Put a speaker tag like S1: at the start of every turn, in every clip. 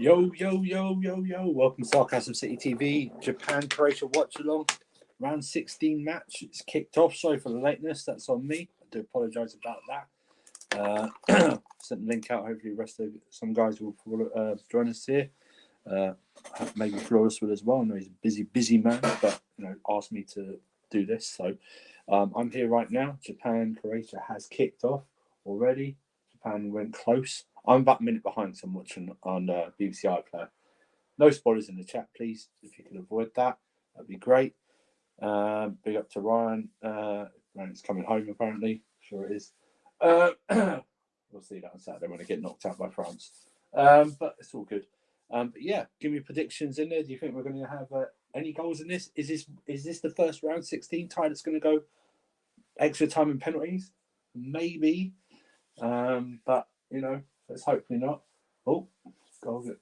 S1: Yo, yo, yo, yo, yo. Welcome to Sarcasm City TV. Japan, Croatia, Watchalong. Round 16 match. It's kicked off. Sorry for the lateness. That's on me. I do apologise about that. Sent the link out. Hopefully, the rest of some guys will join us here. Maybe Flores will as well. I know he's a busy man, but asked me to do this. So I'm here right now. Japan, Croatia has kicked off already. Japan went close. I'm about a minute behind, so I'm watching on BBC iPlayer. No spoilers in the chat, please. If you can avoid that, that'd be great. Big up to Ryan. Ryan's coming home, apparently. Sure it is. We'll see that on Saturday when I get knocked out by France. But it's all good. But yeah, give me predictions in there. Do you think we're going to have any goals in this? Is this the first round 16 tie that's going to go extra time and penalties? Maybe. But, let's hopefully not. Oh,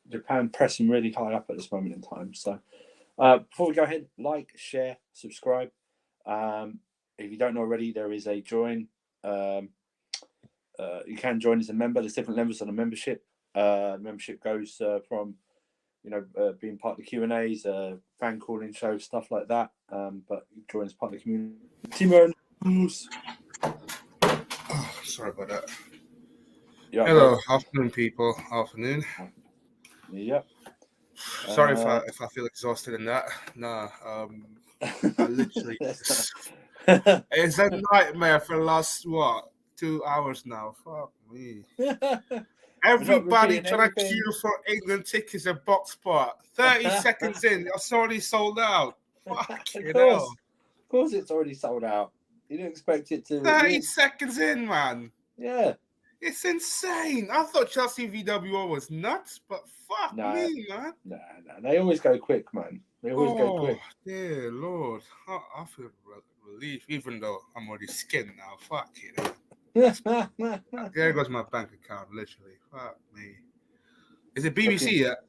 S1: Japan pressing really high up at this moment in time. So before we go ahead, like, share, subscribe. If you don't know already, there is a join. You can join as a member. There's different levels on a membership. Membership goes from being part of the Q&As, fan calling shows, stuff like that. But you join as part of the community.
S2: Oh, sorry about that.
S1: Yeah,
S2: hello, afternoon, people. Afternoon.
S1: Yep.
S2: Sorry if I feel exhausted in that. Nah, I literally it's a nightmare for the last 2 hours now. Fuck me. Everybody trying to queue for England tickets at box spot. 30 seconds in, it's already sold out. Fucking hell.
S1: Of course, it's already sold out. You didn't expect it to.
S2: 30 seconds in, man.
S1: Yeah.
S2: It's insane. I thought Chelsea VWO was nuts, but fuck me, man.
S1: Nah. They always go quick, man. They always go quick.
S2: Dear Lord. I feel relief, even though I'm already skinned now. Fuck it. There goes my bank account, literally. Fuck me. Is it BBC yet?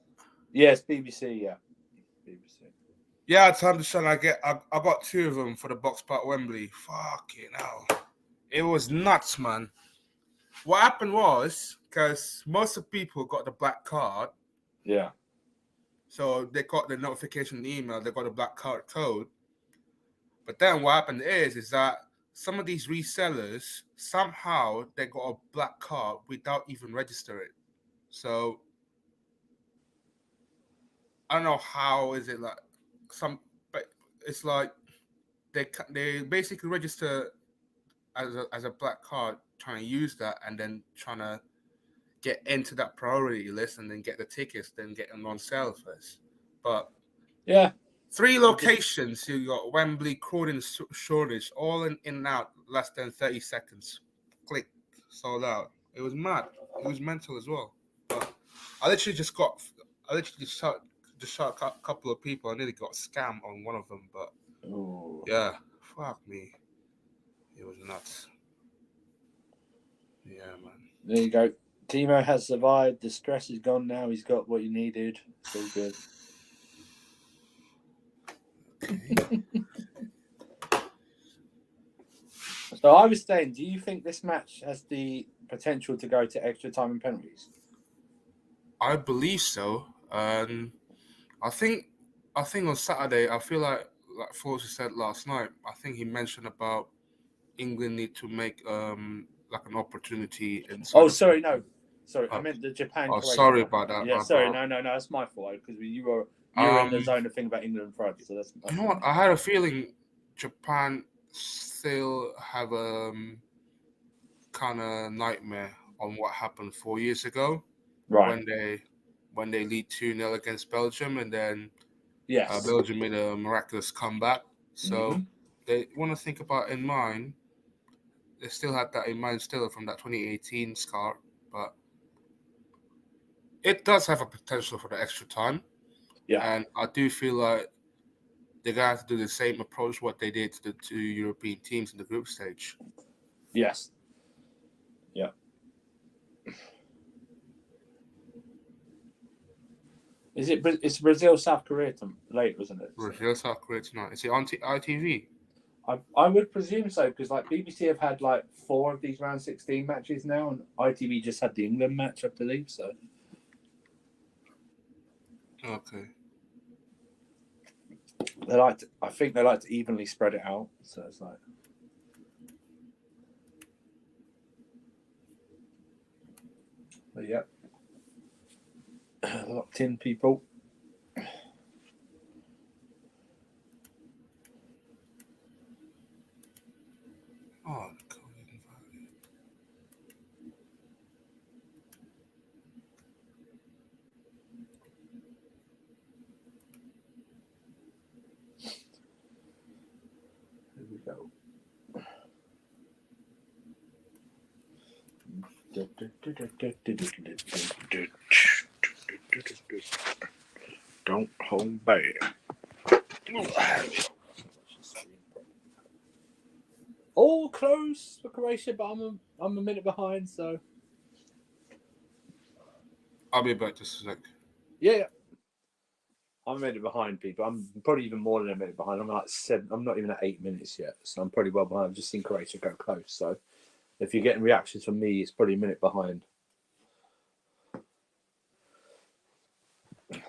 S1: Yes, BBC, yeah. BBC.
S2: Yeah, it's 100%. I got 2 of them for the box part Wembley. Fucking hell. It was nuts, man. What happened was, because most of the people got the black card.
S1: Yeah.
S2: So they got the notification email, they got a black card code. But then what happened is that some of these resellers, somehow they got a black card without even registering it. So I don't know how is it like but it's like they basically register as a black card, trying to use that and then trying to get into that priority list and then get the tickets, then get them on sale first. But
S1: yeah,
S2: 3 locations. You got Wembley, Croydon, Shoreditch, all in and out less than 30 seconds. Click, sold out. It was mad. It was mental as well. But I literally just shot a couple of people. I nearly got scammed on one of them, but yeah, fuck me. It was nuts. Yeah, man.
S1: There you go. Timo has survived. The stress is gone now. He's got what he needed. It's all good. Okay. So I was saying, do you think this match has the potential to go to extra time and penalties?
S2: I believe so. I think on Saturday, I feel like Forza said last night, I think he mentioned about England need to make like an opportunity.
S1: Sorry, I meant the Japan.
S2: Oh, sorry about that.
S1: Yeah, sorry, no, that's my fault because you were in the zone of thinking about England and France. So that's
S2: you know what? I had a feeling Japan still have a kind of nightmare on what happened 4 years ago,
S1: right?
S2: When they lead 2-0 against Belgium, and then Belgium made a miraculous comeback. So they want to think about in mind. They still had that in mind still from that 2018 scar, but it does have a potential for the extra time. Yeah, and I do feel like they're gonna have to do the same approach what they did to the 2 European teams in the group stage.
S1: Yes. Yeah. It's Brazil, South Korea later, isn't it?
S2: Brazil, South Korea tonight. Is it on ITV?
S1: I would presume so, because BBC have had 4 of these round 16 matches now, and ITV just had the England match, I believe. So
S2: Okay.
S1: I think they like to evenly spread it out. So it's like, but yeah, locked in people.
S2: Oh,
S1: Here we go. Don't hold back. All close for Croatia, but I'm a minute behind. So
S2: I'll be back just a sec.
S1: yeah, I'm a minute behind people. I'm probably even more than a minute behind. I'm like 7. I'm not even at 8 minutes yet, so I'm pretty well behind. I've just seen Croatia go close. So if you're getting reactions from me, it's probably a minute behind. So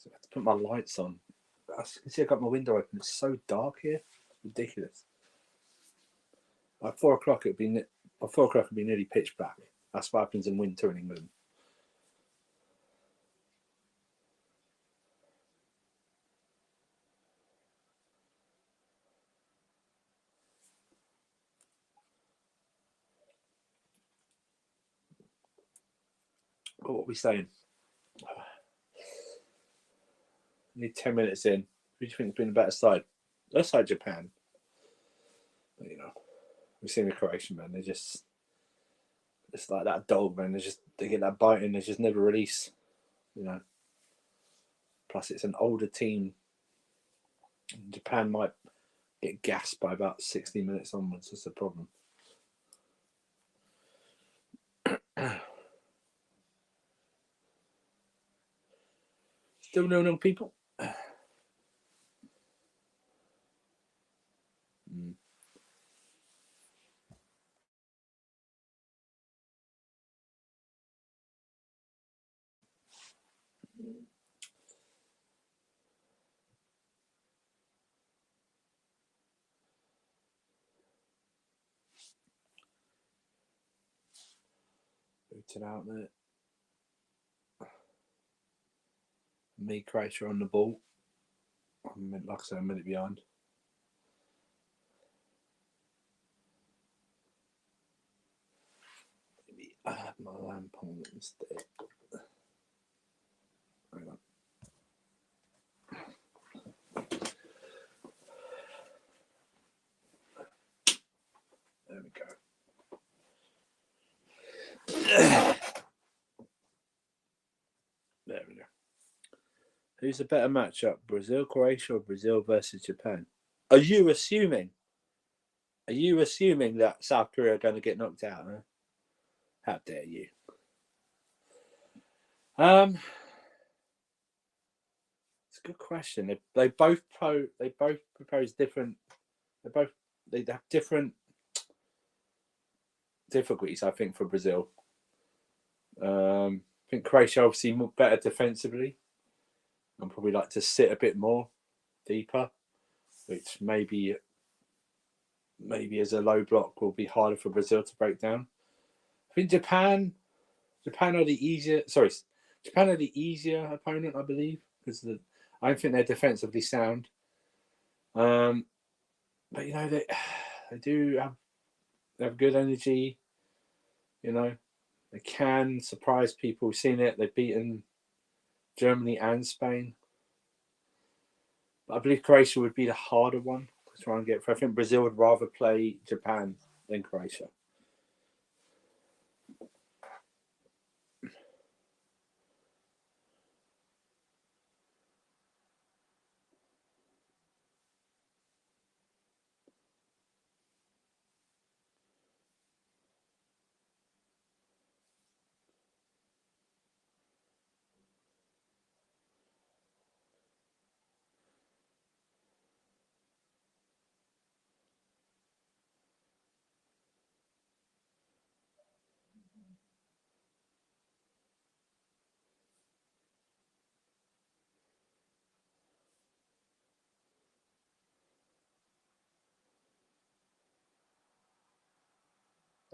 S1: I have to put my lights on. As you can see, I got my window open. It's so dark here. It's ridiculous. At 4 o'clock, it'd be nearly pitch black. That's what happens in winter in England. Oh, what are we saying? Need 10 minutes in. Who do you think has been the better side? Let's side Japan. But, we've seen the Croatian, man. They're just, it's like that dog, man. They get that bite and they just never release. Plus, it's an older team. Japan might get gassed by about 60 minutes onwards. That's the problem. Still no people. Booted out there. Me, Croatia on the ball. Like I said, a minute behind. Maybe I have my lamp on instead. Hang on. There we go. There we go. Who's a better matchup, Brazil, Croatia, or Brazil versus Japan? Are you assuming that South Korea are going to get knocked out? Huh? How dare you? It's a good question. They both propose different. They have different difficulties. I think for Brazil. I think Croatia obviously better defensively, and probably like to sit a bit more deeper, which maybe as a low block will be harder for Brazil to break down. I think Japan are the easier. Sorry, Japan are the easier opponent, I believe, because I don't think they're defensively sound. But they do have good energy. They can surprise people. We've seen it. They've beaten Germany and Spain. But I believe Croatia would be the harder one to try and get for. I think Brazil would rather play Japan than Croatia.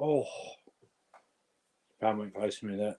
S1: Oh, Japan went close to me there.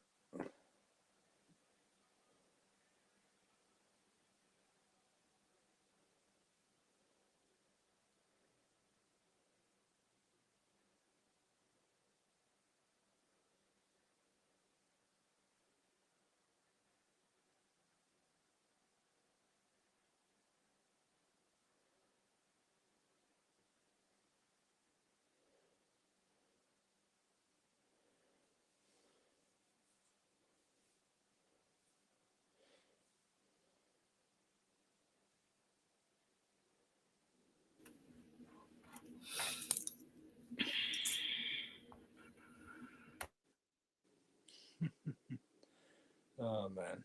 S1: Oh man.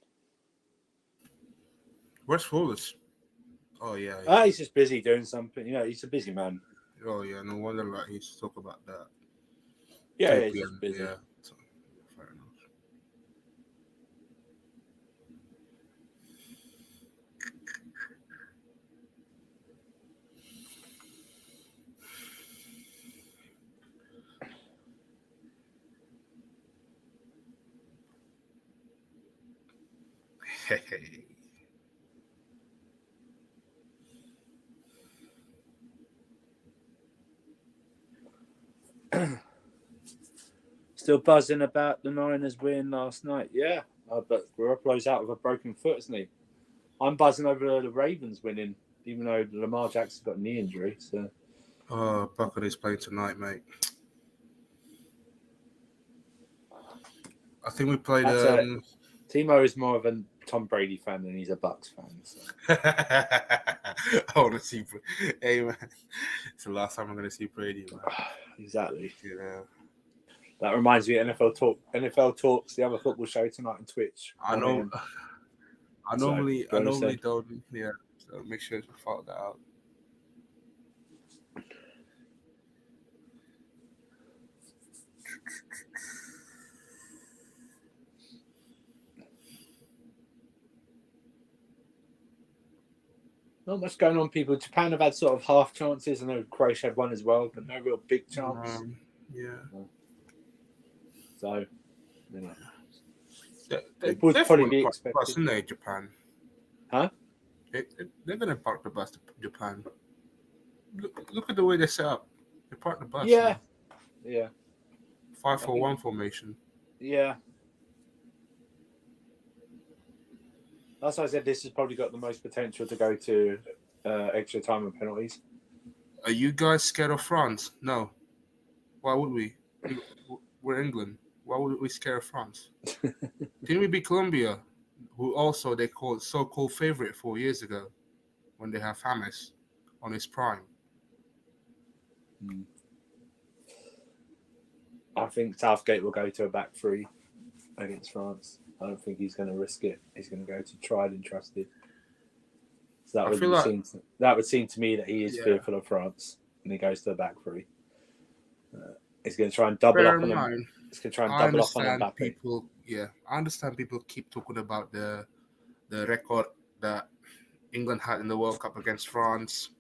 S2: Where's Flawless? Oh yeah.
S1: He's just busy doing something. You know, he's a busy man.
S2: Oh yeah. No wonder like he used to talk about that.
S1: Yeah, he's just busy.
S2: Yeah. So, fair enough. Hey.
S1: Still buzzing about the Niners win last night. Yeah, but Garoppolo's out with a broken foot, isn't he? I'm buzzing over the Ravens winning, even though Lamar Jackson's got a knee injury. So,
S2: Buccaneers playing tonight, mate. I think we played.
S1: Timo is more of a Tom Brady fan than he's a Bucks fan. So.
S2: I want to see. Hey man, it's the last time I'm going to see Brady, man.
S1: Exactly.
S2: Yeah.
S1: That reminds me of NFL Talk. NFL Talks, the other football show tonight on Twitch.
S2: I know. I normally don't. Yeah. So make sure to follow that out.
S1: Not much going on, people. Japan have had sort of half chances. I know Croatia had one as well, but no real big chance.
S2: Yeah.
S1: So, you know.
S2: It
S1: would probably be
S2: expected. Bus, isn't they, Japan?
S1: Huh?
S2: They're going to park the bus to Japan. Look at the way they set up. They park the bus.
S1: Yeah. Yeah.
S2: 5-4-1 formation.
S1: Yeah. That's why I said this has probably got the most potential to go to extra time and penalties.
S2: Are you guys scared of France? No. Why would we? We're England. Why would we scare of France? Didn't we beat Colombia, who also they called so-called favorite 4 years ago when they have James on his prime?
S1: I think Southgate will go to a back three against France. I don't think he's going to risk it. He's going to go to tried and trusted. So that would seem to me that he is fearful of France, and he goes to a back three. He's going to try and double up on him. He's going to try and double up on Mbappe.
S2: I understand people keep talking about the record that England had in the World Cup against France.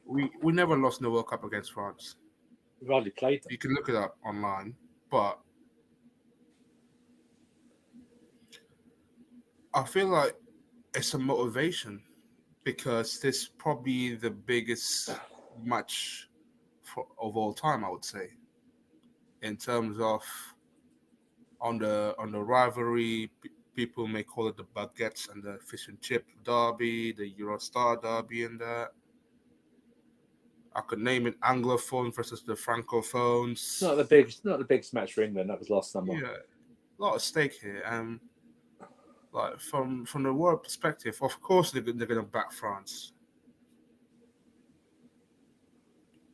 S2: We never lost in the World Cup against France.
S1: We've hardly played them.
S2: You can look it up online, but I feel like it's a motivation because this is probably the biggest match of all time, I would say, in terms of on the rivalry. People may call it the baguettes and the fish and chip derby, the Eurostar derby, and that. I could name it Anglophone versus the Francophones.
S1: It's not the biggest match for England. That was last summer.
S2: Yeah, a lot at stake here, and like from the world perspective, of course they're going to back France.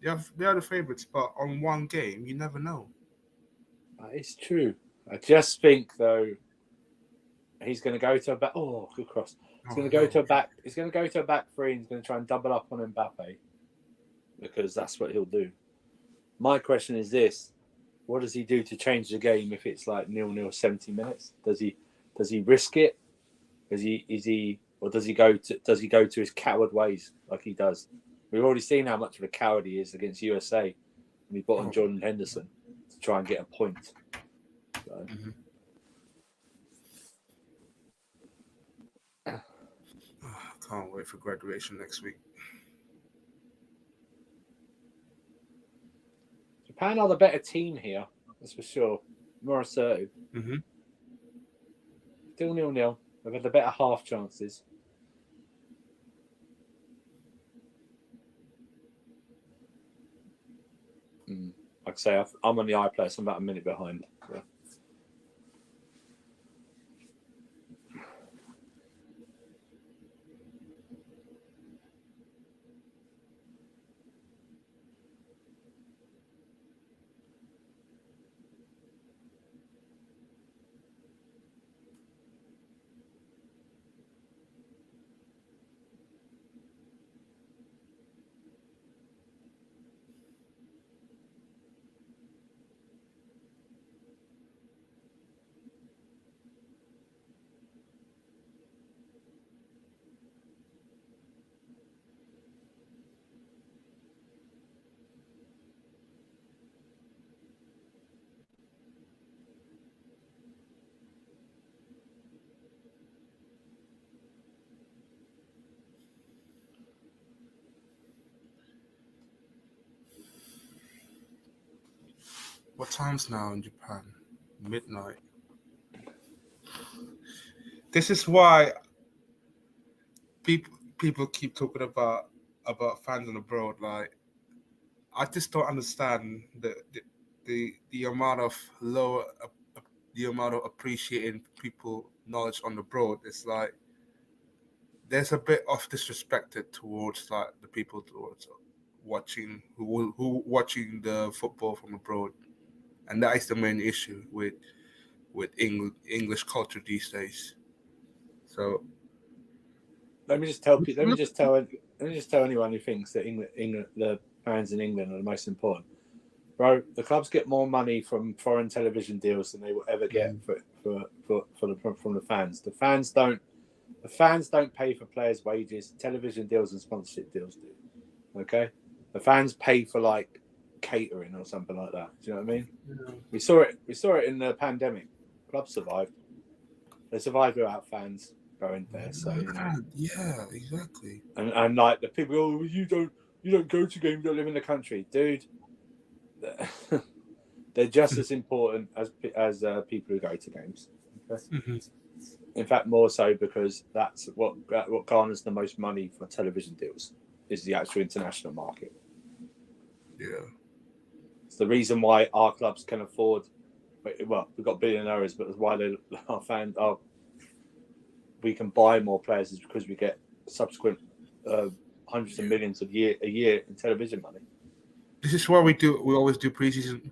S2: They are the favourites, but on one game, you never know.
S1: It's true. I just think though, he's going to go to a back. Oh, good cross. He's going to go to a back. He's going to go to a back three. And he's going to try and double up on Mbappe because that's what he'll do. My question is this: what does he do to change the game if it's like 0-0 70 minutes? Does he risk it? Does he go to his coward ways like he does? We've already seen how much of a coward he is against USA. and he brought on Jordan Henderson to try and get a point. So.
S2: Can't wait for graduation next week.
S1: Japan are the better team here, that's for sure. More assertive. Still 0-0. They've had the better half chances. Like I say, I'm on the iPlayer, so I'm about a minute behind. So.
S2: What time's now in Japan? Midnight. This is why people keep talking about fans on abroad. Like, I just don't understand the amount of the amount of appreciating people knowledge on the abroad. It's like there's a bit of disrespect towards like the people towards watching who watching the football from abroad, and that is the main issue with English culture these days. So
S1: Let me just tell anyone who thinks that England, the fans in England are the most important. Bro, the clubs get more money from foreign television deals than they will ever get from the fans. The fans don't pay for players' wages. Television deals and sponsorship deals do. Okay, the fans pay for like catering or something like that. Do you know what I mean? Yeah. We saw it in the pandemic. Clubs survived. They survived without fans going there. So
S2: yeah, exactly.
S1: And like the people, oh, you don't go to games, you don't live in the country, dude. They're just as important as people who go to games. Okay? In fact, more so because that's what garners the most money for television deals is the actual international market.
S2: Yeah,
S1: it's the reason why our clubs can afford. Well, we've got billionaires, but why we can buy more players is because we get subsequent hundreds of millions a year in television money.
S2: This is why we always do preseason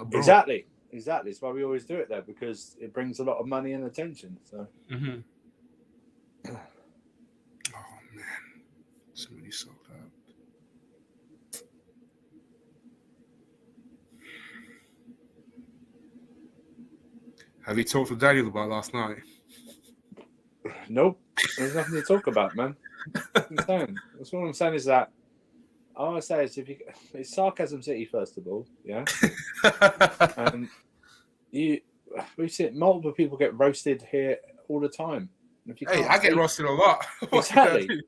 S2: abroad.
S1: Exactly. It's why we always do it there, because it brings a lot of money and attention. So.
S2: Oh man, somebody sold out. Have you talked to Daniel about last night?
S1: Nope. There's nothing to talk about, man. That's what I'm saying is that I want to say is it's Sarcasm City first of all, yeah. And we've seen multiple people get roasted here all the time.
S2: I get roasted a lot.
S1: Exactly.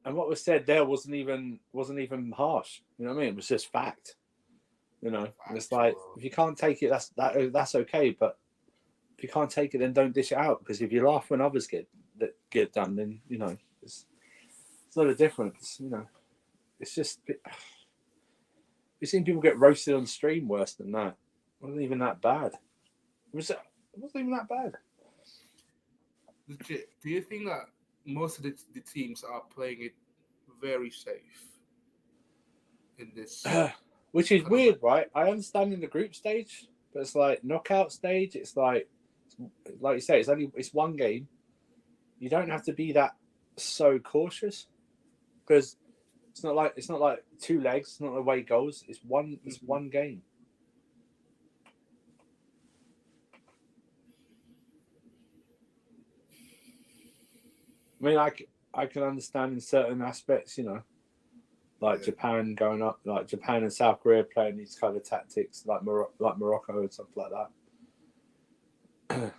S1: And what was said there wasn't even harsh. You know what I mean? It was just fact. You know, and it's like if you can't take it, that's okay. But if you can't take it, then don't dish it out. Because if you laugh when others get done, then you know it's not a difference. You know, it's just we've seen people get roasted on stream worse than that. It wasn't even that bad. It wasn't even that bad.
S2: Legit. Do you think that most of the teams are playing it very safe in this?
S1: Which is weird, right? I understand in the group stage, but it's like knockout stage. It's like you say, it's one game. You don't have to be that so cautious because it's not like two legs. It's not away goals. It's one game. I mean, I can understand in certain aspects, you know, like Japan going up, like Japan and South Korea playing these kind of tactics, like Morocco and stuff like that.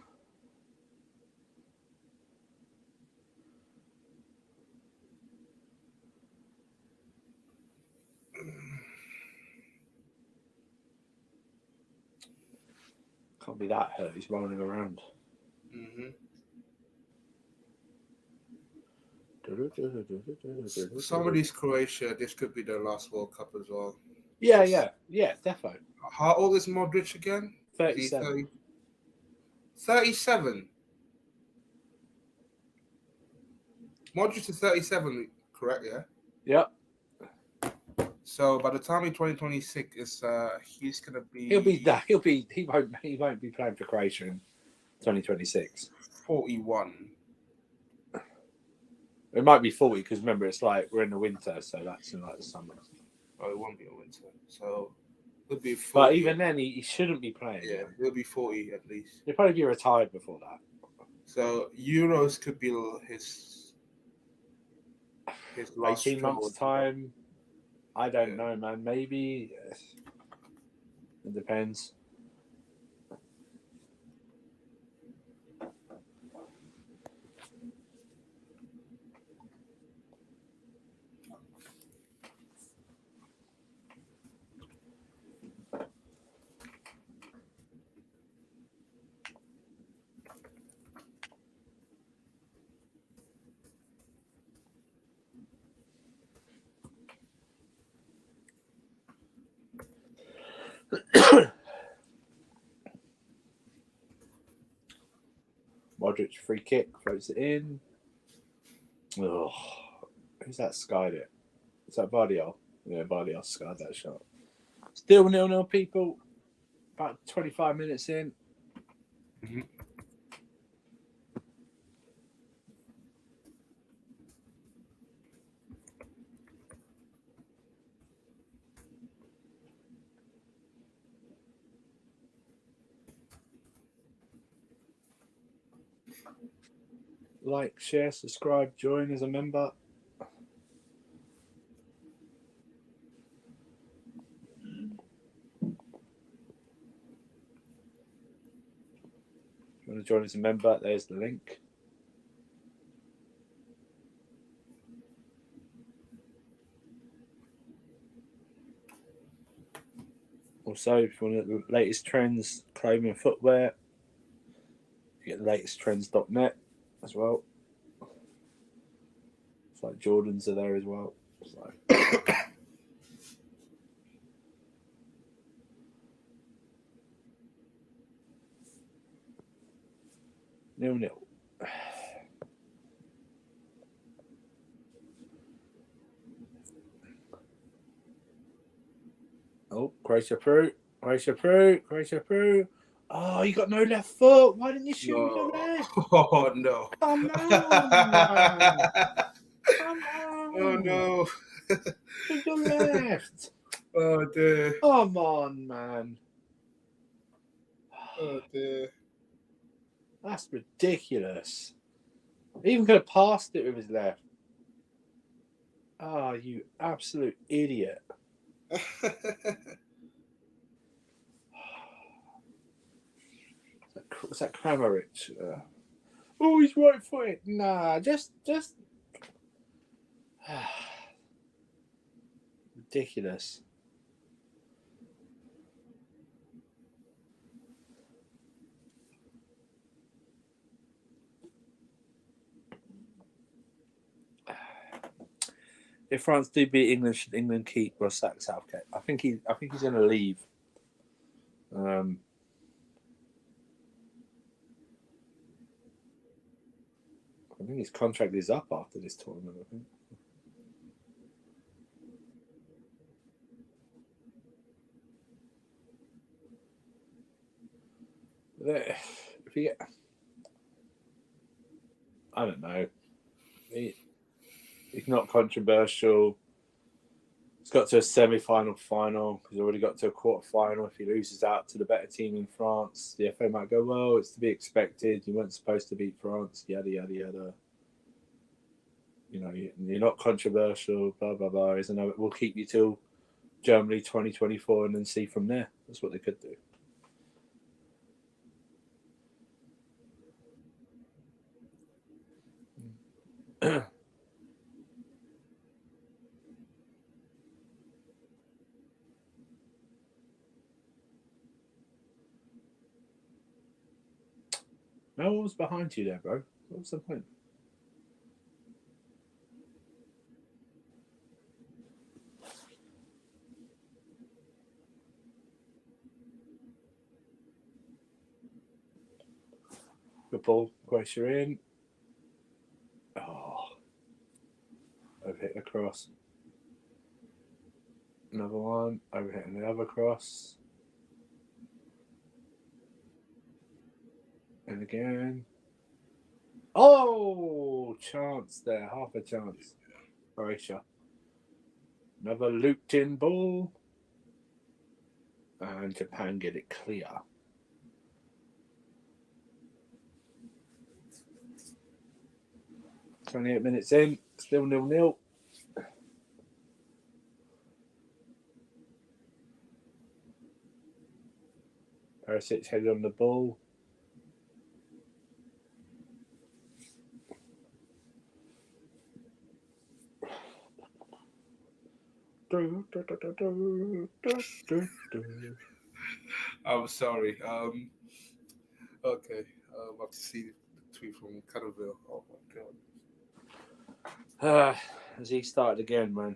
S1: Can't be that hurt. He's rolling around.
S2: Some of these Croatia, this could be their last World Cup as well.
S1: Yeah, definitely.
S2: How old is Modric again?
S1: 37.
S2: 37. Modric is 37, correct? Yeah.
S1: Yep.
S2: So by the time in 2026 is he's gonna be
S1: he won't be playing for Croatia in 2026.
S2: 41.
S1: It might be 40 because remember it's like we're in the winter, so that's in like the summer.
S2: Oh, it won't be a winter. So it'll be 40.
S1: But even then he shouldn't be playing.
S2: Yeah, he'll be 40 at least.
S1: He'll probably be retired before that.
S2: So Euros could be his last
S1: 18 months time. I don't know, man. Maybe it depends. Modric free kick, floats it in. Oh, who's that skied it? Is that Bardiol? Yeah, Bardiol skied that shot. Still 0-0, people. About 25 minutes in.
S2: Mm-hmm.
S1: Like, share, subscribe, join as a member. If you want to join as a member, there's the link. Also, if you want the latest trends, clothing and footwear, you get the latesttrends.net as well. It's like Jordans are there as well. So. 0-0. Oh, Croatia through. Oh, you got no left foot. Why didn't you shoot with your left?
S2: Oh, no.
S1: Come on, man. Come on.
S2: Oh, no.
S1: With your left.
S2: Oh, dear.
S1: Come on, man.
S2: Oh, dear.
S1: That's ridiculous. He even could have passed it with his left. Oh, you absolute idiot. Is that Kramaric? Oh, he's right footed. Nah, just ridiculous. If France do beat England, should England keep or sack Southgate? I think he's going to leave. I think his contract is up after this tournament. I think. If he, I don't know. He's not controversial. He's got to a semi-final, final. He's already got to a quarter-final. If he loses out to the better team in France, the FA might go, well, it's to be expected. You weren't supposed to beat France, yada, yada, yada. you're not controversial, blah, blah, blah. We'll keep you till Germany 2024 and then see from there. That's what they could do. No one was behind you there, bro. What was the point? Good ball. Croatia in. Oh. Overhit the cross. Another one. Overhitting the other cross. And again. Oh! Chance there. Half a chance. Croatia. Another looped in ball. And Japan get it clear. 28 minutes in. Still 0-0. Perisic headed on the ball.
S2: I'm sorry. Okay. I've to see the tweet from Cuddleville. Oh my god.
S1: As he started again, man.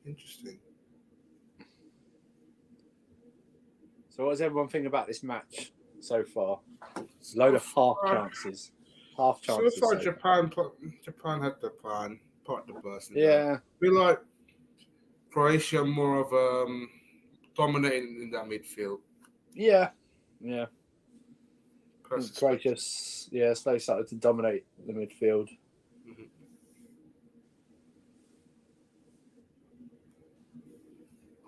S2: Interesting.
S1: So, what does everyone think about this match so far? Load of half chances. Half chances.
S2: So far, Japan had the plan, part the bus.
S1: Yeah.
S2: I feel like Croatia more of dominating in that midfield.
S1: Yeah. Croatia, slowly started to dominate the midfield.
S2: Mm-hmm.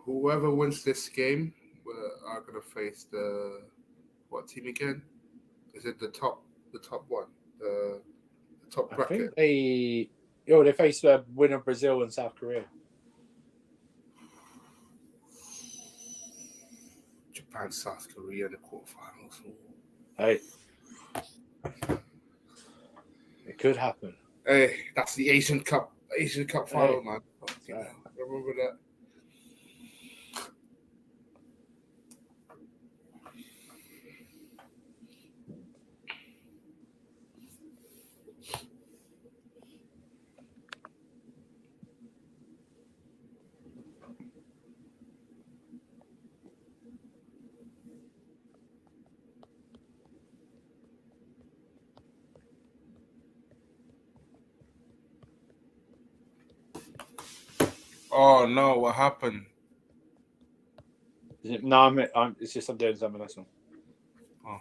S2: Whoever wins this game are going to face what team again? Is it the top one? The top bracket?
S1: I think they face the winner of Brazil and South Korea.
S2: Japan, South Korea in the quarterfinals.
S1: Hey, it could happen.
S2: Hey, that's the Asian Cup final, man.
S1: Right.
S2: Remember that. Oh no, what happened?
S1: Is it? No, it's just I'm doing something. That's all.
S2: Oh.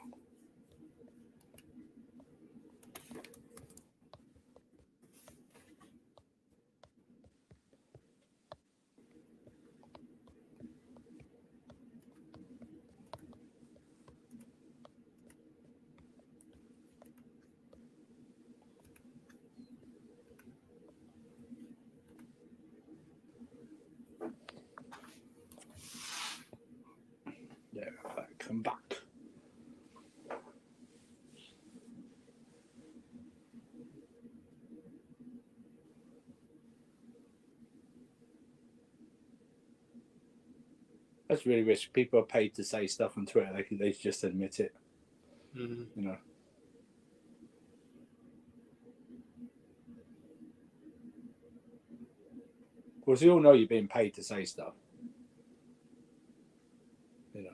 S1: Yeah, come back. That's really rich. People are paid to say stuff on Twitter. They just admit it.
S2: Mm-hmm.
S1: You know. Of course, you all know you're being paid to say stuff. You know.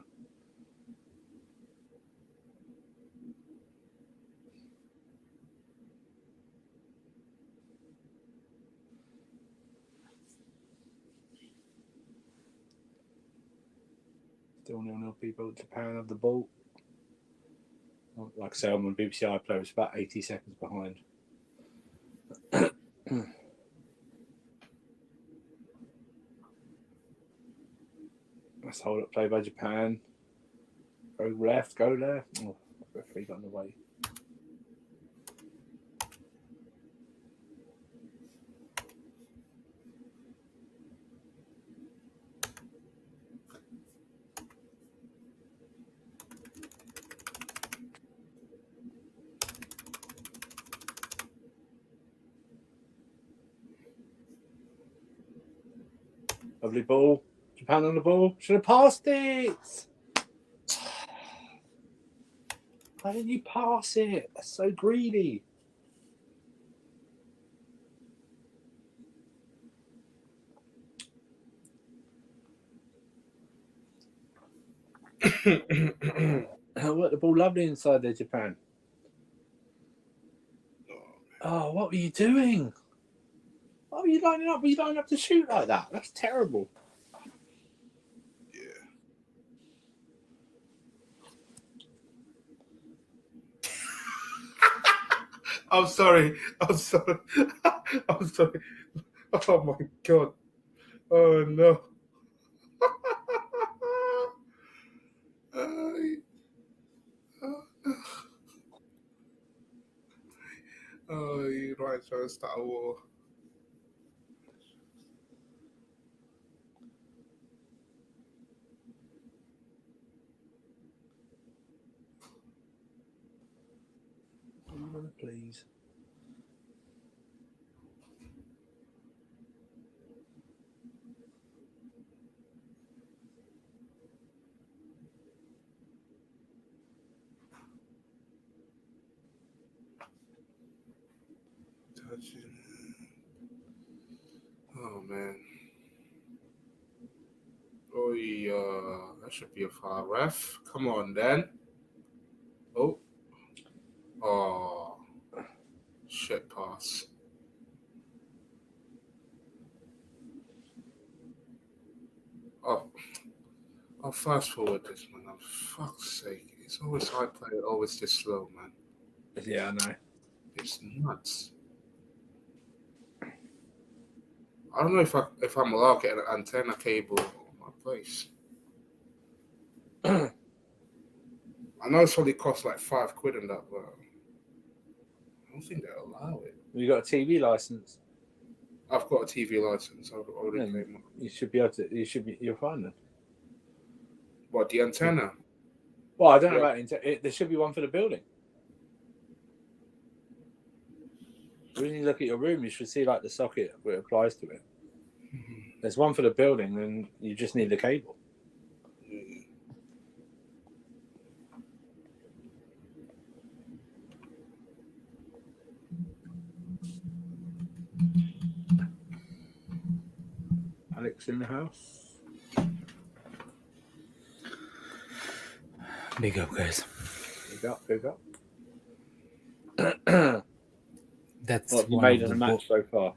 S1: Still 0-0 people. Japan have the ball. Like I say, I'm on BBC iPlayer. It's about 80 seconds behind. Let's hold up play by Japan. Go left, go left. Oh, referee got in the way. Lovely ball. Japan on the ball. Should have passed it. Why didn't you pass it? That's so greedy. What the ball lovely inside there, Japan. Oh, what were you doing? What were you lining up? Were you lining up to shoot like that? That's terrible.
S2: Yeah. I'm sorry. I'm sorry. I'm sorry. Oh my god. Oh no. Oh, you're right, trying to start a war.
S1: Please.
S2: Oh man. Oh yeah, that should be a foul, ref. Come on then. Oh. Oh. Shit pass. Oh. I'll fast forward this, man. Oh, fuck's sake. It's always hard play, always this slow, man.
S1: Yeah, I know.
S2: It's nuts. I don't know if I'm allowed to get an antenna cable on my place. I know it's only costs like £5 and that, but I don't think they allow it.
S1: You got a TV license.
S2: I've got a TV license. I've already paid my.
S1: You should be able to. You're fine then.
S2: What, the antenna?
S1: Well, I don't know about there should be one for the building. When you look at your room, you should see like the socket where it applies to it. Mm-hmm. There's one for the building, and you just need the cable. Alex in the house.
S3: Big up, guys.
S1: Big up.
S3: That's
S1: what have you made in the match so far?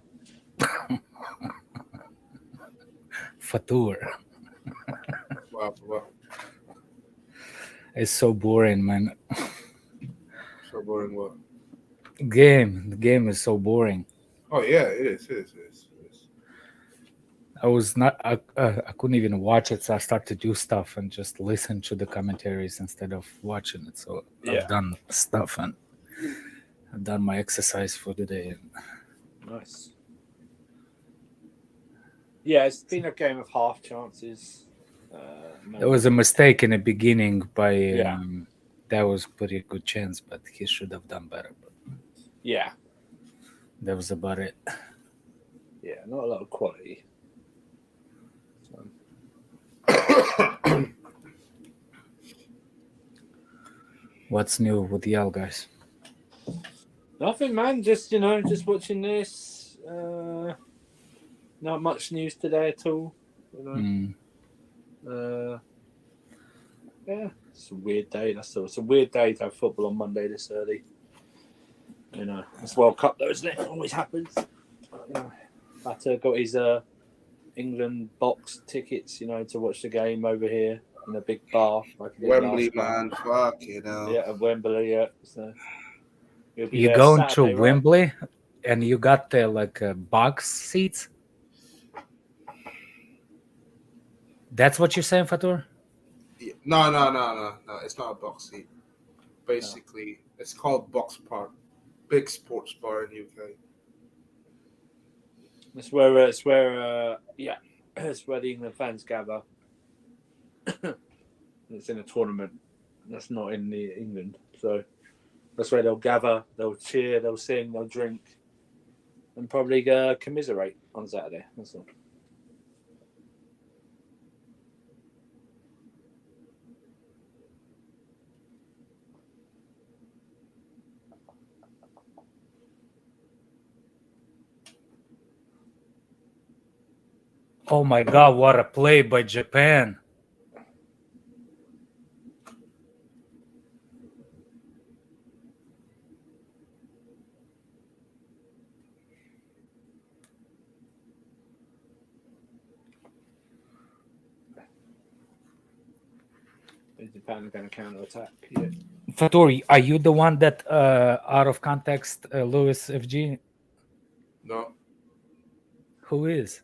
S3: Fatur.
S2: Wow.
S3: It's so boring, man.
S2: So boring. What?
S3: The game is so boring.
S2: Oh yeah, it is.
S3: I was not. I couldn't even watch it, so I started to do stuff and just listen to the commentaries instead of watching it. So
S1: Yeah.
S3: I've done stuff and I've done my exercise for the day.
S1: Nice. Yeah, it's been a game of half chances.
S3: There was a mistake in the beginning by.
S1: Yeah.
S3: That was pretty good chance, but he should have done better. But
S1: Yeah.
S3: that was about it.
S1: Yeah, not a lot of quality.
S3: What's new with y'all guys?
S1: Nothing, man. Just just watching this. Not much news today at all. Yeah, it's a weird day. It's a weird day to have football on Monday this early. It's World Cup though, isn't it? It always happens. Butter got his England box tickets, to watch the game over here in a big bar. Like
S2: Wembley, man. Fuck,
S1: Yeah, at Wembley, yeah. So
S3: you going to Wembley and you got the box seats? That's what you're saying, Fatur?
S2: Yeah. No. It's not a box seat. Basically, it's called Box Park. Big sports bar in UK.
S1: It's where it's where the England fans gather. It's in a tournament. That's not in England, so that's where they'll gather. They'll cheer. They'll sing. They'll drink, and probably commiserate on Saturday. That's all.
S3: Oh my God, what a play by Japan.
S1: Japan are going to counter attack. Yeah.
S3: Fatur, are you the one that out of context Lewis FG?
S2: No.
S3: Who is?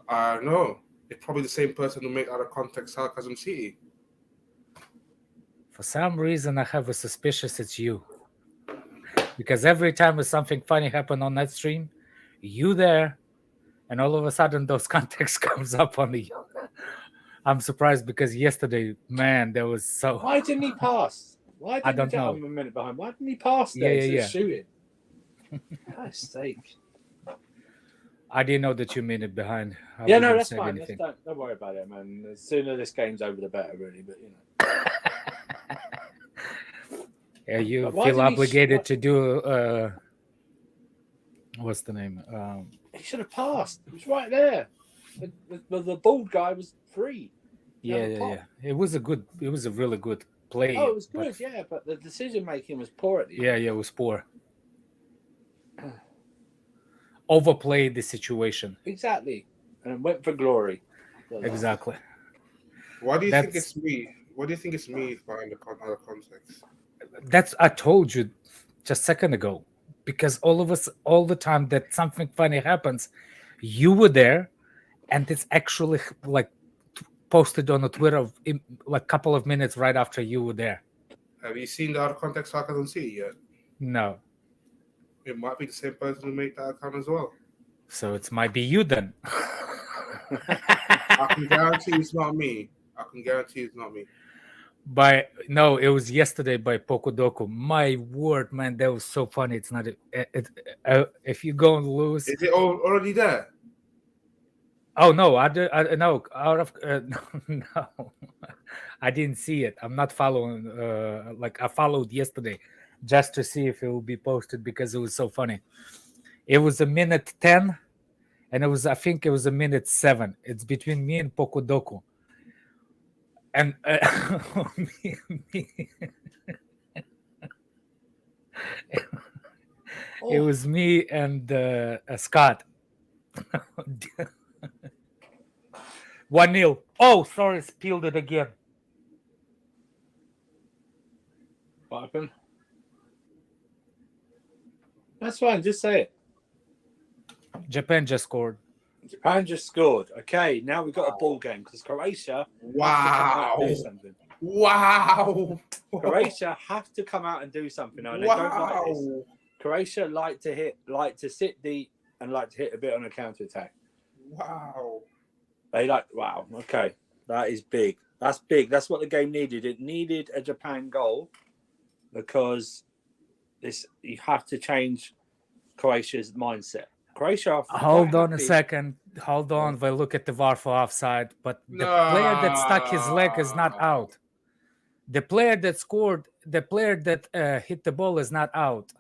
S2: No. It's probably the same person who made out of context Sarcasm City.
S3: For some reason, I have a suspicious it's you. Because every time something funny happened on that stream, you there, and all of a sudden those context comes up on the. I'm surprised because yesterday, man, there was so.
S1: Why didn't he pass? Why didn't
S3: I don't
S1: he
S3: know.
S1: I'm a minute behind. Why didn't he pass there?
S3: Yeah.
S1: Shooting. God's sake.
S3: I didn't know that you mean it behind.
S1: Yeah, no, that's fine. Don't worry about it, man. The sooner this game's over, the better, really. But
S3: Yeah, you feel obligated to do. What's the name?
S1: He should have passed. It was right there. The bald guy was free.
S3: Yeah. It was a really good play.
S1: Oh, it was good, but the decision making was poor at the end.
S3: Yeah, it was poor. Overplayed the situation.
S1: Exactly. And went for glory.
S3: Exactly.
S2: Why do you think it's me? Why do you think it's me behind the context?
S3: I told you just a second ago. Because all the time that something funny happens, you were there, and it's actually posted on the Twitter a couple of minutes right after you were there.
S2: Have you seen the out of context Sarcasm City yet?
S3: No.
S2: It might be the same person who made that account as well.
S3: So it might be you then.
S2: I can guarantee it's not me.
S3: No, it was yesterday by Pokodoku. My word, man, that was so funny. It's not. If you go and lose,
S2: is it already there?
S3: Oh no, I no. Out of no, I didn't see it. I'm not following. I followed yesterday just to see if it will be posted because it was so funny. It was a minute 10, and I think it was a minute 7. It's between me and Pokodoku. And it was me and Scott. 1-0. Oh, sorry, spilled it again.
S1: What happened? That's fine. Just say it.
S3: Japan just scored.
S1: Japan just scored. Okay, now we've got a ball game because Croatia
S2: Wow.
S1: have to come out and do something.
S2: Wow.
S1: Croatia have to come out and do something. No, they don't like this. Croatia like to sit deep and like to hit a bit on a counter attack.
S2: Wow.
S1: Wow. Okay, that is big. That's big. That's what the game needed. It needed a Japan goal because you have to change Croatia's mindset. Croatia.
S3: Hold on a second. Hold on. We'll look at the VAR for offside. But the player that stuck his leg is not out. The player that scored, the player that hit the ball is not out.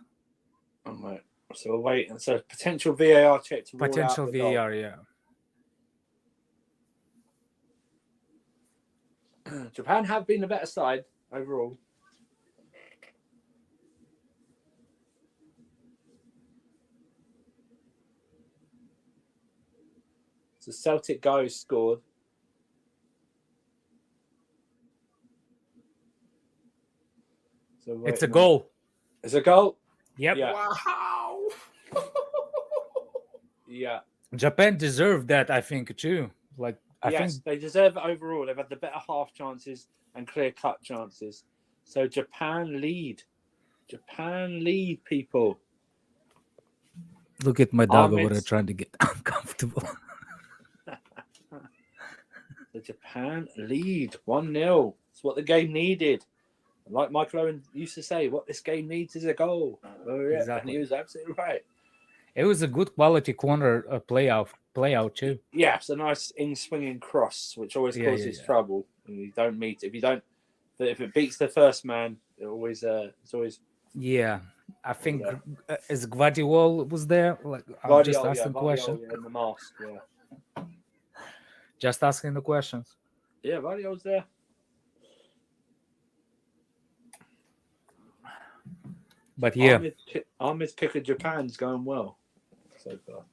S1: All right. So we'll wait. And so potential VAR check to rule
S3: Potential
S1: out the goal.
S3: VAR, yeah.
S1: Japan have been the better side overall. So Celtic guy scored. So
S3: It's a goal.
S1: It's a goal.
S3: Yep.
S1: Yeah.
S2: Wow.
S1: Yeah.
S3: Japan deserved that, I think, too. I
S1: think they deserve it overall. They've had the better half chances and clear-cut chances. So Japan lead. Japan lead, people.
S3: Look at my dog over there trying to get uncomfortable.
S1: The Japan lead 1-0. It's what the game needed. Like Michael Owen used to say, what this game needs is a goal. Oh, yeah.
S3: Exactly.
S1: And he was absolutely right.
S3: It was a good quality corner play out too.
S1: Yeah, it's a nice in-swinging cross, which always causes trouble. And you don't meet if it beats the first man, it's always.
S3: Yeah, I think as Guardiola was there. I'm just asking questions.
S1: In the mask, yeah.
S3: Just asking the questions.
S1: Yeah, Guardiola's there.
S3: But yeah,
S1: Ahmed's pick of Japan's going well so far.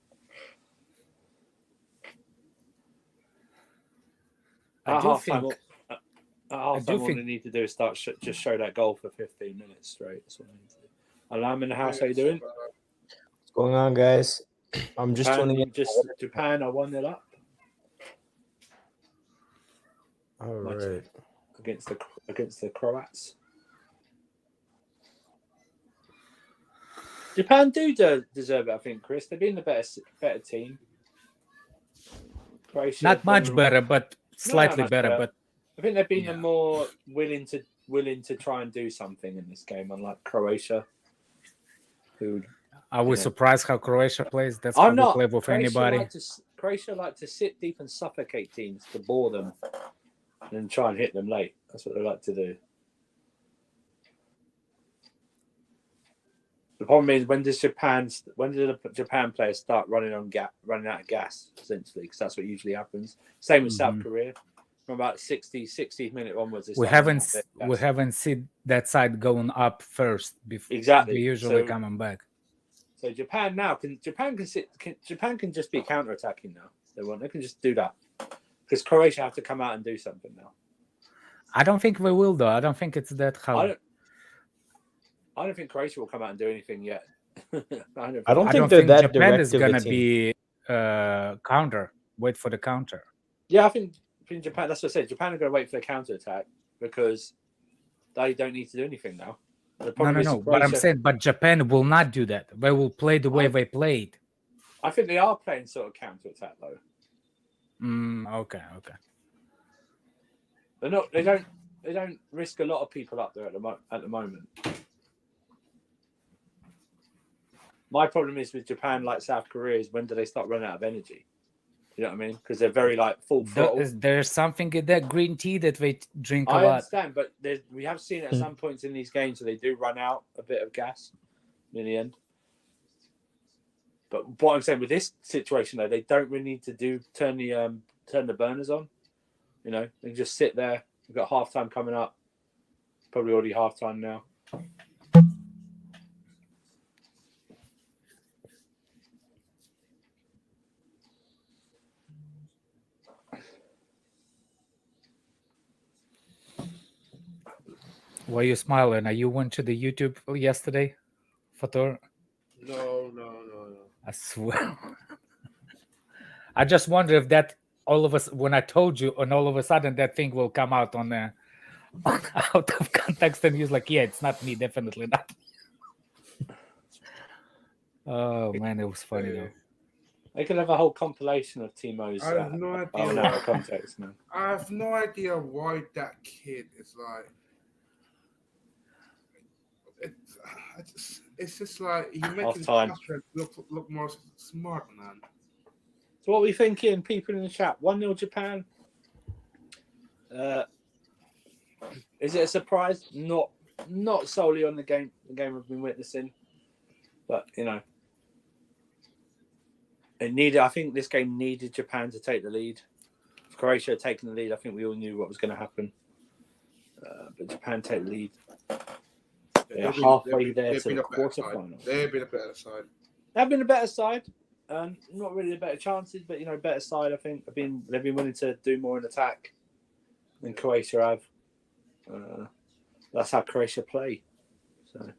S1: At half-time, all they need to do is just show that goal for 15 minutes straight. That's what I need to do. Alam in the house, how you doing?
S4: What's going on, guys? I'm just tuning in.
S1: Japan are 1-0 up.
S4: All right.
S1: Against the Croats. Japan do deserve it, I think, Chris. They've been the better team. Croatia,
S3: not much better, but slightly better. But
S1: I think they've been the more willing to try and do something in this game, unlike Croatia.
S3: I was surprised how Croatia plays. That's how they play with anybody.
S1: Croatia like to sit deep and suffocate teams to bore them, and then try and hit them late. That's what they like to do. The problem is when did the Japan players start running out of gas, essentially, because that's what usually happens. Same with South Korea. From about 60th minute onwards,
S3: we haven't seen that side going up first before.
S1: Exactly.
S3: We're usually coming back.
S1: So Japan can just be counter-attacking now. They can just do that because Croatia have to come out and do something now.
S3: I don't think they will, though. I don't think it's that hard.
S1: I don't think Croatia will come out and do anything yet.
S4: I don't think they're that
S3: Japan is going to be counter. Wait for the counter.
S1: Yeah, I think Japan. That's what I said. Japan are going to wait for the counter attack because they don't need to do anything now.
S3: No. But I'm saying, but Japan will not do that. They will play the way they played.
S1: I think they are playing sort of counter attack though.
S3: Okay.
S1: They're not. They don't risk a lot of people up there at the moment. My problem is with Japan, like South Korea, is when do they start running out of energy? You know what I mean? Because they're very full throttle.
S3: There's something in that green tea that they drink a lot.
S1: I understand, but we have seen at some points in these games that they do run out a bit of gas in the end. But what I'm saying with this situation, though, they don't really need to turn the burners on. You know, they can just sit there. We've got halftime coming up. Probably already halftime now.
S3: Why are you smiling? Are you went to the YouTube yesterday, Fator?
S2: No.
S3: I swear. I just wonder if that all of us when I told you, and all of a sudden that thing will come out on out of context, and he's like, "Yeah, it's not me, definitely not." Oh man, it was funny though.
S1: They could have a whole compilation of Timo's.
S2: I have no idea.
S1: Oh, no, context, man.
S2: I have no idea why that kid is like. It's just like you're making Catherine look more smart, man.
S1: So what are we thinking, people in the chat? 1-0 Japan. Is it a surprise? Not solely on the game we've been witnessing, but you know, I think this game needed Japan to take the lead. If Croatia had taken the lead, I think we all knew what was going to happen. But Japan take the lead. They're halfway there to the quarterfinal.
S2: They've been a better side.
S1: They've been a better side. Not really the better chances, but you know, better side. I think they've been willing to do more in attack than Croatia have. That's how Croatia play. So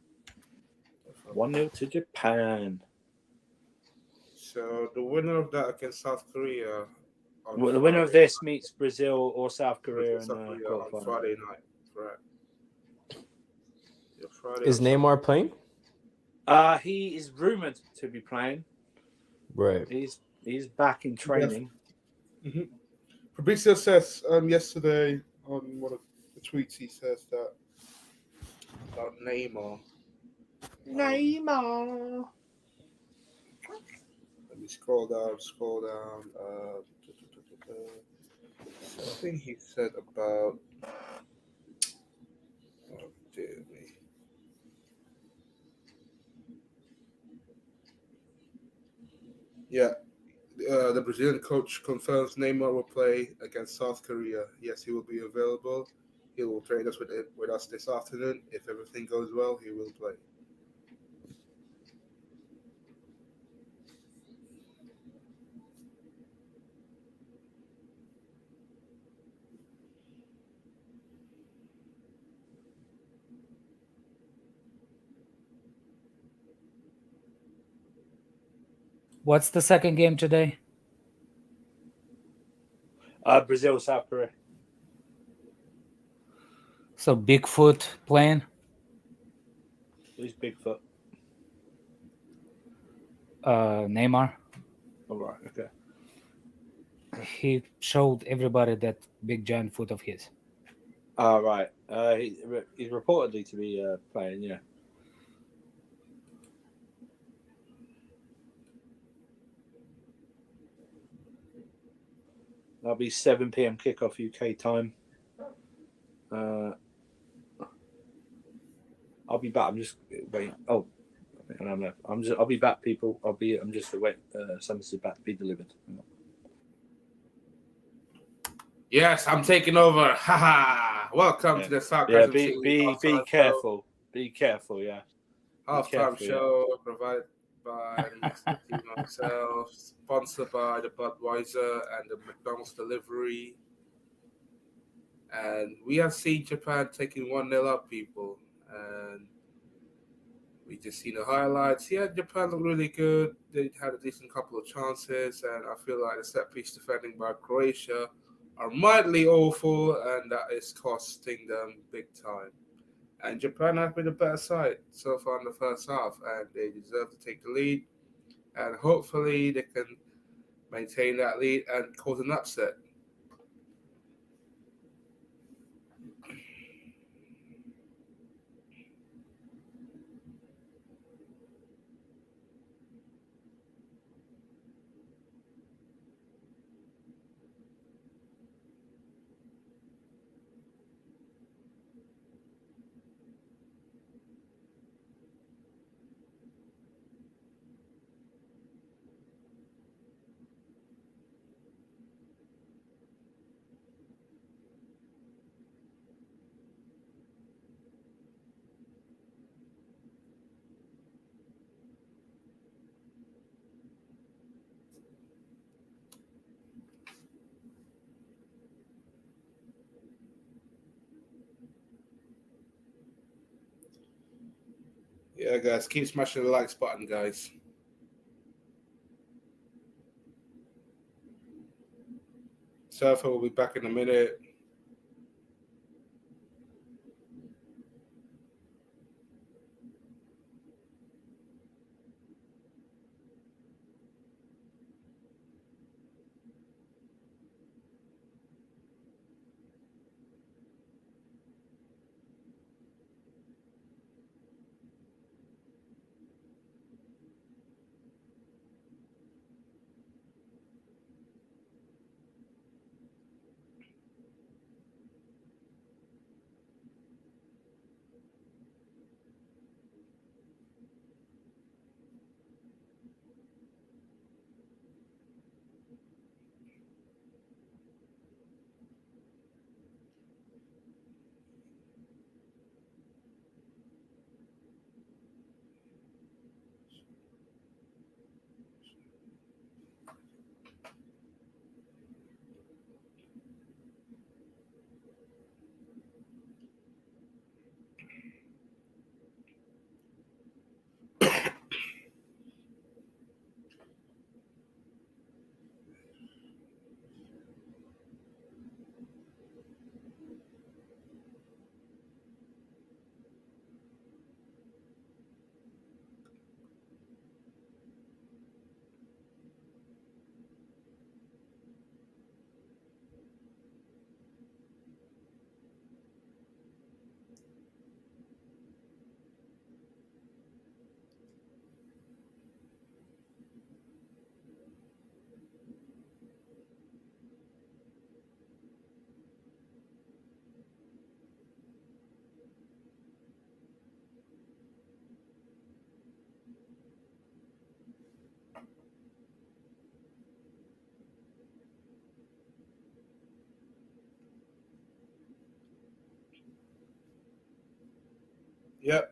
S1: 1-0 to Japan.
S2: So the winner of that against South Korea.
S1: Well, the winner of this meets Brazil or South Korea
S2: on Friday night. Correct.
S4: Is Neymar playing?
S1: He is rumored to be playing.
S2: Right.
S1: He's back in training.
S2: Yes. Mm-hmm. Fabrizio says yesterday on one of the tweets he says that about Neymar.
S1: Neymar.
S2: Let me scroll down. Something he said about. Oh dear me. Yeah, the Brazilian coach confirms Neymar will play against South Korea. Yes, he will be available. He will train us with us this afternoon. If everything goes well, he will play.
S3: What's the second game today?
S1: Brazil, South Korea.
S3: So Bigfoot playing?
S1: Who's Bigfoot?
S3: Neymar.
S1: All right, okay.
S3: He showed everybody that big giant foot of his.
S1: Oh, right. He's reportedly to be playing, yeah. That'll be 7 p.m. kickoff UK time. I'll be back. I'm just waiting. Oh, I'll be back, people. I'm just waiting. Something's about to be delivered.
S2: Yes, I'm taking over. Haha. Welcome to the Sarcasm.
S1: Yeah, be careful. Show. Be careful, yeah.
S2: Halftime show provided by the Master Team myself, sponsored by the Budweiser and the McDonald's delivery. And we have seen Japan taking 1-0 up, people. And we just seen the highlights. Yeah, Japan looked really good. They had a decent couple of chances. And I feel like the set-piece defending by Croatia are mildly awful. And that is costing them big time. And Japan have been a better side so far in the first half, and they deserve to take the lead. And hopefully they can maintain that lead and cause an upset. Yeah, guys, keep smashing the likes button, guys. Surfer will be back in a minute. Yep.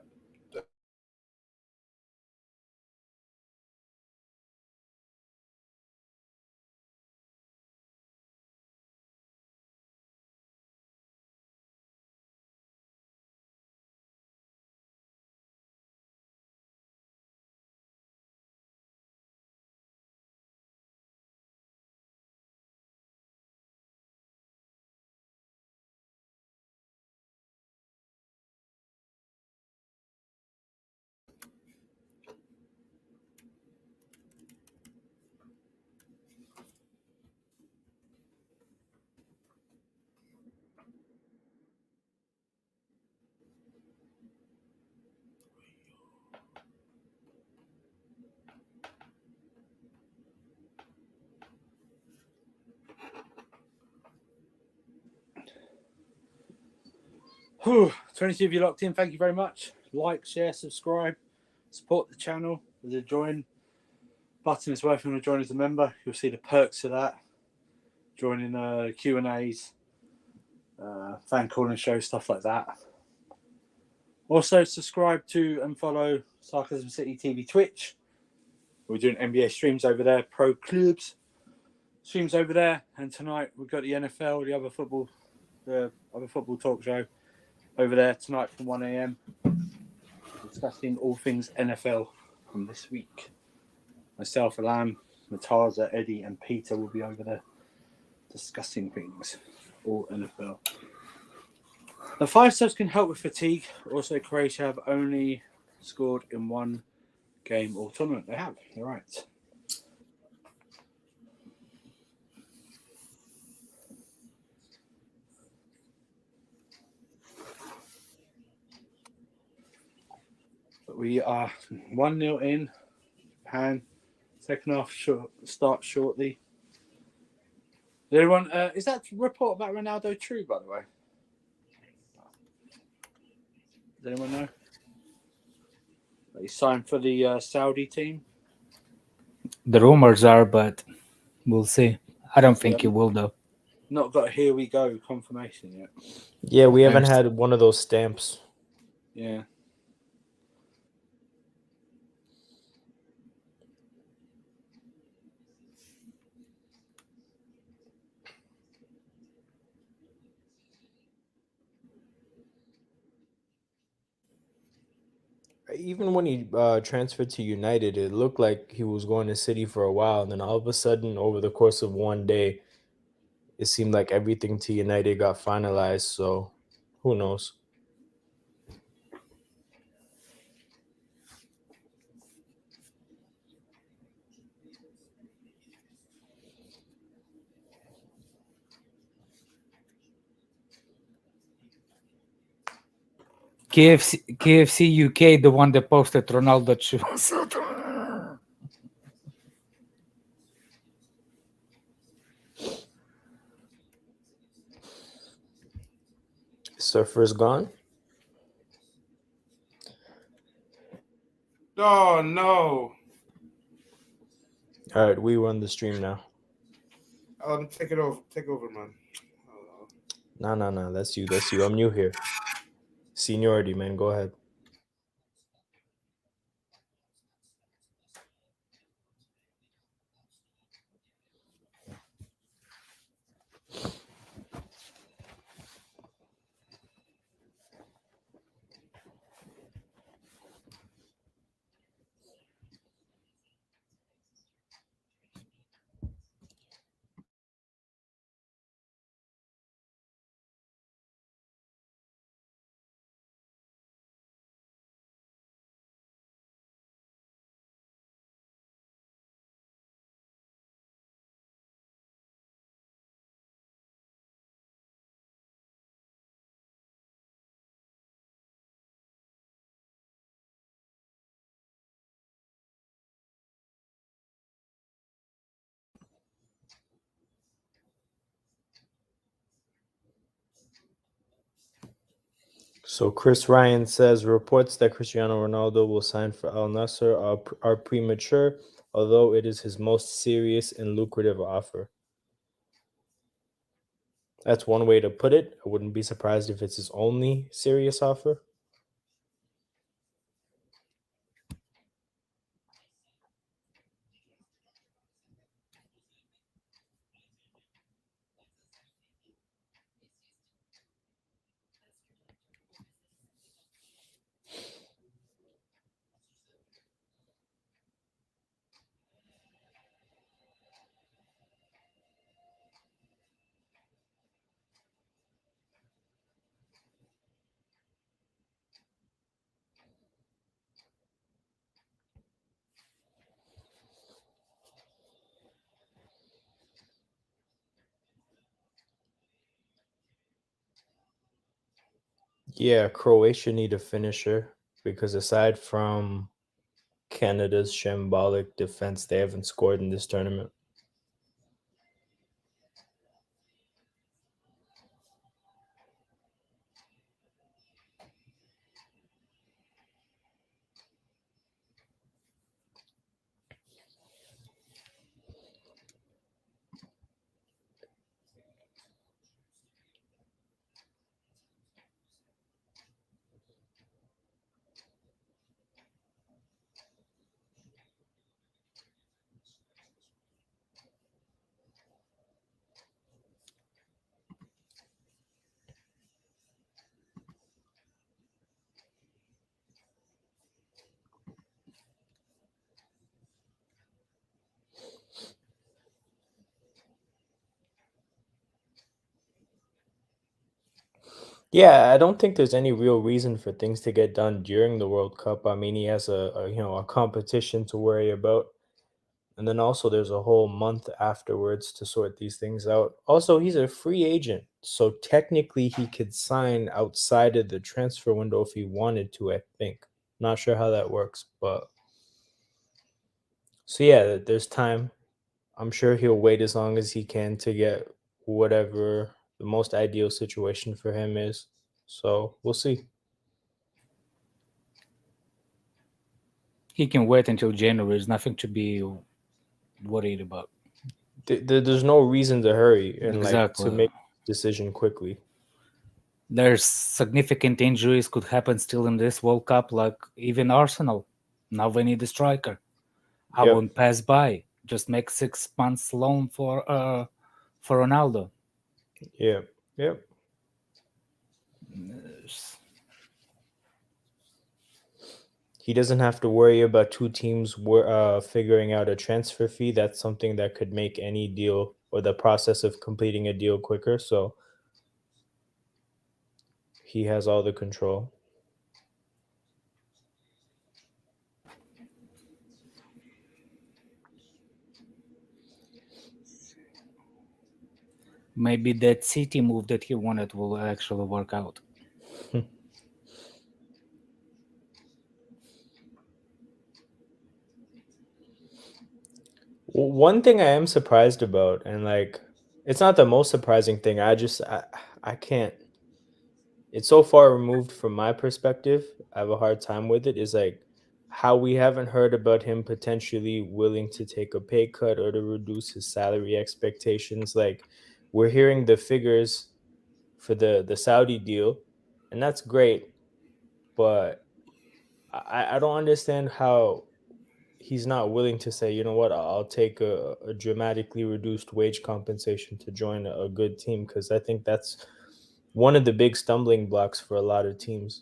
S1: Whew, 22 of you locked in. Thank you very much. Like, share, subscribe, support the channel. There's a join button as well if you want to join as a member. You'll see the perks of that. Joining Q&As, fan calling shows, stuff like that. Also, subscribe to and follow Sarcasm City TV Twitch. We're doing NBA streams over there, pro clubs streams over there, and tonight we've got the NFL, the other football talk show over there tonight from 1 a.m. discussing all things NFL from this week. Myself, Alam, Mataza, Eddie, and Peter will be over there discussing things, all NFL. The 5 subs can help with fatigue. Also, Croatia have only scored in one game all tournament. They have. You're right. But we are 1-0 in. Japan. Second half start shortly. Everyone, is that report about Ronaldo true, by the way? Does anyone know? He signed for the Saudi team.
S3: The rumors are, but we'll see. I don't think he will, though.
S1: Not got a here we go confirmation yet.
S4: Yeah, we haven't had one of those stamps.
S1: Yeah.
S4: even when he transferred to United, it looked like he was going to City for a while, and then all of a sudden, over the course of one day, it seemed like everything to United got finalized. So, who knows?
S3: KFC UK, the one that posted Ronaldo shoes.
S4: Surfer's gone.
S2: Oh no!
S4: All right, we run the stream now.
S2: Take it over. Take over, man.
S4: No. That's you. That's you. I'm new here. Seniority, man. Go ahead. So Chris Ryan says reports that Cristiano Ronaldo will sign for Al Nassr are premature, although it is his most serious and lucrative offer. That's one way to put it. I wouldn't be surprised if it's his only serious offer. Yeah, Croatia need a finisher because aside from Canada's shambolic defense, they haven't scored in this tournament. Yeah, I don't think there's any real reason for things to get done during the World Cup. I mean, he has a competition to worry about. And then also there's a whole month afterwards to sort these things out. Also, he's a free agent, so technically he could sign outside of the transfer window if he wanted to, I think. Not sure how that works, but so yeah, there's time. I'm sure he'll wait as long as he can to get whatever the most ideal situation for him is. So we'll see.
S3: He can wait until January. There's nothing to be worried about.
S4: There's no reason to hurry and like to
S3: Exactly.
S4: make a decision quickly.
S3: There's significant injuries could happen still in this World Cup, like even Arsenal. Now they need a striker. I
S4: Yep.
S3: won't pass by. Just make 6 months loan for Ronaldo.
S4: Yep. He doesn't have to worry about two teams figuring out a transfer fee. That's something that could make any deal or the process of completing a deal quicker. So he has all the control.
S3: Maybe that City move that he wanted will actually work out.
S4: One thing I am surprised about, and like, it's not the most surprising thing. I can't. It's so far removed from my perspective. I have a hard time with it. Is like how we haven't heard about him potentially willing to take a pay cut or to reduce his salary expectations. Like we're hearing the figures for the Saudi deal, and that's great, but I don't understand how he's not willing to say, you know what, I'll take a dramatically reduced wage compensation to join a good team, because I think that's one of the big stumbling blocks for a lot of teams.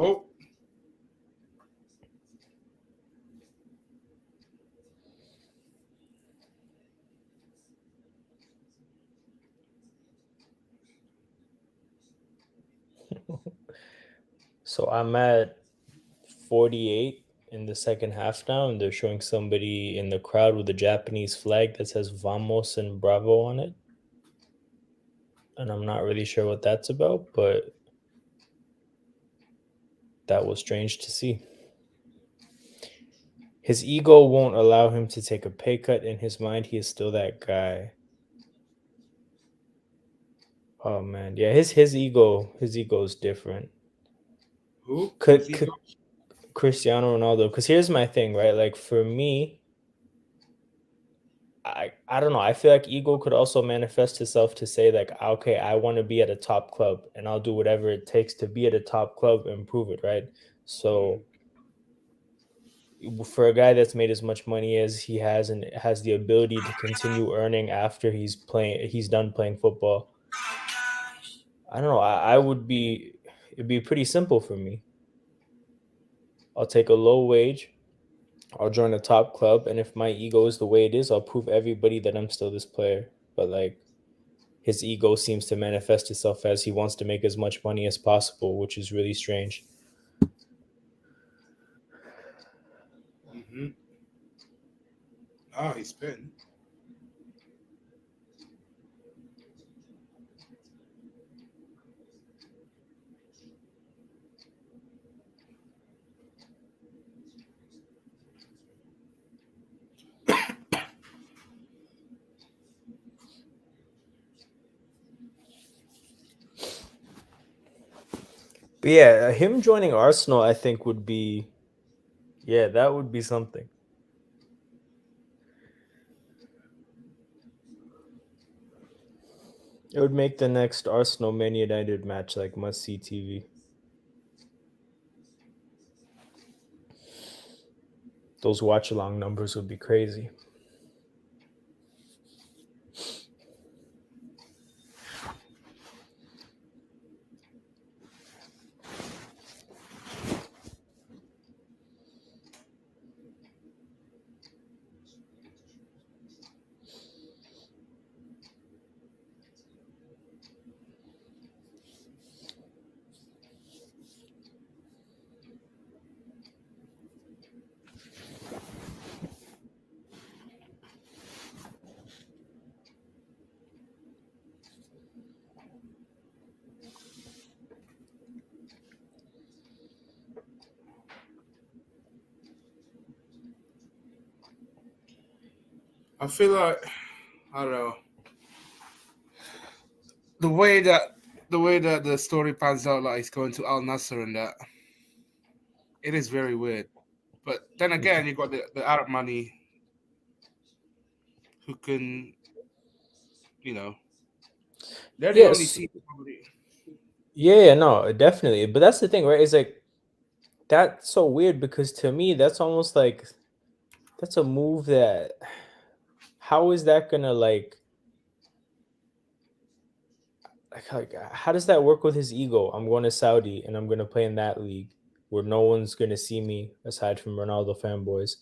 S2: Oh,
S4: So I'm at 48 in the second half now, and they're showing somebody in the crowd with a Japanese flag that says Vamos and Bravo on it. And I'm not really sure what that's about, but that was strange to see. His ego won't allow him to take a pay cut. In his mind, he is still that guy. Oh man, yeah, his ego is different.
S2: who?
S4: Could Cristiano Ronaldo? Because here's my thing, right? Like for me, I don't know. I feel like ego could also manifest itself to say like, okay, I want to be at a top club, and I'll do whatever it takes to be at a top club and prove it, right? So for a guy that's made as much money as he has and has the ability to continue earning after he's done playing football, I don't know. It'd be pretty simple for me. I'll take a low wage. I'll join a top club, and if my ego is the way it is, I'll prove everybody that I'm still this player. But like his ego seems to manifest itself as he wants to make as much money as possible, which is really strange.
S2: Mm-hmm. Ah, he's been.
S4: But yeah, him joining Arsenal, I think would be, yeah, that would be something. It would make the next Arsenal Man United match like must see TV. Those watch along numbers would be crazy.
S2: feel like I don't know the way that the story pans out, like it's going to Al Nasser and that. It is very weird. But then again, you got the Arab money who can, they're the only
S4: Yes.
S2: team.
S4: Yeah, no, definitely. But that's the thing, right? It's like that's so weird because to me, that's almost like that's a move that how is that gonna how does that work with his ego? I'm going to Saudi and I'm going to play in that league where no one's going to see me aside from Ronaldo fanboys.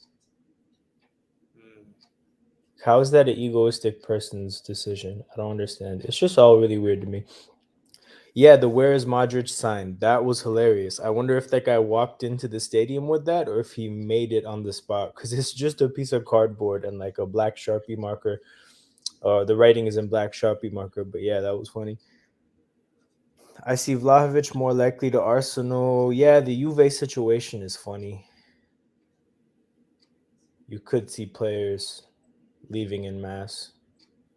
S4: How is that an egoistic person's decision? I don't understand. It's just all really weird to me. Yeah, the "Where is Modric" sign. That was hilarious. I wonder if that guy walked into the stadium with that or if he made it on the spot because it's just a piece of cardboard and like a black Sharpie marker. The writing is in black Sharpie marker, but yeah, that was funny. I see Vlahovic more likely to Arsenal. Yeah, the Juve situation is funny. You could see players leaving in mass.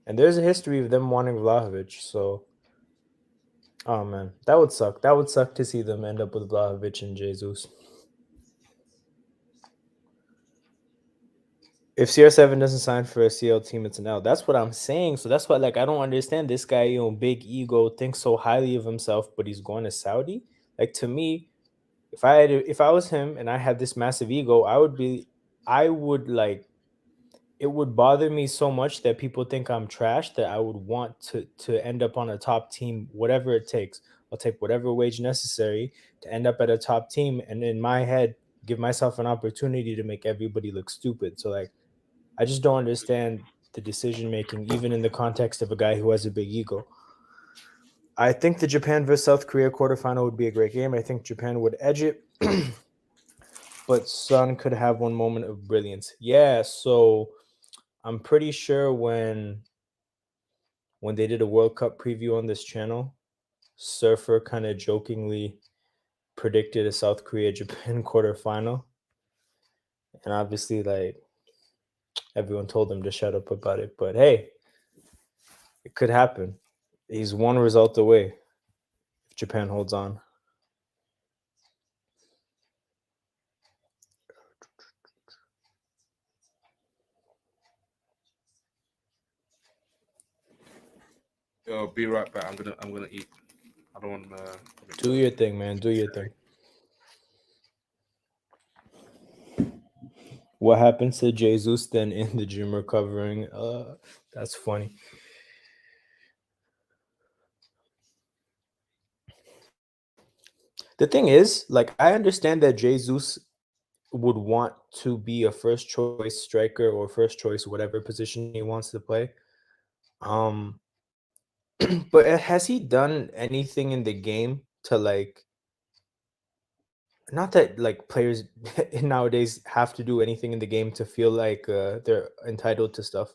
S4: And there's a history of them wanting Vlahovic, so oh man, that would suck. That would suck to see them end up with Vlahovic and Jesus. If CR7 doesn't sign for a CL team, it's an L. That's what I'm saying. So that's why, like, I don't understand this guy, big ego, thinks so highly of himself, but he's going to Saudi. Like to me, if I was him and I had this massive ego, I would like it would bother me so much that people think I'm trash that I would want to end up on a top team, whatever it takes. I'll take whatever wage necessary to end up at a top team, and in my head, give myself an opportunity to make everybody look stupid. So like, I just don't understand the decision making, even in the context of a guy who has a big ego. I think the Japan versus South Korea quarterfinal would be a great game. I think Japan would edge it. But Son could have one moment of brilliance. Yeah, so I'm pretty sure when they did a World Cup preview on this channel, Surfer kind of jokingly predicted a South Korea Japan quarterfinal. And obviously, like, everyone told him to shut up about it. But hey, it could happen. He's one result away if Japan holds on.
S2: Yo, be right back. I'm gonna eat. I don't want to.
S4: Do your thing, man. Do your thing. What happens to Jesus then in the gym recovering? That's funny. The thing is, like, I understand that Jesus would want to be a first choice striker or first choice whatever position he wants to play. But has he done anything in the game to like not that like players nowadays have to do anything in the game to feel like they're entitled to stuff.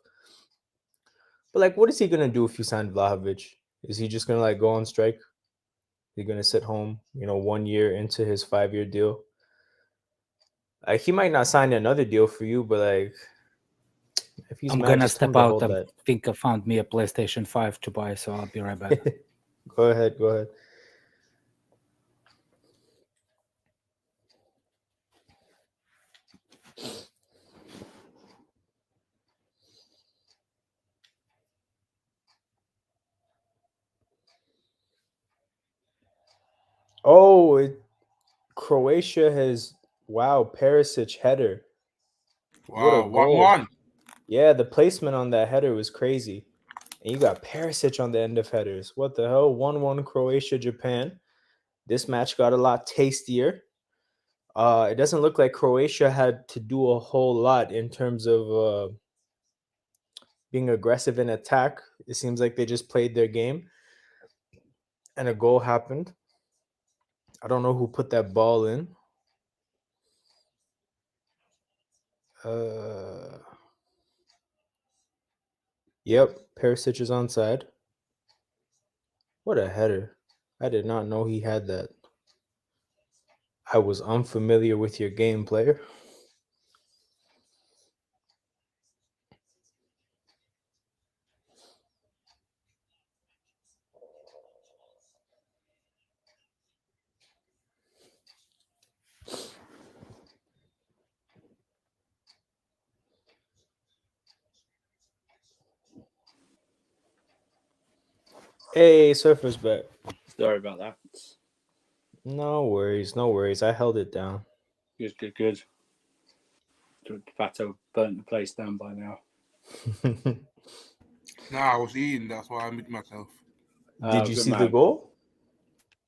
S4: But like what is he gonna do if you sign Vlahovic? Is he just gonna like go on strike? Is he gonna sit home, 1 year into his 5-year deal? Like he might not sign another deal for you, but like if he's
S3: I'm
S4: mad,
S3: gonna
S4: just tell him
S3: step
S4: to
S3: out.
S4: hold
S3: I
S4: that.
S3: think I found me a PlayStation 5 to buy, so I'll be right back.
S4: Go ahead. Oh, Croatia has Perisic header. What a
S2: Wow,
S4: goal.
S2: 1-1.
S4: Yeah, the placement on that header was crazy. And you got Perisic on the end of headers. What the hell? 1-1 Croatia, Japan. This match got a lot tastier. It doesn't look like Croatia had to do a whole lot in terms of being aggressive in attack. It seems like they just played their game. And a goal happened. I don't know who put that ball in. Yep, Perisic is onside. What a header. I did not know he had that. I was unfamiliar with your game, player. Hey, Surfer's back.
S1: Sorry about that.
S4: No worries, no worries. I held it down.
S1: Good. Fato burnt the place down by now.
S2: Nah, I was eating. That's why I muted myself.
S4: Did you
S1: Good
S4: see the
S1: man.
S4: goal?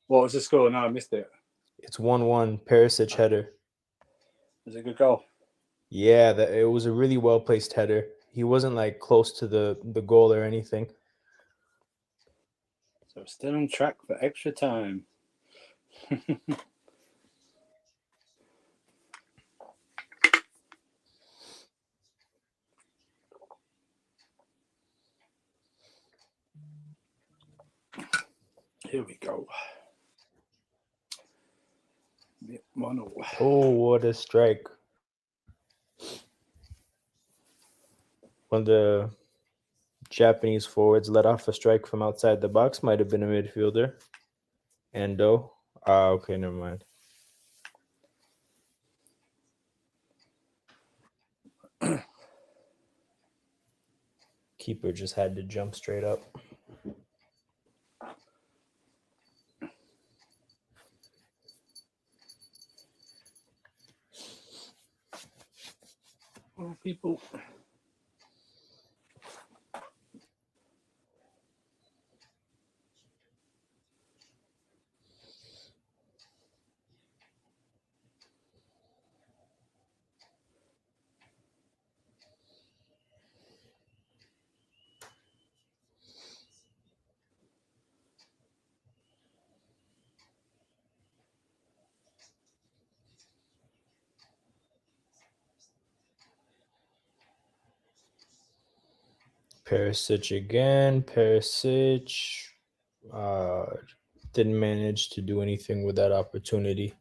S1: What was the score? No, I missed it.
S4: It's 1-1. Perisic header.
S1: Was it a good goal?
S4: Yeah, it was a really well placed header. He wasn't like close to the goal or anything.
S1: So still on track for extra time. Here we go. 1-0.
S4: Oh, what a strike! One of the Japanese forwards let off a strike from outside the box. Might have been a midfielder. Endo. Ah, okay, never mind. Keeper just had to jump straight up.
S1: Oh, people.
S4: Perisic again. Perisic didn't manage to do anything with that opportunity.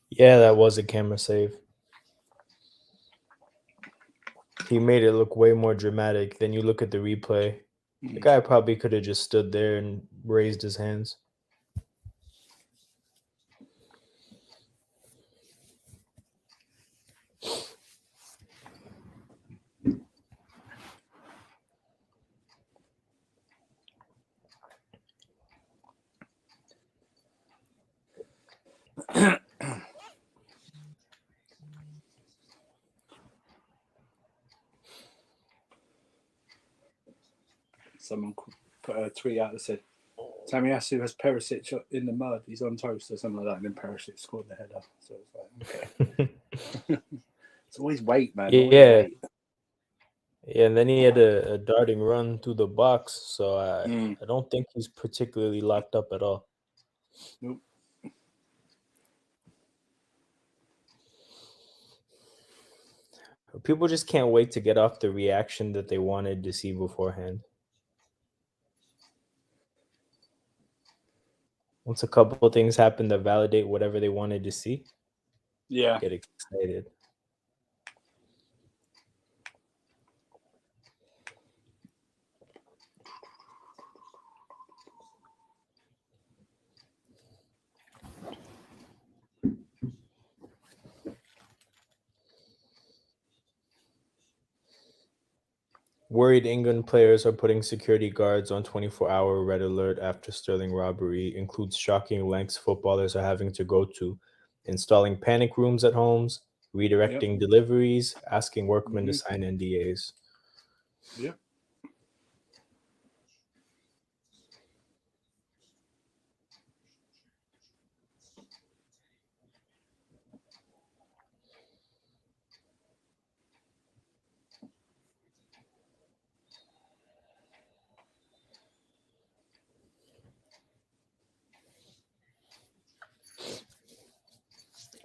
S4: Yeah, that was a camera save. He made it look way more dramatic. Then you look at the replay. The guy probably could have just stood there and raised his hands.
S1: Someone put a tweet out that said, Tamiyasu has Perisic in the mud. He's on toast or something like that. And then Perisic scored the header. So it's like, okay. It's always weight, man. Always
S4: Yeah.
S1: weight.
S4: Yeah, and then he had a darting run through the box. So I don't think he's particularly locked up at all.
S1: Nope.
S4: People just can't wait to get off the reaction that they wanted to see beforehand. Once a couple of things happen that validate whatever they wanted to see,
S1: Yeah.
S4: get excited. Worried England players are putting security guards on 24-hour red alert after Sterling robbery. Includes shocking lengths footballers are having to go to. Installing panic rooms at homes, redirecting deliveries, asking workmen to sign NDAs.
S1: Yep.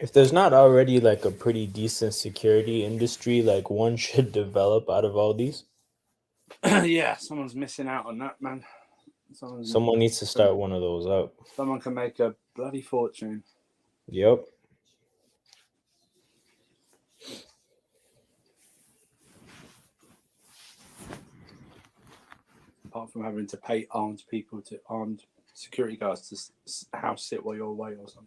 S4: If there's not already like a pretty decent security industry, like one should develop out of all these.
S1: Yeah, someone's missing out on that, man.
S4: Someone needs to start one of those up.
S1: Someone can make a bloody fortune.
S4: Yep.
S1: Apart from having to pay armed security guards to house sit while you're away or something.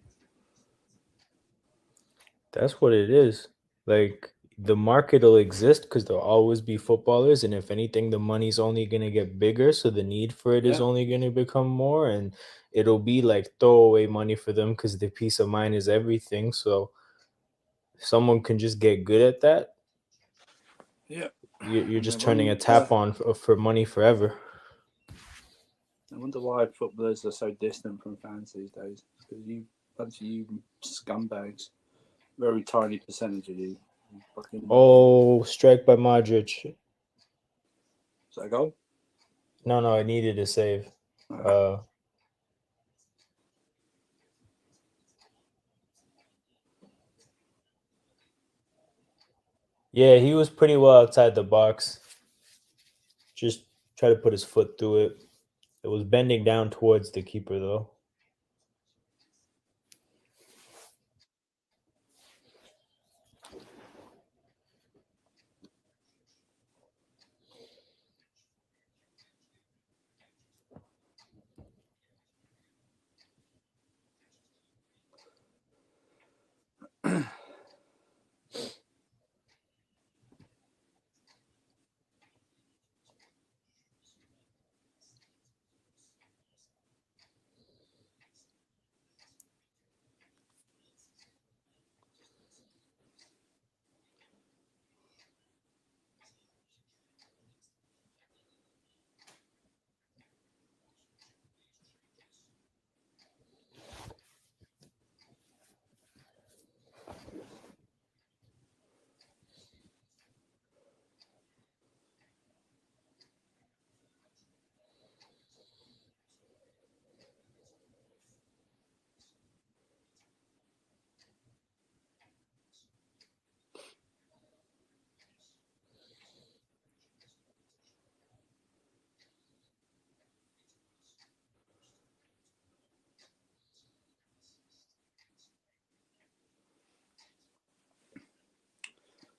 S4: That's what it is. Like the market will exist because there'll always be footballers, and if anything, the money's only gonna get bigger, so the need for it is only gonna become more, and it'll be like throwaway money for them because the peace of mind is everything. So if someone can just get good at that.
S1: Yeah,
S4: you're just turning a tap on for money forever.
S1: I wonder why footballers are so distant from fans these days. Because bunch of you scumbags, very tiny percentage of you.
S4: Oh, strike by Modric.
S1: Is that a goal?
S4: No, I needed a save. Yeah, he was pretty well outside the box. Just try to put his foot through it. It was bending down towards the keeper, though.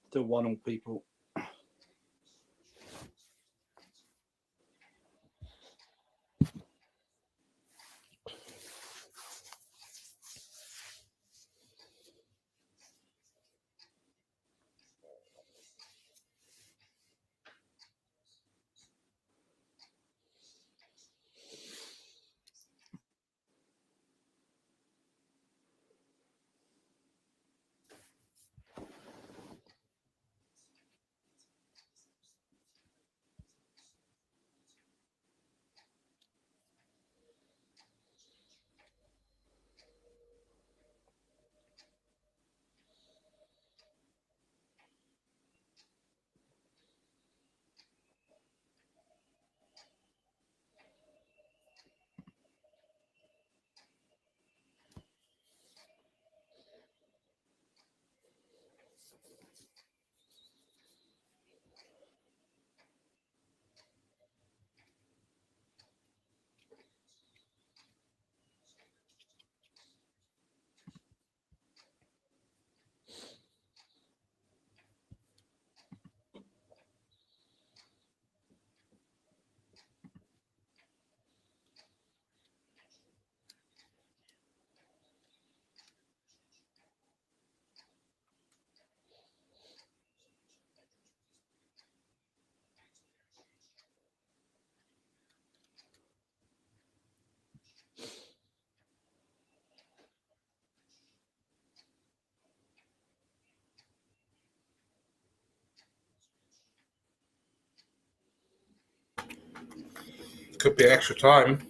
S1: Still 1-1 people.
S2: Could be extra time.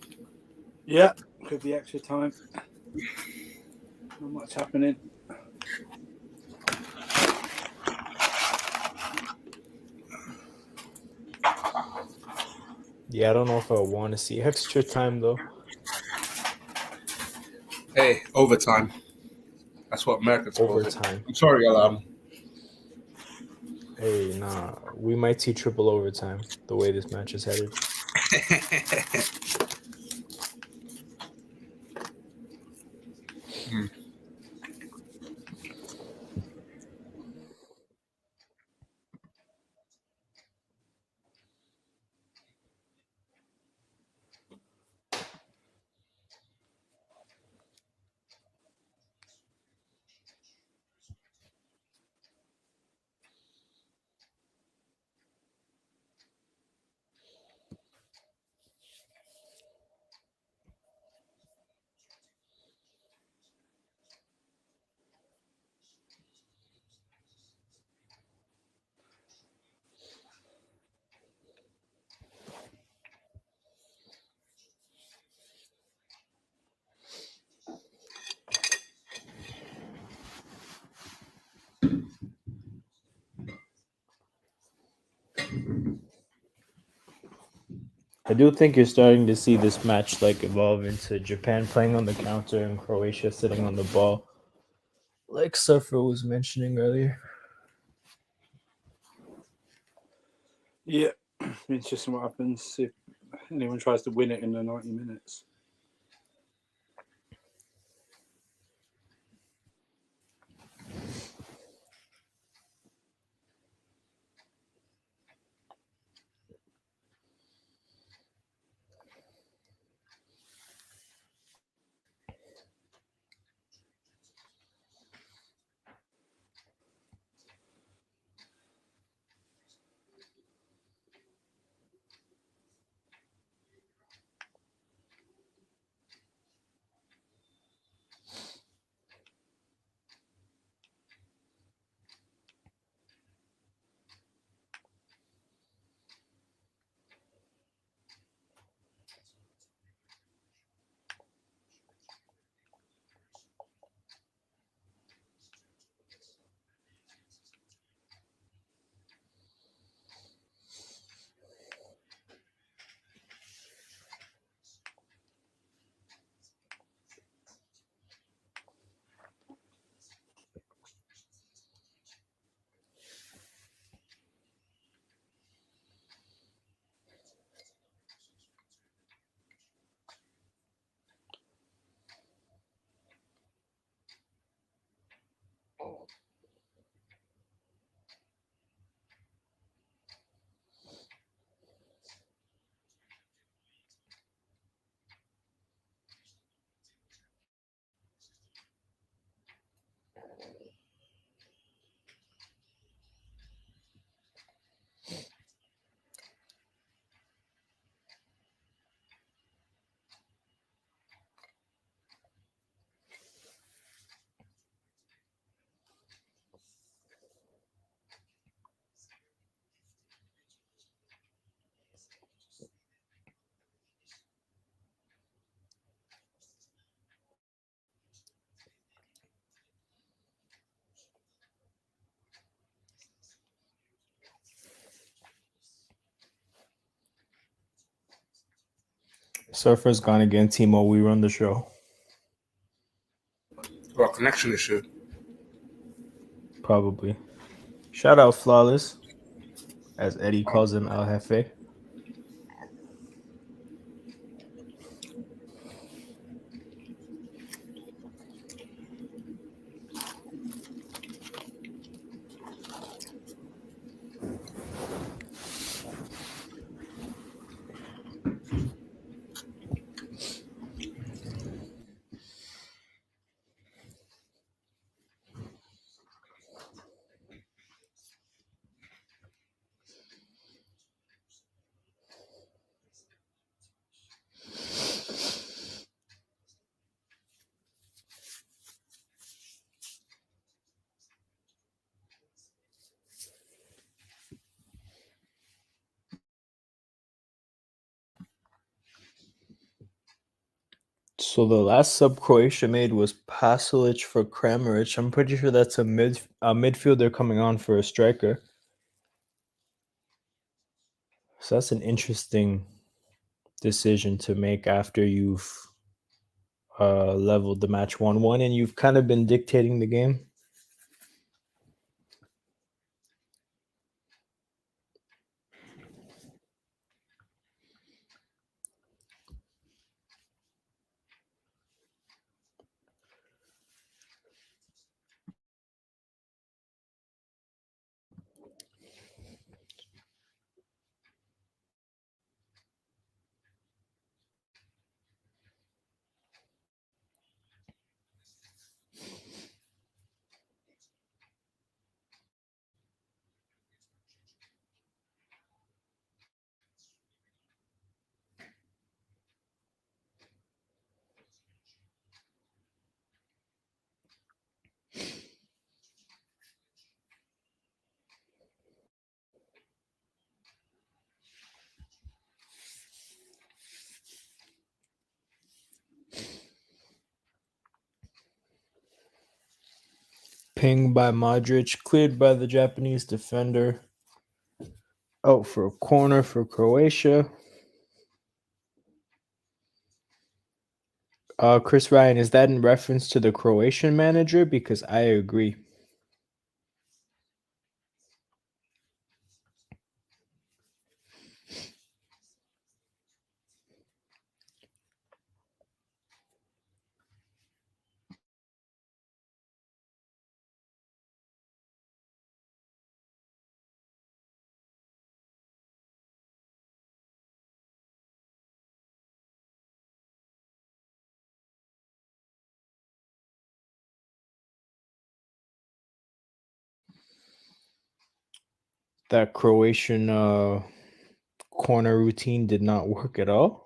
S1: Yeah, could be extra time. Not much happening.
S4: Yeah, I don't know if I want to see extra time, though.
S2: Hey, overtime. That's what Americans call it.
S4: Overtime.
S2: I'm sorry, Alam.
S4: Hey, nah, we might see triple overtime the way this match is headed. I do think you're starting to see this match like evolve into Japan playing on the counter and Croatia sitting on the ball, like Surfer was mentioning earlier.
S1: Yeah, interesting what happens if anyone tries to win it in the 90 minutes.
S4: Surfer's gone again, Timo. We run the show.
S2: Well, connection issue.
S4: Probably. Shout out Flawless, as Eddie calls him, El Jefe. So the last sub Croatia made was Pasalic for Kramaric. I'm pretty sure that's a midfielder coming on for a striker. So that's an interesting decision to make after you've leveled the match 1-1, and you've kind of been dictating the game. Ping by Modric, cleared by the Japanese defender. Out for a corner for Croatia. Chris Ryan, is that in reference to the Croatian manager? Because I agree. That Croatian corner routine did not work at all.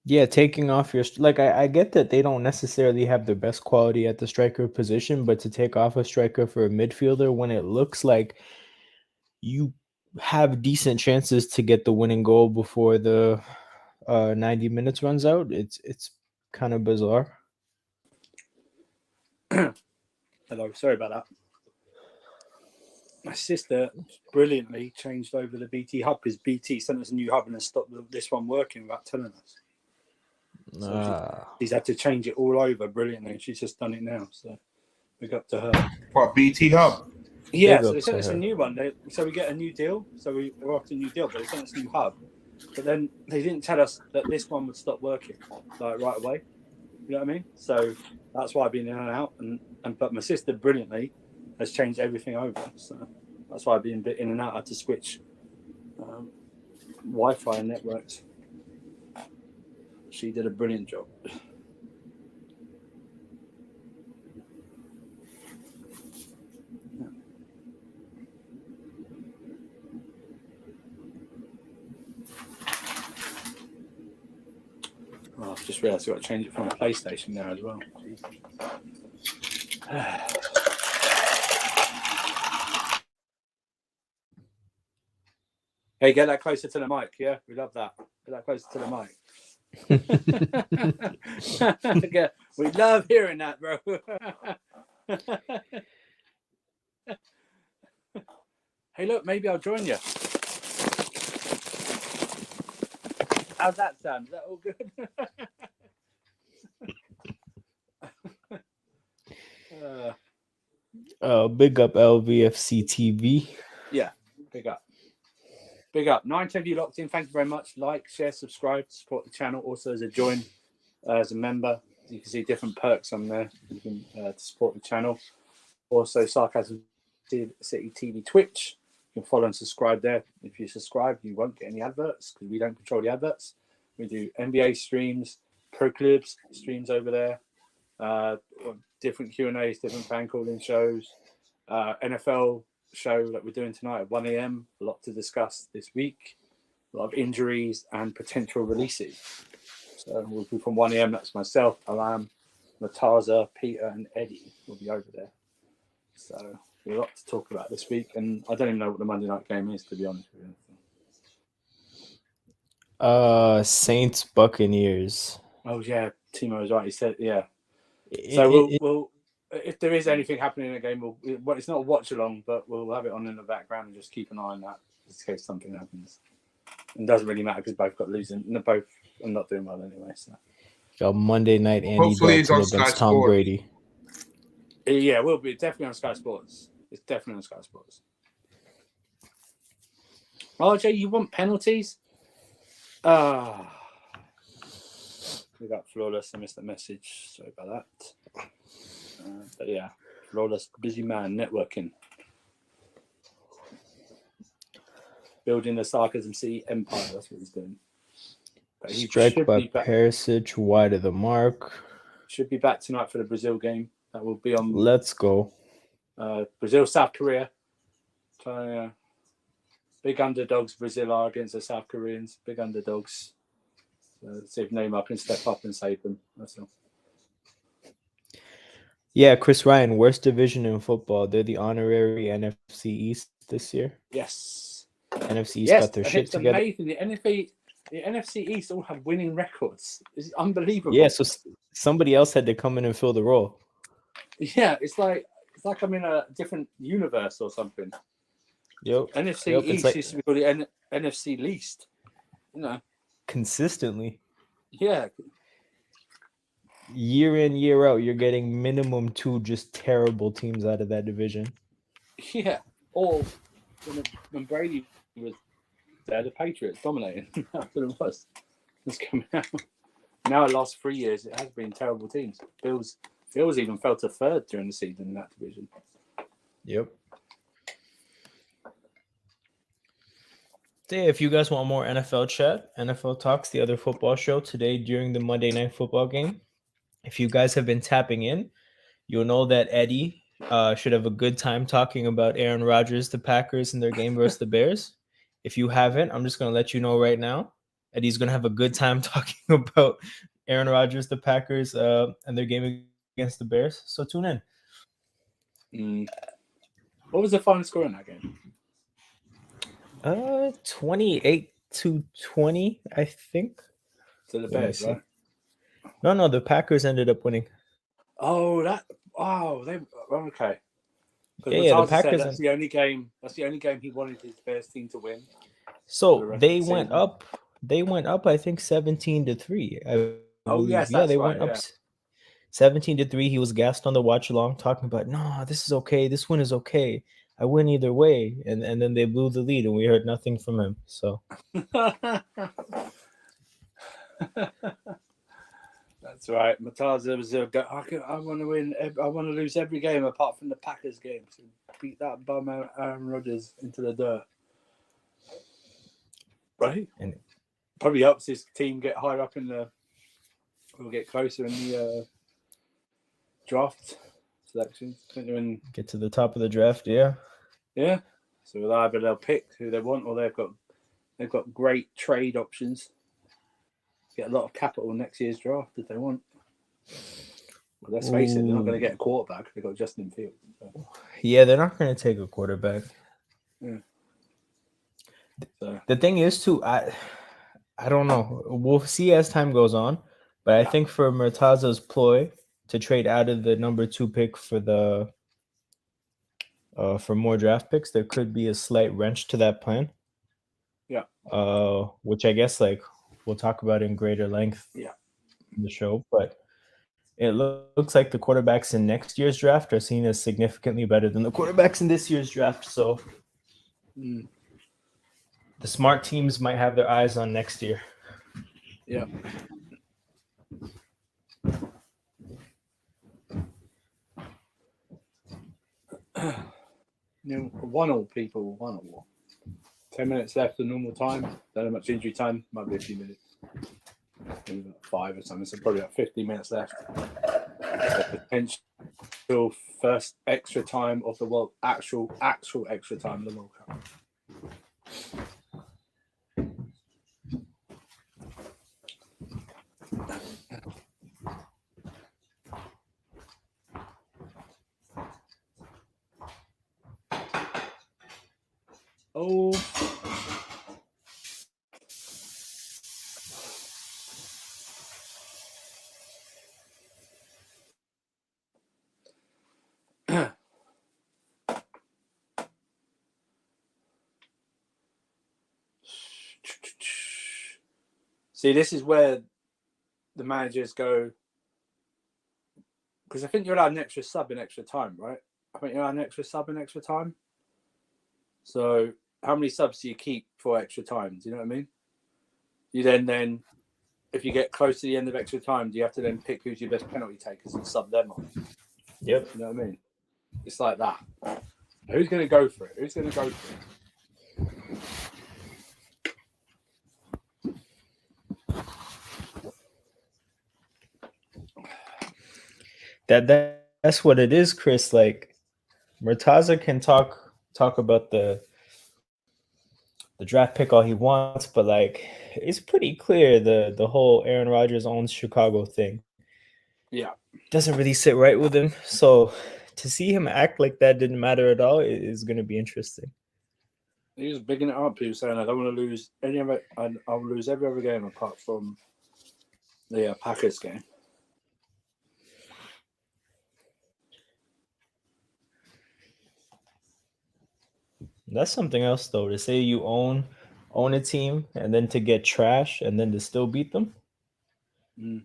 S4: Yeah, taking off your I get that they don't necessarily have the best quality at the striker position, but to take off a striker for a midfielder when it looks like you have decent chances to get the winning goal before the 90 minutes runs out, it's kind of bizarre.
S1: Hello, sorry about that. My sister brilliantly changed over the BT hub because BT sent us a new hub and has stopped this one working without telling us. So she's had to change it all over brilliantly. She's just done it now. So big up to her.
S2: What, BT Hub?
S1: Yeah,
S4: Big
S1: so
S4: up
S1: they sent
S4: to
S1: us a
S4: her.
S1: new one. So we get a new deal. So we're after a new deal, but they sent us a new hub. But then they didn't tell us that this one would stop working like right away. You know what I mean? So that's why I've been in and out. But my sister brilliantly has changed everything over. So that's why I've been a bit in and out. I had to switch Wi-Fi and networks. She did a brilliant job. Oh, I've just realised I've got to change it from a PlayStation now as well. Hey, get that closer to the mic. Yeah, we love that. Get that closer to the mic. We love hearing that, bro. Hey, look, maybe I'll join you. How's that sound? Is that all good?
S4: Big up LVFC TV.
S1: Yeah, big up. Big up. 910 of you locked in. Thank you very much. Like, share, subscribe, support the channel. Also, as a join, as a member, you can see different perks on there. You can to support the channel. Also, Sarcasm City TV Twitch. You can follow and subscribe there. If you subscribe, you won't get any adverts because we don't control the adverts. We do NBA streams, pro clubs streams over there, different Q&As, different fan calling shows, NFL show that we're doing tonight at 1 a.m. A lot to discuss this week. A lot of injuries and potential releases. So we'll be from 1 a.m. That's myself, Alam, Nataza, Peter, and Eddie will be over there. So we have a lot to talk about this week, and I don't even know what the Monday night game is, to be honest with
S4: you. Saints Buccaneers.
S1: Oh yeah, Timo was right. He said yeah. So we'll if there is anything happening in the game, it's not a watch along, but we'll have it on in the background and just keep an eye on that in case something happens. It doesn't really matter because both got losing. No, both are not doing well anyway. So
S4: Got Monday night Andy
S2: Hopefully it's
S4: Dalton
S2: on Sky
S4: against Tom
S2: Sports.
S4: Brady.
S1: yeah, we'll be definitely on Sky Sports. It's definitely on Sky Sports. RJ, you want penalties? We got flawless. I missed the message. Sorry about that. But yeah, flawless, busy man, networking, building the Sarcasm City empire. That's what he's doing. But he
S4: Strike by
S1: be back.
S4: Perisic, wide of the mark.
S1: Should be back tonight for the Brazil game. That will be on.
S4: Let's go.
S1: Brazil, South Korea. Big underdogs. Brazil are against the South Koreans. Big underdogs. Let's see if Neymar can step up and save them. That's all.
S4: Yeah, Chris Ryan, worst division in football. They're the honorary NFC East this year.
S1: Yes.
S4: NFC East got their shit
S1: it's
S4: together.
S1: Amazing. The NFC East all have winning records. It's unbelievable.
S4: Yeah, so somebody else had to come in and fill the role.
S1: Yeah, it's like I'm in a different universe or something.
S4: Yep.
S1: NFC East used to be called the NFC least. You know.
S4: Consistently.
S1: Yeah.
S4: Year in, year out, you're getting minimum 2 just terrible teams out of that division.
S1: Yeah. Or when Brady was there, the Patriots dominating. That's what it was. It's coming out. Now, the last 3 years, it has been terrible teams. Bills even fell to third during the season in that division.
S4: Yep. So if you guys want more NFL chat, NFL Talks, the other football show today during the Monday Night Football game. If you guys have been tapping in, you'll know that Eddie should have a good time talking about Aaron Rodgers, the Packers, and their game versus the Bears. If you haven't, I'm just going to let you know right now. Eddie's going to have a good time talking about Aaron Rodgers, the Packers, and their game against the Bears. So tune in.
S1: What was the final score in that game?
S4: 28-20, I think.
S1: To the Bears, right?
S4: No, the Packers ended up winning.
S1: Oh, they okay.
S4: Yeah, the Packers.
S1: That's the only game. That's the only game he wanted his Bears team to win.
S4: So they went up. They went up, I think, 17-3.
S1: Oh yes,
S4: yeah, they
S1: right,
S4: went up 17-3. He was gassed on the watch-along, talking about, no, this is okay. This win is okay. I win either way, and then they blew the lead, and we heard nothing from him. So
S1: that's right. Mataza was I want to win. I want to lose every game apart from the Packers game. So beat that bum Aaron Rodgers into the dirt. Right, and it probably helps his team get higher up in the. We'll get closer in the draft selections.
S4: Get to the top of the draft, yeah.
S1: So either they'll pick who they want, or they've got great trade options. Get a lot of capital in next year's draft if they want. Well, let's face it, they're not going to get a quarterback. They've got Justin Fields. So.
S4: Yeah, they're not going to take a quarterback.
S1: Yeah. So.
S4: The thing is, too, I don't know. We'll see as time goes on. But I think for Murtaza's ploy to trade out of the number 2 pick for the for more draft picks, there could be a slight wrench to that plan.
S1: Yeah.
S4: Which I guess we'll talk about in greater length in the show. But it looks like the quarterbacks in next year's draft are seen as significantly better than the quarterbacks in this year's draft. So the smart teams might have their eyes on next year.
S1: Yeah. One all people, 1-1. 10 minutes left of normal time. Don't have much injury time. Might be a few minutes. Maybe about 5 or something. So probably about 50 minutes left. Potential first extra time of the World actual extra time of the World Cup. Oh. See, this is where the managers go, because I think you're allowed an extra sub in extra time, right? I think you're allowed an extra sub in extra time. So how many subs do you keep for extra time? Do you know what I mean? You then, if you get close to the end of extra time, do you have to then pick who's your best penalty takers and sub them on?
S4: Yep.
S1: You know what I mean? It's like that. Who's going to go for it? Who's going to go for it?
S4: That's what it is, Chris. Like Murtaza can talk about the draft pick all he wants, but like it's pretty clear the whole Aaron Rodgers owns Chicago thing.
S1: Yeah.
S4: Doesn't really sit right with him. So to see him act like that didn't matter at all is going to be interesting.
S1: He was bigging it up. He was saying, I don't want to lose any of it. I'll lose every other game apart from the Packers game.
S4: That's something else, though. To say you own a team and then to get trash and then to still beat them.
S1: Mm.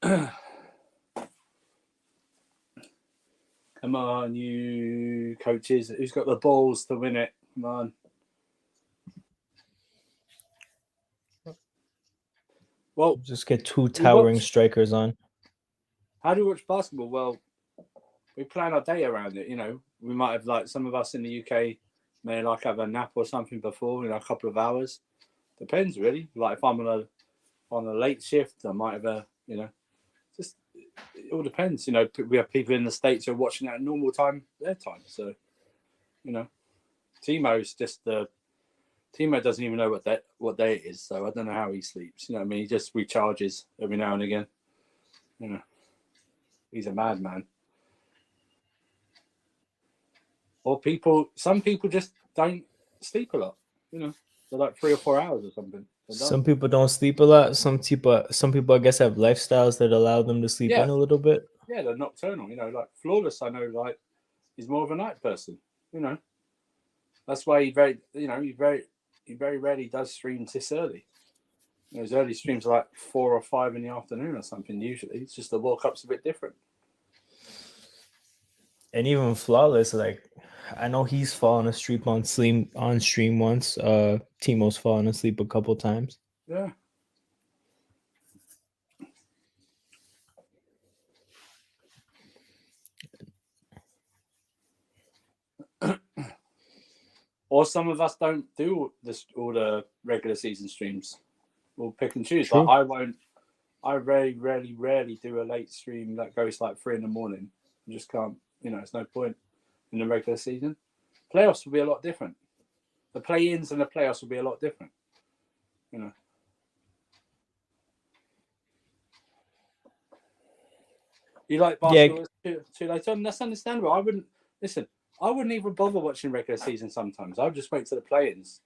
S1: Come on, you coaches. Who's got the balls to win it? Come on. Well,
S4: just get two towering strikers on.
S1: How do you watch basketball? Well, we plan our day around it. You know, we might have, like, some of us in the UK may like have a nap or something before, a couple of hours. Depends, really. Like if I'm on a late shift, I might have just it all depends. We have people in the States who are watching at normal time, their time. So, Timo's just Timo doesn't even know what day it is, so I don't know how he sleeps. You know what I mean? He just recharges every now and again. He's a madman. Or some people just don't sleep a lot. They're like 3 or 4 hours or something.
S4: Some people don't sleep a lot. Some people, I guess, have lifestyles that allow them to sleep in a little bit.
S1: Yeah, they're nocturnal. Like Flawless, I know, like he's more of a night person. That's why he very rarely does streams this early. His early streams are like 4 or 5 in the afternoon or something. Usually, it's just the World Cup's a bit different.
S4: And even Flawless, like I know he's fallen asleep on stream once. Timo's fallen asleep a couple times.
S1: Yeah. Or some of us don't do all the regular season streams. We'll pick and choose.
S4: True.
S1: Like I very rarely do a late stream that goes like 3 a.m. I just can't. It's no point in the regular season. Playoffs will be a lot different. The play-ins and the playoffs will be a lot different. You like basketball too late on? That's understandable. I wouldn't even bother watching regular season sometimes. I would just wait till the play-ins.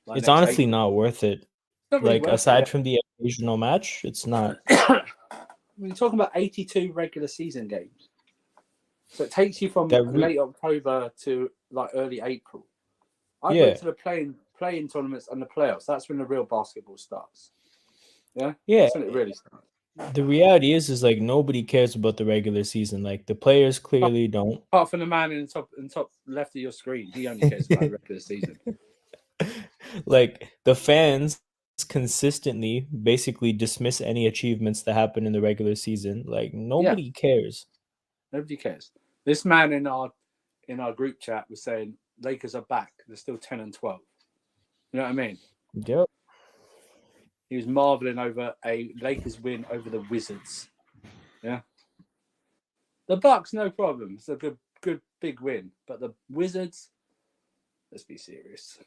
S4: Like it's honestly not worth it. Really aside from the occasional match, it's not.
S1: We're talking about 82 regular season games. So it takes you from late October to like early April. I wait to the playing tournaments and the playoffs. That's when the real basketball starts. Yeah?
S4: Yeah.
S1: That's when it really starts.
S4: The reality is like nobody cares about the regular season. Like the players clearly don't.
S1: Apart from the man in the top left of your screen, he only cares about the regular season.
S4: Like the fans consistently basically dismiss any achievements that happen in the regular season. Like nobody cares.
S1: Nobody cares. This man in our group chat was saying Lakers are back. They're still 10 and 12. You know what I mean?
S4: Yep.
S1: He was marveling over a Lakers win over the Wizards. Yeah. The Bucks, no problem. It's a good big win. But the Wizards, let's be serious.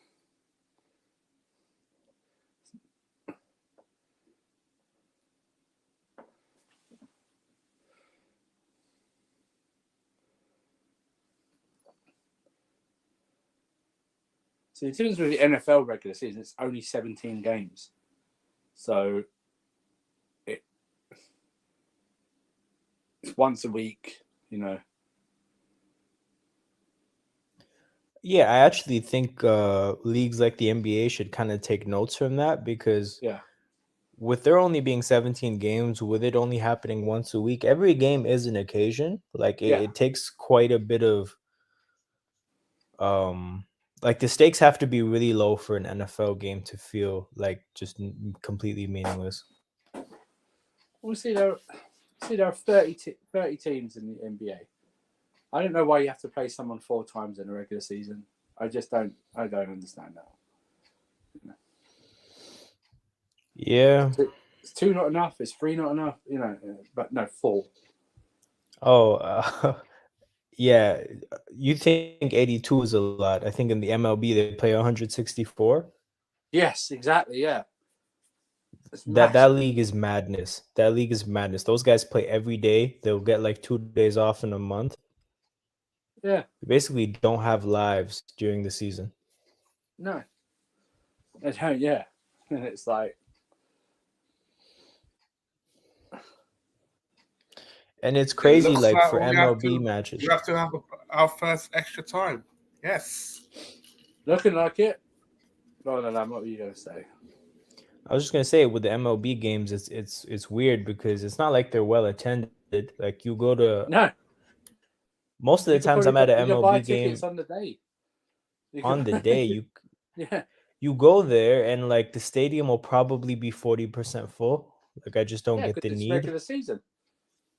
S1: So the difference with the NFL regular season, it's only 17 games. So it's once a week, you know.
S4: Yeah, I actually think leagues like the NBA should kind of take notes from that because
S1: Yeah.
S4: with there only being 17 games, with it only happening once a week, every game is an occasion. Like
S1: Yeah.
S4: it takes quite a bit of like the stakes have to be really low for an NFL game to feel like just completely meaningless.
S1: We see there are 30 teams in the NBA. I don't know why you have to play someone 4 times in a regular season. I don't understand that.
S4: Yeah.
S1: It's 2 not enough. It's 3 not enough. You know, but no 4.
S4: Oh, yeah. You think 82 is a lot? I think in the MLB they play 164.
S1: Yes, exactly. Yeah.
S4: That league is madness. That league is madness. Those guys play every day. They'll get like 2 days off in a month.
S1: Yeah.
S4: They basically don't have lives during the season.
S1: No. They don't. Yeah. And it's like.
S4: And it's crazy,
S2: looks
S4: like for
S2: we
S4: MLB matches.
S2: We have to have our first extra time. Yes.
S1: Looking like it. Oh, no, what were you going to say?
S4: I was just gonna say with the MLB games, it's weird because it's not like they're well attended. Like you go to
S1: No.
S4: most of the times I'm at an
S1: you buy
S4: MLB game
S1: tickets on the day.
S4: on the day.
S1: Yeah.
S4: You go there and like the stadium will probably be 40% full. Like I just don't get the
S1: it's
S4: need.
S1: regular season.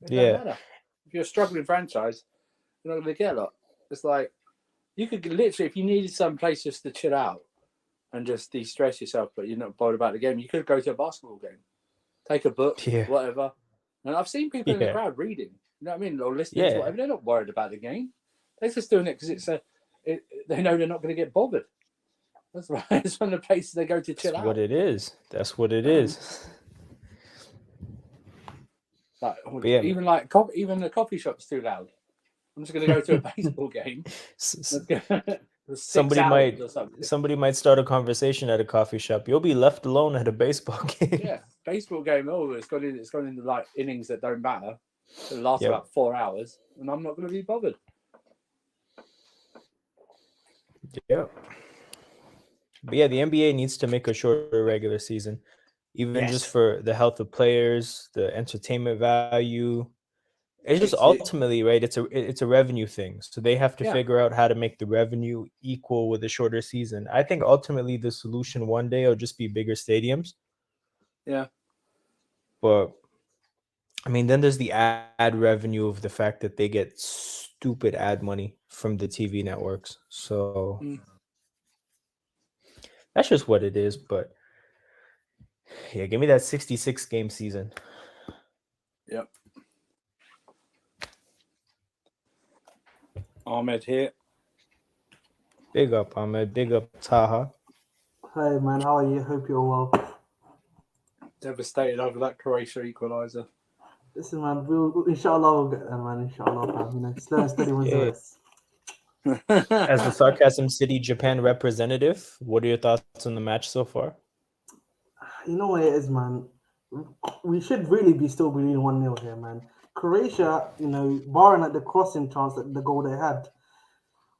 S1: It
S4: Yeah.
S1: don't matter. If you're a struggling franchise, you're not going to get a lot. It's like you could literally, if you needed some place just to chill out and just de-stress yourself, but you're not bothered about the game, you could go to a basketball game, take a book,
S4: Yeah.
S1: whatever. And I've seen people in the
S4: Yeah.
S1: crowd reading, you know what I mean, or listening to
S4: Yeah.
S1: whatever. They're not worried about the game. They're just doing it because they know they're not going to get bothered. That's right. It's one of the places they go to chill
S4: That's
S1: out.
S4: what it is. That's what it is.
S1: Like,
S4: yeah.
S1: even the coffee shop's too loud. I'm just going to go to a baseball game.
S4: Somebody might start a conversation at a coffee shop. You'll be left alone at a baseball game.
S1: Yeah, baseball game. Oh, it's gone into like innings that don't matter. It'll last about 4 hours, and I'm not going to be bothered.
S4: Yeah. But yeah, the NBA needs to make a shorter regular season, even just for the health of players, the entertainment value. It's just ultimately, right? It's a revenue thing, so they have to figure out how to make the revenue equal with a shorter season. I think ultimately the solution one day will just be bigger stadiums.
S1: Yeah.
S4: But I mean, then there's the ad revenue of the fact that they get stupid ad money from the TV networks. So that's just what it is. But yeah, give me that 66 game season.
S1: Yep. Ahmed here.
S4: Big up, Ahmed. Big up, Taha.
S5: Hey man, how are you? Hope you're well.
S1: Devastated over that Croatia equaliser.
S5: Listen, man, inshallah we'll get there, man. Inshallah, man. You know, slow and steady wins the race.
S4: As the Sarcasm City Japan representative, what are your thoughts on the match so far?
S5: You know what it is, man. We should really be still leading 1-0 here, man. Croatia, you know, barring like the crossing chance that the goal they had,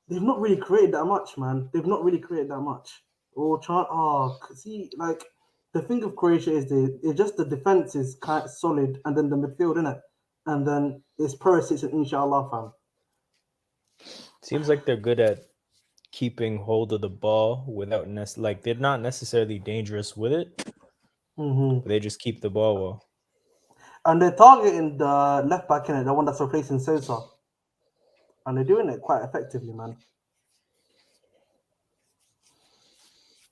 S5: they've not really created that much, man. They've not really created that much. See, like the thing of Croatia is it's just the defense is kind of solid, and then the midfield, innit? And then it's Perisic and Inshallah, fam.
S4: Seems like they're good at keeping hold of the ball without like they're not necessarily dangerous with it. But they just keep the ball well.
S5: And they're targeting the left back, innit? The one that's replacing Sosa. And they're doing it quite effectively, man.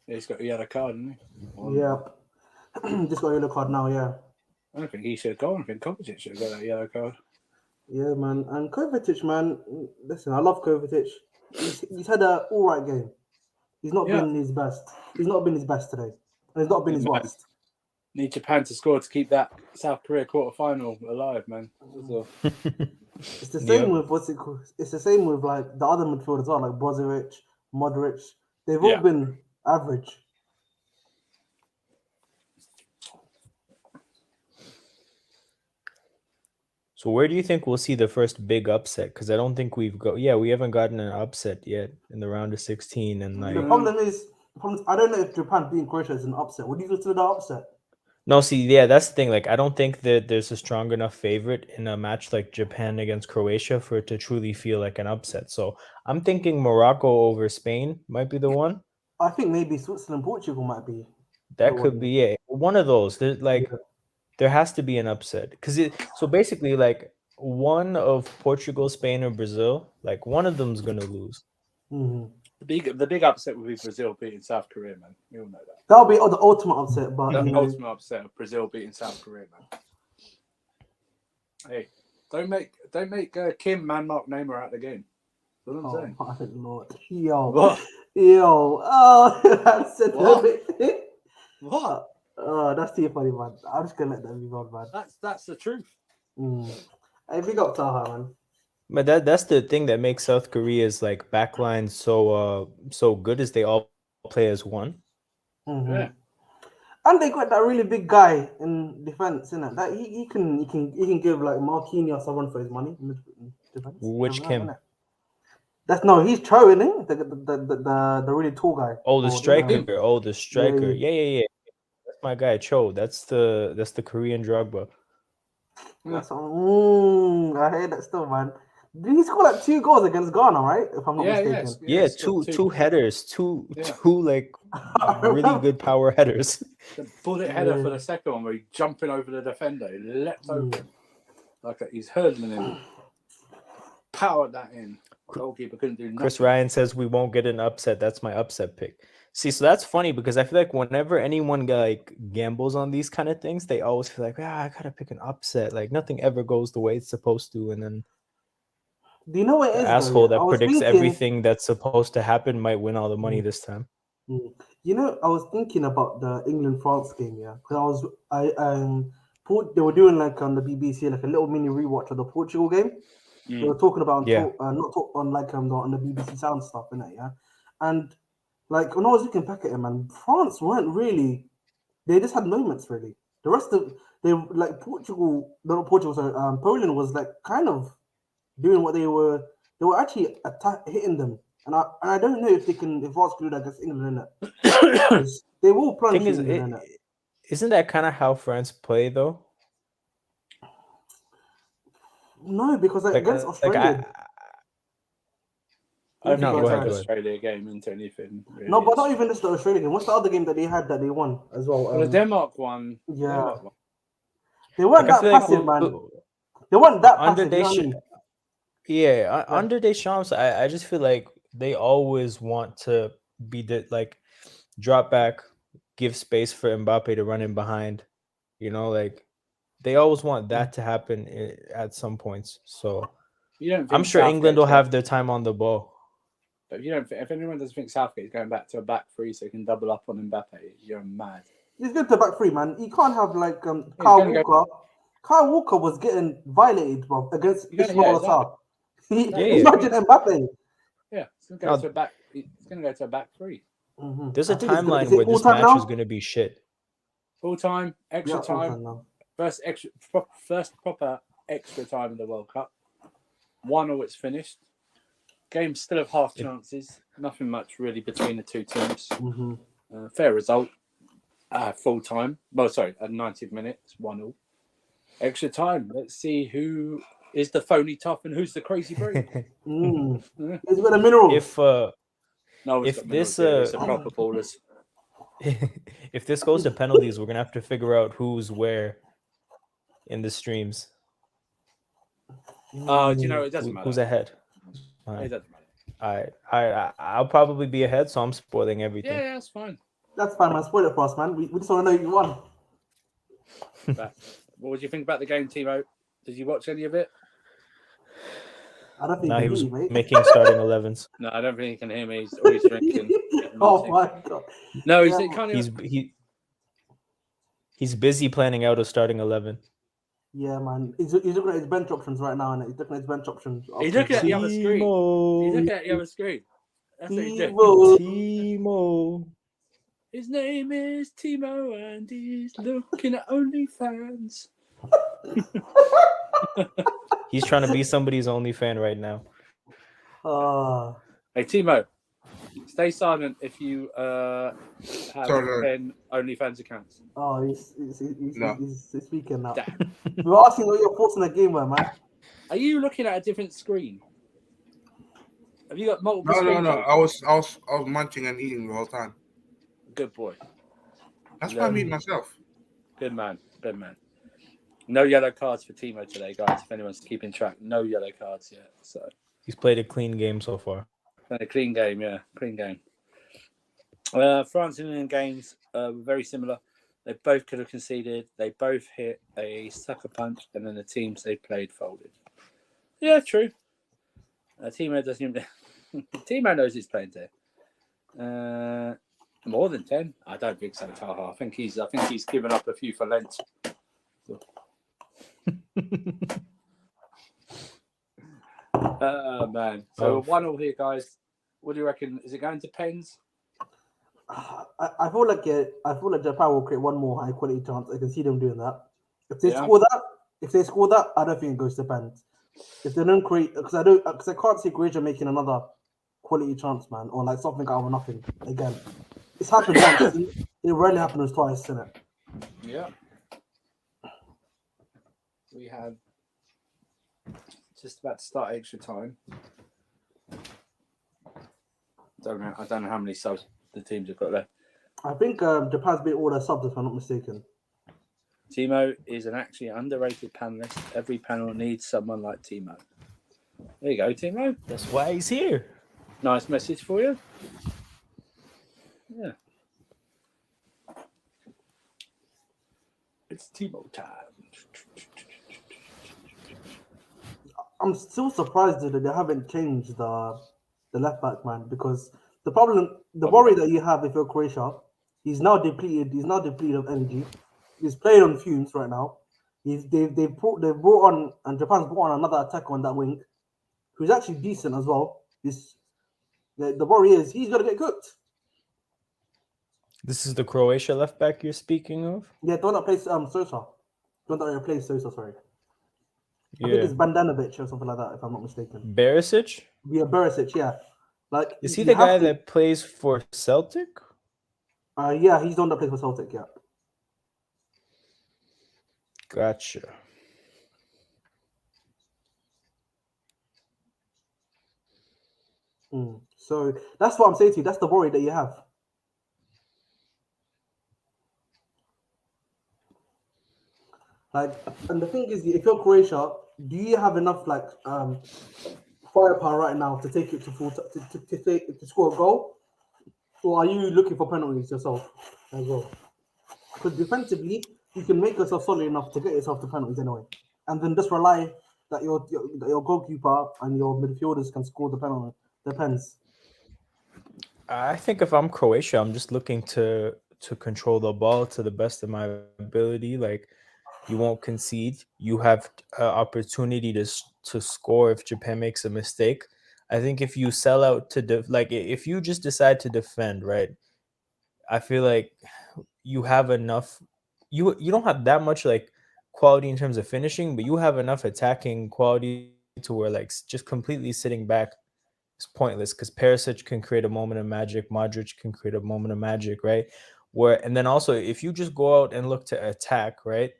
S1: He's got a yellow card, hasn't he?
S5: Yeah. Just got a yellow card now, yeah.
S1: I don't think he should have gone. I think Kovacic should have got that yellow card.
S5: Yeah, man. And Kovacic, man. Listen, I love Kovacic. He's had an all right game. He's not been his best. He's not been his best today. And he's not been his worst.
S1: Need Japan to score to keep that South Korea quarterfinal alive, man.
S5: It's the same with what's it called? It's the same with like the other midfielders as well, like Brozovic, Modric. They've all been average.
S4: So where do you think we'll see the first big upset? Because I don't think we haven't gotten an upset yet in the round of 16. And like
S5: the problem is, I don't know if Japan beating Croatia is an upset. Would you consider that upset?
S4: No, see, yeah, that's the thing. Like, I don't think that there's a strong enough favorite in a match like Japan against Croatia for it to truly feel like an upset. So I'm thinking Morocco over Spain might be the one.
S5: I think maybe Switzerland, Portugal might be.
S4: That could be one of those. There's like. There has to be an upset so basically like one of Portugal, Spain, or Brazil, like one of them's gonna lose.
S5: Mm-hmm.
S1: The big upset would be Brazil beating South Korea, man. You all know that.
S5: That'll be the ultimate upset, but
S1: the ultimate upset of Brazil beating South Korea, man. Hey, don't make Kim man-mark Neymar out the game. That's what I'm saying.
S5: My Lord, yo,
S1: What?
S5: Yo, I said
S1: What?
S5: Oh, that's too funny, man. I'm just gonna let that be on, man.
S1: That's the truth.
S5: Hey, big up Taha, man.
S4: But that's the thing that makes South Korea's like backline so good is they all play as one.
S5: Mm-hmm.
S1: Yeah.
S5: And they got that really big guy in defense, isn't it? That he can give like Marquinhos someone for his money in defense.
S4: Which Kim?
S5: He's Cho, isn't he? The really tall guy.
S4: Oh, the striker.
S5: Yeah.
S4: Oh, the striker. Yeah. That's my guy Cho. That's the Korean Drogba.
S5: I hear that still, man. Did he score like 2 goals against Ghana, right? If I'm not mistaken.
S4: Yeah, two headers, two like really good power headers.
S1: The bullet header for the second one where he's jumping over the defender, he leapt over like he's hurdling him, powered that in. Goalkeeper couldn't do nothing.
S4: Chris Ryan says we won't get an upset. That's my upset pick. See, so that's funny because I feel like whenever anyone like gambles on these kind of things, they always feel like, I gotta pick an upset. Like nothing ever goes the way it's supposed to, and then
S5: do you know what
S4: the
S5: it is,
S4: asshole that predicts
S5: thinking,
S4: everything that's supposed to happen might win all the money this time.
S5: You know, I was thinking about the England-France game, because they were doing like on the BBC like a little mini rewatch of the Portugal game. They were talking about on the BBC Sound stuff, innit, and like when I was looking back at it, man, France weren't really. They just had moments, really. The rest of like Poland was like kind of doing what they were actually hitting them, and I don't know if France could do that against England, innit? They will plunge England, innit?
S4: Isn't that kind of how France play though?
S5: No, because against Australia.
S1: I don't think it's Australia game into anything. Really.
S5: No, but not even just the Australia game. What's the other game that they had that they won as well?
S1: The Denmark one.
S5: Yeah. They weren't that passive, man. They weren't that passive.
S4: Under Deschamps, I just feel like they always want to be drop back, give space for Mbappe to run in behind. You know, like they always want that to happen at some points. So I'm sure England will have their time on the ball.
S1: But if anyone doesn't think Southgate's going back to a back three so he can double up on Mbappe, you're mad.
S5: He's going to back three, man. You can't have like Kyle Walker. Kyle Walker was getting violated, bro, against Ismail Assar. Imagine Mbappe.
S1: Yeah, it's going to go to a back. It's going to go to a back three.
S5: Mm-hmm.
S4: There's a timeline where this match is going to be shit.
S1: Full time, extra time. First proper extra time in the World Cup. 1-1, it's finished. Games still have half chances. Nothing much really between the two teams.
S5: Mm-hmm.
S1: Fair result. Full time. Well, sorry, at 90 minutes, 1-1. Extra time. Let's see who is the phony tough and who's the crazy brave.
S5: He's got a mineral.
S4: If this
S1: it's a proper ballers.
S4: If this goes to penalties, we're gonna have to figure out who's where in the streams.
S1: Do you know it doesn't matter.
S4: Who's ahead?
S1: It doesn't matter.
S4: I'll probably be ahead, so I'm spoiling everything.
S1: Yeah, that's fine.
S5: That's fine, man. Spoil it for us, man. We just want to know you won.
S1: What did you think about the game, Timo? Did you watch any of it?
S5: I don't think
S4: Nah,
S5: he
S4: he was
S5: can hear you, mate.
S4: making starting 11s.
S1: No, I don't think he can hear me. Or he's drinking.
S5: Oh my god.
S1: No,
S5: Yeah,
S1: he can't even.
S4: He's busy planning out a starting 11.
S5: Yeah, man. He's looking at his bench options right now, and he's looking at his bench options.
S1: He's looking at the other screen. He's looking at the other screen. That's what he's doing.
S4: Timo.
S1: His name is Timo, and he's looking at OnlyFans.
S4: He's trying to be somebody's only fan right now.
S1: Hey, Timo, stay silent if you have 10 OnlyFans accounts.
S5: Oh, he's
S2: No.
S5: speaking now.
S1: Damn.
S5: We're asking what your thoughts on the game were, man.
S1: Are you looking at a different screen? Have you got multiple
S2: No.
S1: screens?
S2: I was munching and eating the whole time.
S1: Good boy.
S2: That's why I'm eating myself.
S1: Good man. Good man. No yellow cards for Timo today, guys. If anyone's keeping track, no yellow cards yet. So
S4: He's played a clean game so far.
S1: a clean game, yeah, clean game. France and England games were very similar. They both could have conceded. They both hit a sucker punch, and then the teams they played folded. Yeah, true. Timo doesn't even. Timo knows he's playing 10. More than 10? I don't think so, Taha. I think he's given up a few for Lent. Man. So 1-1 here, guys. What do you reckon? Is it going to pens?
S5: I feel like Japan will create one more high quality chance. I can see them doing that. If they score that, I don't think it goes to pens. If they don't create, because I can't see Croatia making another quality chance, man, or like something out of nothing again. It's happened once. It rarely happens twice, isn't it?
S1: Yeah. We have just about to start extra time. I don't know how many subs the teams have got left.
S5: I think Japan's beat all their subs, if I'm not mistaken.
S1: Timo is an actually underrated panelist. Every panel needs someone like Timo. There you go, Timo.
S4: That's why he's here.
S1: Nice message for you. Yeah. It's Timo time.
S5: I'm still surprised that they haven't changed the left back, man, because the worry that you have if you're Croatia, he's now depleted of energy. He's playing on fumes right now. They've brought on, and Japan's brought on another attacker on that wing, who's actually decent as well. The worry is he's gonna get cooked.
S4: This is the Croatia left back you're speaking of?
S5: Yeah, don't that plays Sosa. Don't that replace Sosa, sorry. I think
S4: Yeah.
S5: it's Bandanovic or something like that, if I'm not mistaken.
S4: Barisic?
S5: Yeah, Barisic, yeah. Like,
S4: Is he the guy that plays for Celtic?
S5: Yeah, he's the one that plays for Celtic, yeah.
S4: Gotcha.
S5: So that's what I'm saying to you. That's the worry that you have. Like, and the thing is, if you're Croatia, do you have enough firepower right now to take it to full to score a goal, or are you looking for penalties yourself as well? Because defensively, you can make yourself solid enough to get yourself to penalties anyway, and then just rely that your goalkeeper and your midfielders can score the penalty. Depends.
S4: I think if I'm Croatia, I'm just looking to control the ball to the best of my ability. Like, you won't concede. You have an opportunity to score if Japan makes a mistake. I think if you sell out if you just decide to defend, right? I feel like you have enough. You don't have that much like quality in terms of finishing, but you have enough attacking quality to where like just completely sitting back is pointless, because Perisic can create a moment of magic, Modric can create a moment of magic, right? And then also if you just go out and look to attack, right,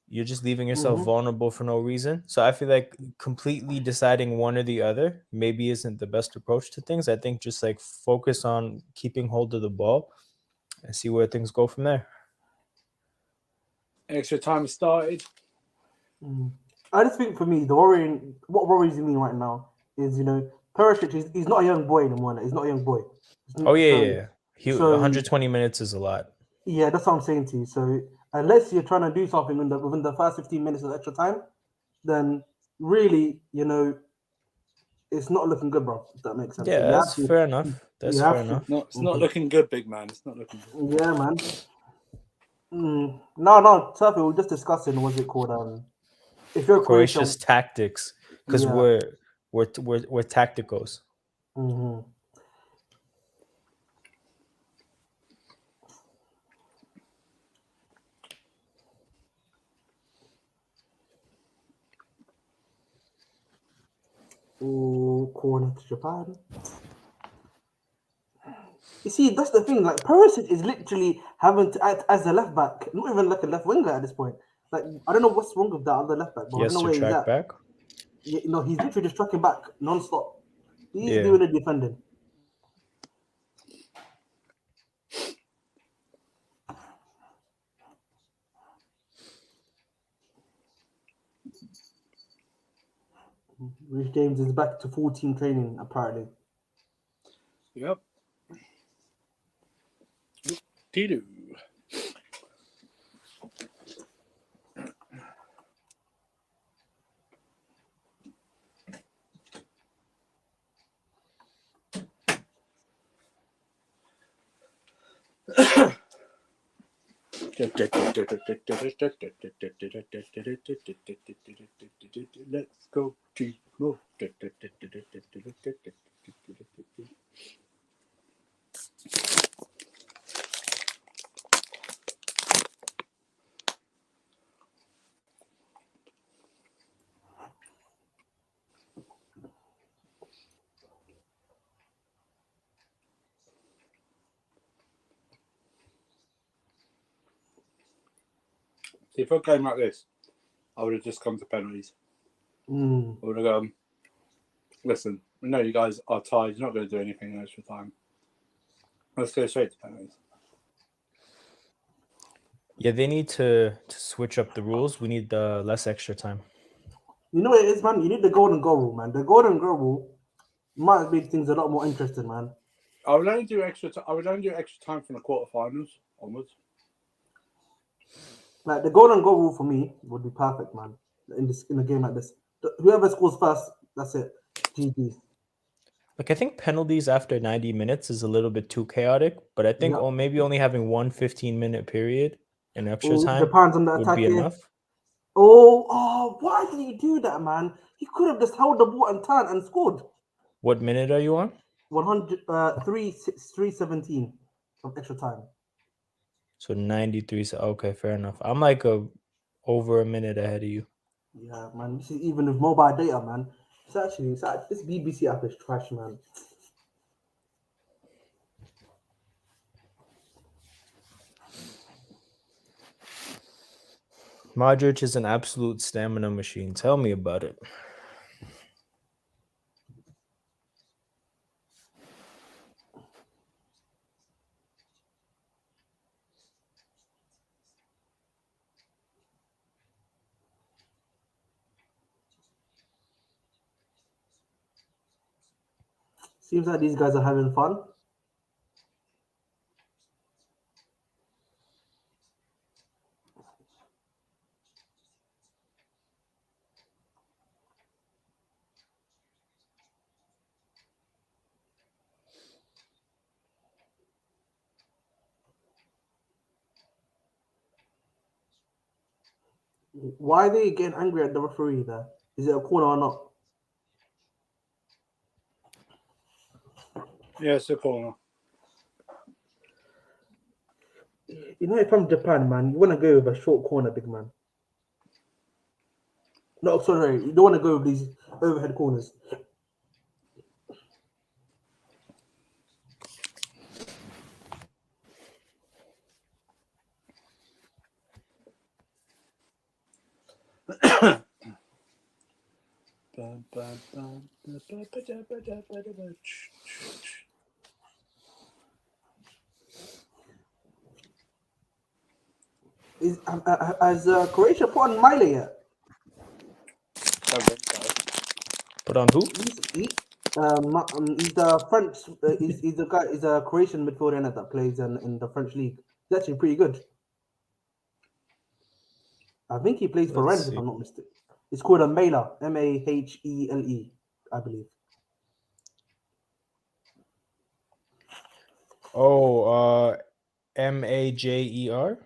S4: you're just leaving yourself vulnerable for no reason. So I feel like completely deciding one or the other maybe isn't the best approach to things. I think just like focus on keeping hold of the ball and see where things go from there.
S1: Extra time started.
S5: I just think for me, what worries me right now is, Perisic, he's not a young boy anymore. He's not a young boy.
S4: Yeah. 120 minutes is a lot.
S5: Yeah, that's what I'm saying to you. So, unless you're trying to do something within the first 15 minutes of extra time, then really, it's not looking good, bro. If that makes sense.
S4: Yeah,
S5: So
S4: that's fair enough. That's
S5: you
S4: fair
S5: have to.
S4: enough.
S1: No, it's not looking good, big man. It's not looking good.
S5: Yeah, man. No, Turfy, we're just discussing what's it called? If you're Croatia,
S4: Croatia's tactics, because
S5: Yeah.
S4: we're tacticos.
S5: hmm corner to Japan. You see, that's the thing. Like Perisic is literally having to act as a left back, not even like a left winger at this point. Like I don't know what's wrong with that other left back, but I
S4: Yes,
S5: don't know
S4: to
S5: where he's
S4: track
S5: at.
S4: back.
S5: Yeah, he's literally just tracking back non-stop. He's
S4: Yeah.
S5: doing the defending. Rich James is back to full team training apparently.
S1: Yep. Doo. Let's go, Timo. See, for a game like this, I would have just come to penalties. I would have gone, listen, we know you guys are tired. You're not going to do anything in extra time. Let's go straight to penalties.
S4: Yeah, they need to switch up the rules. We need less extra time.
S5: You know what it is, man? You need the golden goal rule, man. The golden goal rule might make things a lot more interesting, man.
S1: I would only do extra time from the quarterfinals onwards.
S5: Like the golden goal rule for me would be perfect, man. In a game like this, whoever scores first, that's it. GG.
S4: Like I think penalties after 90 minutes is a little bit too chaotic, but I think
S5: Yep.
S4: maybe only having one 15-minute period in extra time
S5: Japan's on the
S4: would
S5: attack
S4: be
S5: here.
S4: enough.
S5: Why did he do that, man? He could have just held the ball and turned and scored.
S4: What minute are you on?
S5: 3:17 of extra time.
S4: So 93. So okay, fair enough. I'm like over a minute ahead of you.
S5: Yeah, man. This is even with mobile data, man. It's actually this BBC app is trash, man.
S4: Modric is an absolute stamina machine. Tell me about it.
S5: Seems like these guys are having fun. Why are they getting angry at the referee there? Is it a corner or not?
S1: Yeah, it's a corner.
S5: You know, if I'm Japan, man, you want to go with a short corner, big man. No, sorry, you don't want to go with these overhead corners. Has Croatia put on Miley yet?
S4: Put on who?
S5: He's the French. He's the guy. He's a Croatian midfielder that plays in the French league. He's actually pretty good. I think he plays for
S4: Let's
S5: Rennes, if
S4: see.
S5: I'm not mistaken. It's called a Mailer, Mahele, I believe.
S4: Oh, Majer.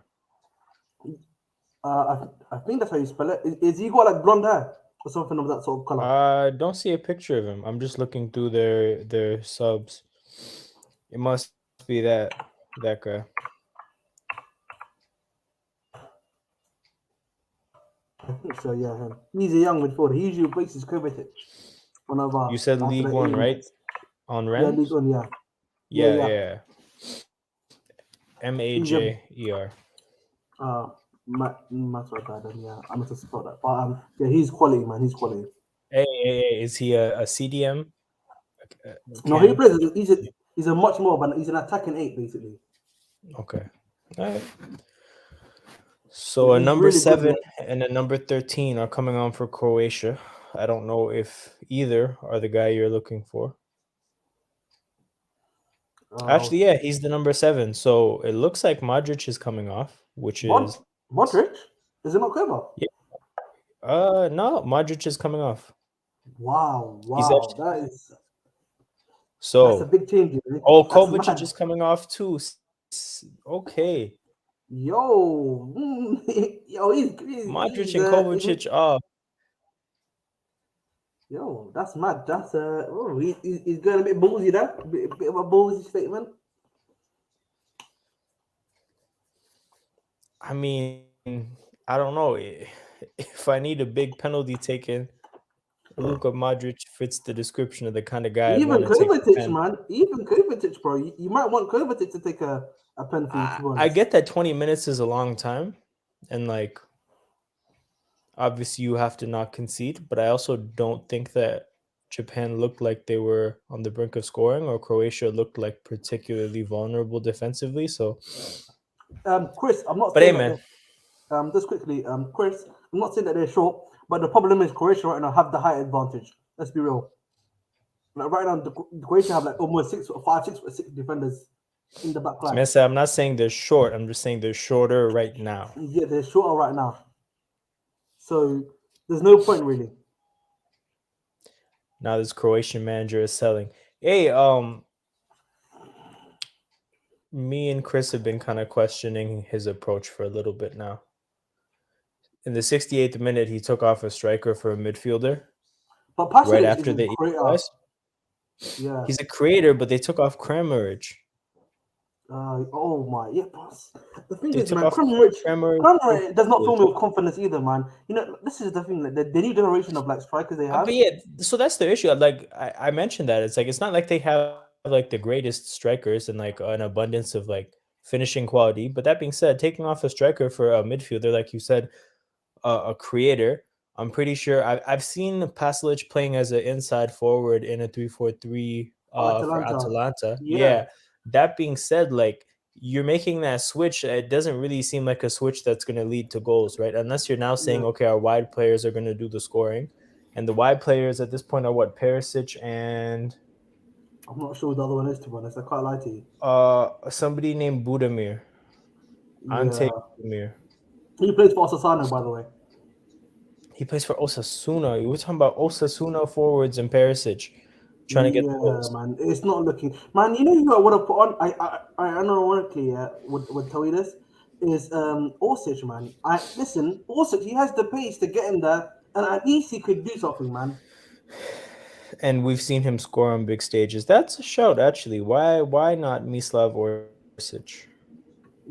S5: I think that's how you spell it. Is he got like blonde hair or something of that sort of color?
S4: I don't see a picture of him. I'm just looking through their subs. It must be that guy.
S5: I think so, yeah, him. He's a young midfielder. He usually replaces Kovacic whenever
S4: You said
S5: after
S4: League
S5: the
S4: One,
S5: 80
S4: right?
S5: minutes.
S4: On
S5: Yeah, League
S4: Rennes?
S5: One, yeah.
S4: Yeah,
S5: Yeah.
S4: yeah. Majer.
S5: That's what I done, yeah. I must have spelled that. But yeah, he's quality, man. He's quality.
S4: Hey, is he a CDM?
S5: No, he
S4: Cam?
S5: plays. He's a much more, but he's an attacking 8, basically.
S4: Okay. All right. So
S5: Yeah,
S4: a
S5: he's
S4: number
S5: really good,
S4: 7 and a number 13 are coming on for Croatia. I don't know if either are the guy you're looking for. Actually, yeah, he's the number 7. So it looks like Modric is coming off, which is
S5: Modric? Is it not clever?
S4: yeah. No, Modric is coming off.
S5: Wow,
S4: He's
S5: wow,
S4: actually
S5: that's a
S4: so.
S5: big change, dude.
S4: Oh,
S5: That's
S4: Kovacic
S5: mad.
S4: is coming off too. Okay,
S5: Yo, yo,
S4: Modric and Kovacic off.
S5: yo, that's mad. That's he's going a bit ballsy there. A bit of a ballsy statement.
S4: I mean, I don't know. If I need a big penalty taken, Luka Modric fits the description of the kind of guy I'd
S5: Even
S4: want to take a
S5: Kovacic,
S4: pen.
S5: man. Even Kovacic, bro. You might want Kovacic to take a pen for you, to be honest.
S4: I get that 20 minutes is a long time, and like obviously you have to not concede, but I also don't think that Japan looked like they were on the brink of scoring, or Croatia looked like particularly vulnerable defensively. So,
S5: Chris, I'm not
S4: but
S5: saying
S4: hey,
S5: that
S4: man,
S5: just quickly, Chris, I'm not saying that they're short, but the problem is Croatia right now have the height advantage. Let's be real. Like right now, the Croatia have like almost 6'6" defenders in the back line.
S4: Mesa, I'm not saying they're short. I'm just saying they're shorter right now.
S5: Yeah, they're shorter right now. So there's no point really.
S4: Now this Croatian manager is selling. Hey, me and Chris have been kind of questioning his approach for a little bit now. In the 68th minute, he took off a striker for a midfielder.
S5: But Pasalic
S4: Right after
S5: is
S4: they equalized.
S5: Yeah.
S4: He's a creator, but they took off Kramaric.
S5: Oh my, yeah, boss. The thing
S4: They
S5: is,
S4: took
S5: man,
S4: off
S5: Kramaric does not fill me with confidence either, man. You know, this is the thing, like, the new generation of like strikers they have.
S4: But yeah, so that's the issue. Like I mentioned that it's like it's not like they have like the greatest strikers and like an abundance of like finishing quality. But that being said, taking off a striker for a midfielder, like you said, a creator. I'm pretty sure I've seen Pasalic playing as an inside forward in a 3-4-3 for Atalanta. Yeah. That being said, like you're making that switch. It doesn't really seem like a switch that's going to lead to goals, right? Unless you're now saying, okay, our wide players are going to do the scoring, and the wide players at this point are what, Perisic and
S5: I'm not sure what the other one is, to be honest. I can't lie to you.
S4: Somebody named Budimir. Ante Budimir.
S5: He plays for Osasuna, by the way.
S4: He plays for Osasuna. We're talking about Osasuna forwards and Perisic trying to get the goals.
S5: Man, it's not looking. Man, you know who I would have put on? I unironically would tell you this is Orsic, man. Listen, Orsic, he has the pace to get in there, and at least he could do something, man.
S4: And we've seen him score on big stages. That's a shout, actually. Why not Mislav Orsic?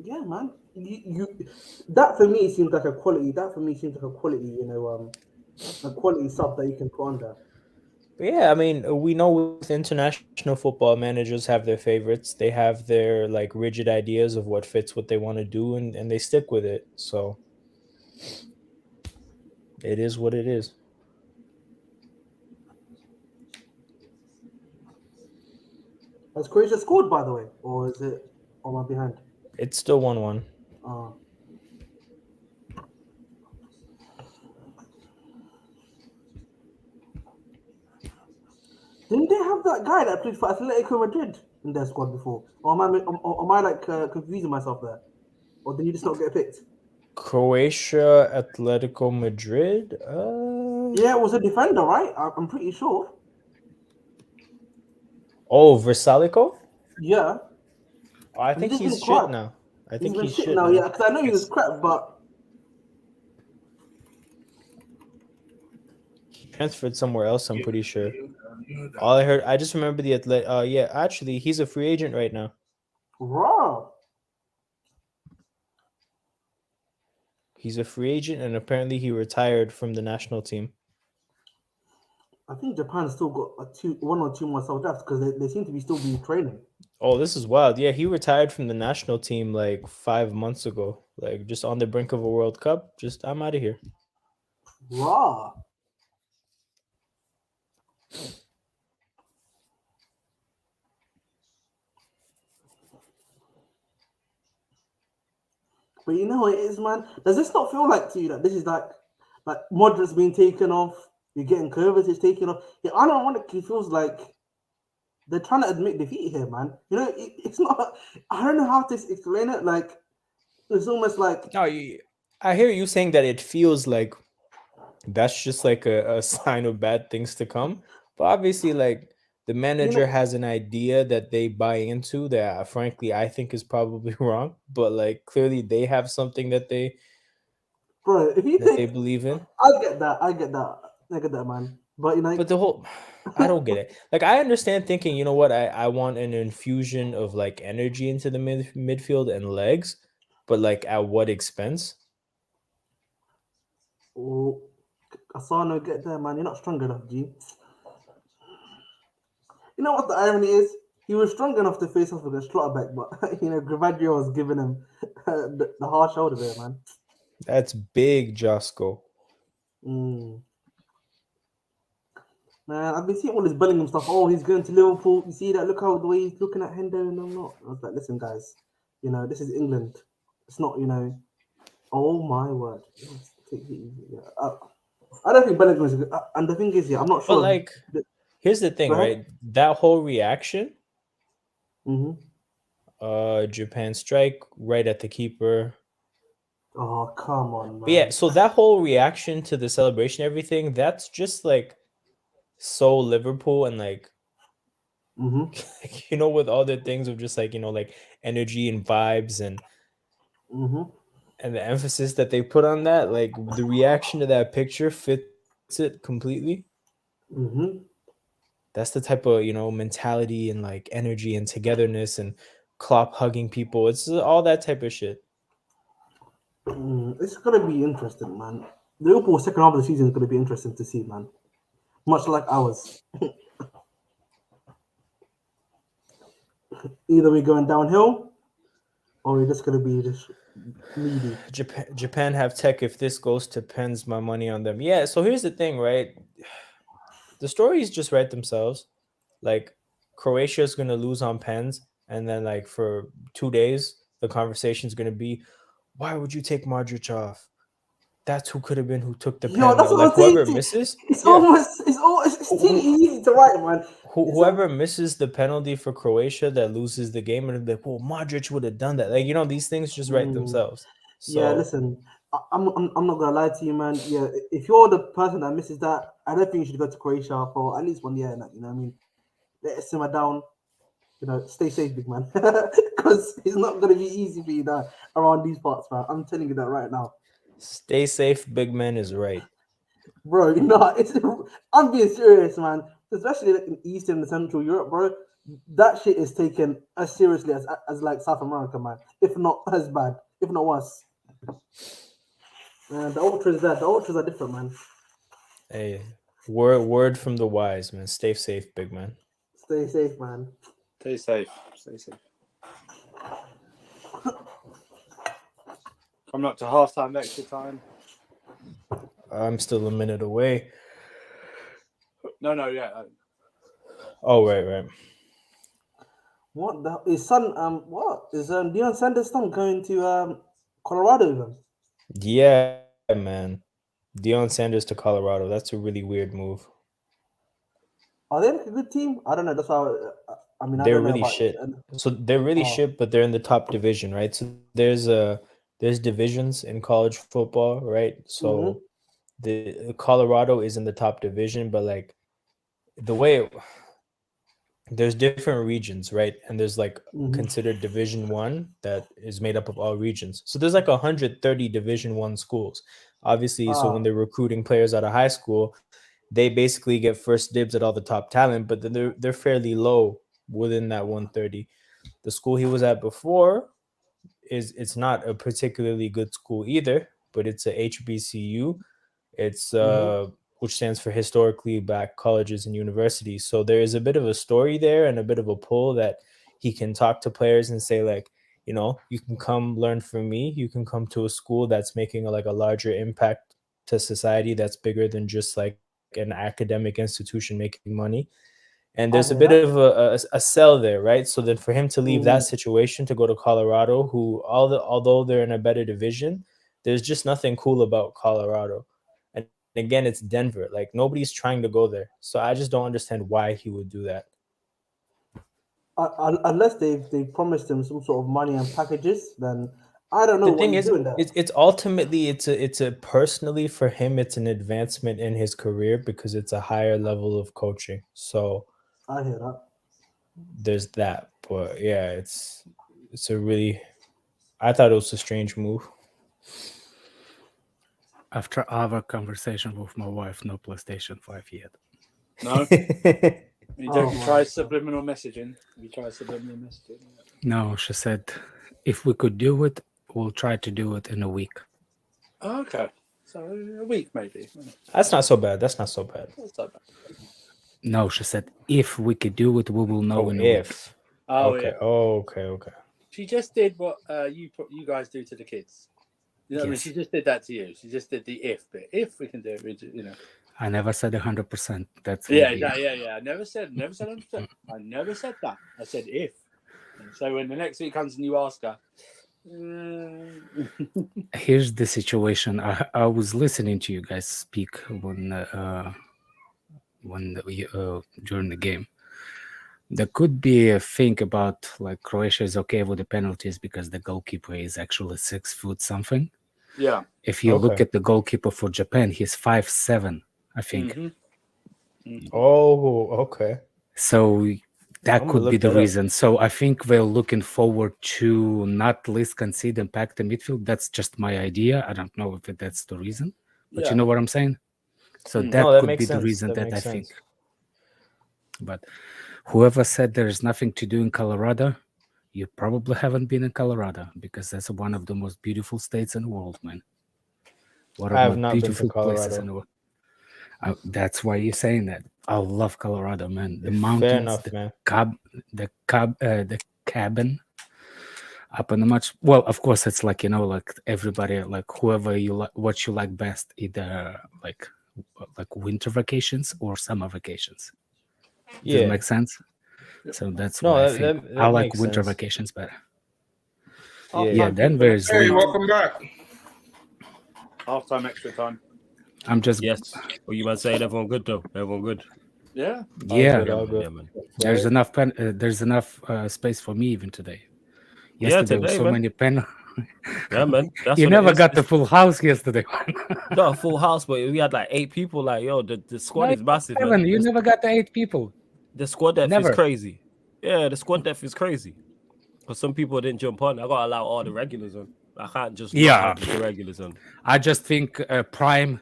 S5: Yeah, man. That for me seems like a quality. That for me seems like a quality. A quality sub that you can put on there.
S4: Yeah, I mean, we know with international football, managers have their favorites. They have their like rigid ideas of what fits what they want to do, and they stick with it. So it is what it is.
S5: Has Croatia scored, by the way, or is it? Or am I behind?
S4: It's still 1-1.
S5: Didn't they have that guy that played for Atletico Madrid in their squad before? Or am I like confusing myself there? Or did he just not get picked?
S4: Croatia, Atletico Madrid.
S5: Yeah, it was a defender, right? I'm pretty sure.
S4: Oh, Versalico?
S5: Yeah.
S4: Oh, I
S5: He's
S4: think
S5: just been
S4: he's shit
S5: quiet.
S4: now. I
S5: He's
S4: think
S5: been
S4: he's
S5: shit
S4: shit
S5: now,
S4: now.
S5: yeah, because I know he was crap, but
S4: Transferred somewhere else, I'm pretty sure. All I heard, I just remember the athlete. Yeah, actually, he's a free agent right now.
S5: raw.
S4: He's a free agent, and apparently he retired from the national team.
S5: I think Japan still got one or two more self drafts because they seem to be still be training.
S4: Oh, this is wild. Yeah, he retired from the national team like 5 months ago. Like just on the brink of a World Cup. Just I'm out of here.
S5: Raw. But you know what it is, man? Does this not feel like to you that this is like Modric's being taken off, you're getting Kovacic taken off? Yeah, ironically feels like they're trying to admit defeat here, man. You know, it's not. I don't know how to explain it. Like it's almost like
S4: No, I hear you saying that it feels like that's just like a sign of bad things to come. But obviously, like the
S5: you
S4: manager
S5: know,
S4: has an idea that they buy into that, frankly, I think is probably wrong. But like clearly, they have something that
S5: bro. If you
S4: they
S5: think
S4: believe in.
S5: I get that, I get that, man. But you know,
S4: But the whole, I don't get it. Like I understand thinking, you know what, I want an infusion of like energy into the midfield and legs, but like at what expense?
S5: oh, Asano, get there, man. You're not strong enough, G. You know what the irony is? He was strong enough to face off against Schlotterbeck, but you know, Gravadio was giving him the hard shoulder there, man.
S4: That's big, Josco.
S5: Mm. Man, I've been seeing all this Bellingham stuff. Oh, he's going to Liverpool. You see that? Look how the way he's looking at Hendo, and I'm not. I was like, listen, guys, you know, this is England. It's not, you know. Oh my word. Let's take it easy. Yeah. I don't think Bellingham is good. And the thing is, yeah, I'm not
S4: But
S5: sure.
S4: like, here's the thing,
S5: Go ahead.
S4: right? That whole reaction,
S5: Mm-hmm.
S4: Japan strike right at the keeper.
S5: Oh, come on,
S4: But yeah,
S5: man.
S4: so that whole reaction to the celebration, everything, that's just like so Liverpool and like
S5: Mm-hmm.
S4: you know, with all the things of just like, you know, like energy and vibes
S5: Mm-hmm.
S4: and the emphasis that they put on that, like the reaction to that picture fits it completely.
S5: Mm-hmm.
S4: That's the type of, you know, mentality and like energy and togetherness and Klopp hugging people. It's all that type of shit.
S5: It's gonna be interesting, man. The Liverpool second half of the season is gonna be interesting to see, man. Much like ours. Either we're going downhill or we're just gonna be just needy.
S4: Japan have tech. If this goes to pens, my money on them. Yeah, so here's the thing, right? The stories just write themselves. Like Croatia is going to lose on pens, and then like for 2 days the conversation is going to be, why would you take Modric off? That's who could have been who took the
S5: Yo,
S4: pen.
S5: that's
S4: Now
S5: what
S4: like
S5: I'm saying.
S4: whoever misses,
S5: It's
S4: yeah,
S5: almost it's too easy to write, man.
S4: whoever misses the penalty for Croatia that loses the game, and they're like, well, Modric would have done that. Like, you know, these things just write themselves.
S5: Yeah,
S4: So
S5: listen, I'm not gonna lie to you, man. Yeah, if you're the person that misses that, I don't think you should go to Croatia for at least 1 year. You know what I mean? Let it simmer down. You know, stay safe, big man, because it's not gonna be easy for you now around these parts, man. I'm telling you that right now,
S4: stay safe, big man is right.
S5: bro. You know, I'm being serious, man. Especially like in Eastern and Central Europe, bro. That shit is taken as seriously as like South America, man. If not as bad, if not worse. The ultras, the ultras are different, man.
S4: Hey, word from the wise, man. Stay safe, big man.
S5: Stay safe, man.
S1: Stay safe. Stay safe. Coming up to halftime, extra time.
S4: I'm still a minute away.
S1: No, yeah.
S4: Oh, right.
S5: What the his son? What is Deion Sanders' son going to Colorado with him?
S4: Yeah, man. Deion Sanders to Colorado. That's a really weird move.
S5: Are they like a good team? I don't know. That's why. I mean, I
S4: They're
S5: don't know
S4: really
S5: about.
S4: shit. So they're really shit, but they're in the top division, right? So there's a there's divisions in college football, right? So
S5: Mhm.
S4: the Colorado is in the top division, but like the way there's different regions, right? And there's like
S5: Mhm.
S4: considered Division 1 that is made up of all regions. So there's like 130 Division 1 schools. Obviously, so when
S5: Ah.
S4: they're recruiting players out of high school, they basically get first dibs at all the top talent, but then they're fairly low within that 130. The school he was at before it's not a particularly good school either, but it's a HBCU. It's
S5: Mhm.
S4: which stands for Historically Black Colleges and Universities. So there is a bit of a story there and a bit of a pull that he can talk to players and say like, you know, you can come learn from me. You can come to a school that's making like a larger impact to society that's bigger than just like an academic institution making money. And
S5: I
S4: there's a
S5: hear
S4: bit
S5: that.
S4: of a sell there, right? So then for him to leave that
S5: Mhm.
S4: situation to go to Colorado, although they're in a better division, there's just nothing cool about Colorado. And again, it's Denver. Like nobody's trying to go there. So I just don't understand why he would do that.
S5: Unless they promised him some sort of money and packages, then I don't know
S4: The
S5: what
S4: thing
S5: he's
S4: is,
S5: doing there.
S4: it's ultimately it's a personally for him, it's an advancement in his career because it's a higher level of coaching. So
S5: I hear that.
S4: there's that. But yeah, it's a really I thought it was a strange move.
S3: After our conversation with my wife, no PlayStation 5 yet.
S1: No, you
S5: Oh
S1: don't. You
S5: my
S1: try
S5: God.
S1: subliminal messaging. You try subliminal messaging.
S3: No, she said, if we could do it, we'll try to do it in a week.
S1: Oh, okay, so a week maybe.
S4: That's not so bad. That's not so bad.
S1: That's not bad.
S3: No, she said, if we could do it, we will know
S4: Oh,
S3: in a week.
S4: if.
S1: Oh
S4: Okay.
S1: yeah,
S4: Oh, okay.
S1: she just did what you guys do to the kids. You know what I mean?
S3: Yes.
S1: She just did that to you. She just did the if bit. If we can do it, you know.
S3: I never said 100%. That's
S1: Yeah,
S3: will be.
S1: yeah. I never said 100%. I never said that. I said if. And so when the next week comes and you ask her,
S3: Here's the situation. I was listening to you guys speak when during the game. There could be a thing about like Croatia is okay with the penalties because the goalkeeper is actually 6 foot something.
S1: yeah.
S3: If you look
S4: Okay.
S3: at the goalkeeper for Japan, he's 5'7", I think.
S4: Oh, okay.
S3: So that
S4: I'm gonna
S3: could be
S4: look
S3: the
S4: that up.
S3: reason. So I think they're looking forward to not least concede and pack the midfield. That's just my idea. I don't know if that's the reason, but
S1: Yeah.
S3: you know what I'm saying? So
S1: Mm.
S3: that
S4: No, that
S3: could
S4: makes
S3: be the
S4: sense.
S3: reason
S4: That
S3: that
S4: makes
S3: I think.
S4: sense.
S3: But whoever said there is nothing to do in Colorado, you probably haven't been in Colorado because that's one of the most beautiful states in the world, man. One
S4: I
S3: of the
S4: have
S3: most
S4: not been to
S3: beautiful places in the
S4: Colorado.
S3: world. That's why you're saying that. I love Colorado, man. The
S4: Fair
S3: mountains,
S4: enough, man.
S3: the cabin up in the much. Well, of course, it's like like everybody, like whoever you like, what you like best, either like winter vacations or summer vacations. Does it
S4: Yeah.
S3: make sense? So that's
S4: No,
S3: why I
S4: that
S3: think
S4: that,
S3: I
S4: that
S3: like
S4: makes
S3: winter
S4: sense.
S3: vacations better.
S4: Yeah.
S3: Yeah, Denver is
S2: Hey,
S3: lit.
S2: welcome back.
S1: Half-time, extra time.
S3: I'm just
S6: Yes. What you about to say? Everyone good though? Everyone good?
S1: Yeah.
S4: All
S3: yeah.
S4: good, all good.
S6: Yeah, man.
S3: There's
S4: Right?
S3: enough space for me even today.
S6: Yeah,
S3: Yesterday was
S6: today,
S3: so
S6: man.
S3: many pen.
S6: Yeah, man. That's
S3: You
S6: what it
S3: never
S6: is.
S3: got the
S6: It's
S3: full house yesterday.
S6: not a full house, but we had like 8 people. Like, yo, the squad
S3: No,
S6: is massive, man.
S3: 7. You never got the 8 people.
S6: The squad depth is
S3: Never.
S6: crazy. Yeah, the squad depth is crazy. But some people didn't jump on. I gotta allow all the regulars on. I can't just not
S3: Yeah.
S6: have the regulars on.
S3: I just think Prime.